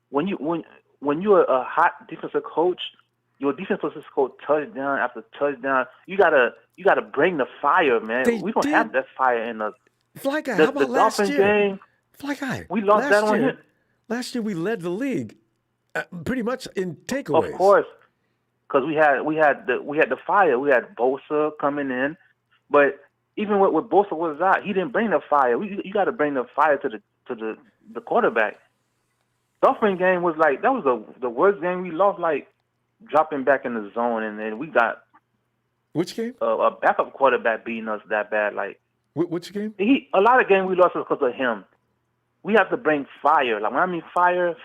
Speaker 17: When you're a hot defensive coach, your defense was to score touchdown after touchdown. You gotta bring the fire, man. We don't have that fire in us.
Speaker 1: Fly Guy, how about last year?
Speaker 17: Game,
Speaker 1: Fly Guy,
Speaker 17: we lost that on him.
Speaker 1: Last year we led the league, pretty much in takeaways.
Speaker 17: Of course, because we had the fire. We had Bosa coming in, but even with Bosa was out, he didn't bring the fire. You got to bring the fire to the quarterback. Dolphin game was like that was the worst game we lost. Like dropping back in the zone, and then we got
Speaker 1: which game?
Speaker 17: A backup quarterback beating us that bad. Like
Speaker 1: which game?
Speaker 17: A lot of games we lost because of him. We have to bring fire. Like when I mean fire,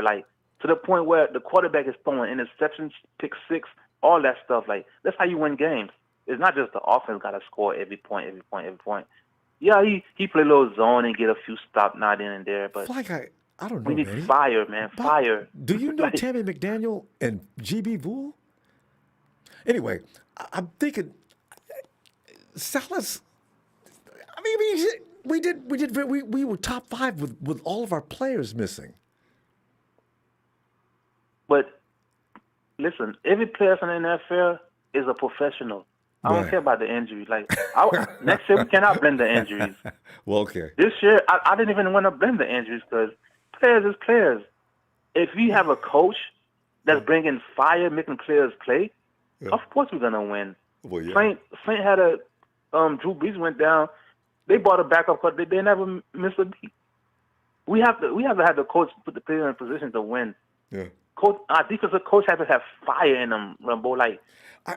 Speaker 17: like to the point where the quarterback is throwing interceptions, pick six, all that stuff. Like that's how you win games. It's not just the offense got to score every point. Yeah, he play a little zone and get a few stops not in and there, but
Speaker 1: Fly Guy, I don't know.
Speaker 17: We need
Speaker 1: Manny.
Speaker 17: fire, man. Fire.
Speaker 1: Do you know Tammy McDaniel and GB Vool? Anyway, I'm thinking Saleh's. I mean, we were top 5 with all of our players missing.
Speaker 17: But listen, every player in the NFL is a professional. I don't care about the injury. Like next year, we cannot blame the injuries.
Speaker 1: Well, okay.
Speaker 17: This year, I didn't even want to blame the injuries because players is players. If you have a coach that's bringing fire, making players play, of course we're gonna win.
Speaker 1: Well, yeah.
Speaker 17: Saint had a Drew Brees went down. They bought a backup coach. They never missed a beat. We have to have the coach put the player in position to win.
Speaker 1: Yeah.
Speaker 17: Our defensive coach has to have fire in them, Ronbo. Like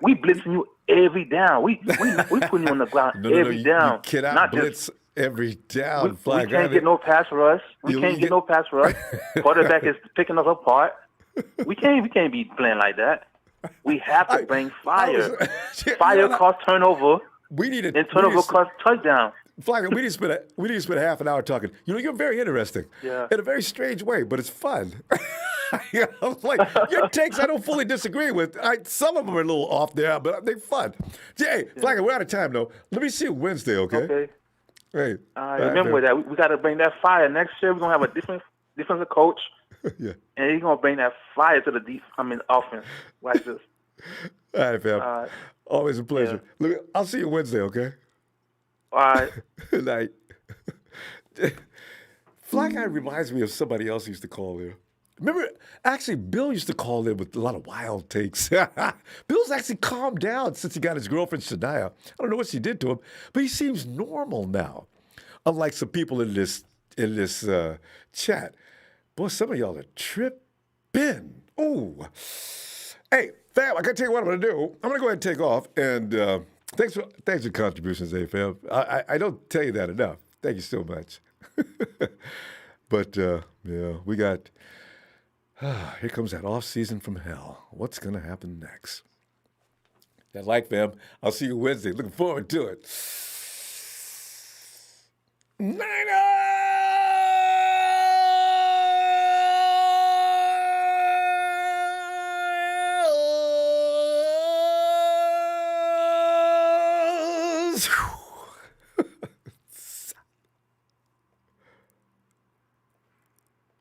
Speaker 17: we blitzing you every down. We putting you on the ground every down.
Speaker 1: You cannot
Speaker 17: not
Speaker 1: blitz every down.
Speaker 17: We can't get no pass rush. We can't get no pass rush. Quarterback is picking us apart. We can't be playing like that. We have to bring fire. Fire costs turnover. And turnover costs touchdown.
Speaker 1: Flagger, we need to spend half an hour talking. You know, you're very interesting.
Speaker 17: Yeah.
Speaker 1: In a very strange way, but it's fun. Like your takes, I don't fully disagree with. Some of them are a little off there, but they're fun. Hey, Flagger, we're out of time though. Let me see you Wednesday, okay?
Speaker 17: Okay.
Speaker 1: Hey.
Speaker 17: Remember that we got to bring that fire. Next year we're gonna have a defensive coach.
Speaker 1: Yeah.
Speaker 17: And he's gonna bring that fire to the offense like this.
Speaker 1: All right, fam. Always a pleasure.
Speaker 17: Yeah.
Speaker 1: Look, I'll see you Wednesday, okay?
Speaker 17: All right.
Speaker 1: Good night. Fly Guy reminds me of somebody else who used to call in. Remember, actually, Bill used to call in with a lot of wild takes. Bill's actually calmed down since he got his girlfriend, Shania. I don't know what she did to him, but he seems normal now. Unlike some people in this chat. Boy, some of y'all are tripping. Ooh. Hey, fam, I got to tell you what I'm going to do. I'm going to go ahead and take off. And thanks for your contributions, hey, fam. I don't tell you that enough. Thank you so much. But, yeah, we got... here comes that off season from hell. What's going to happen next? That like, fam. I'll see you Wednesday. Looking forward to it. Niners!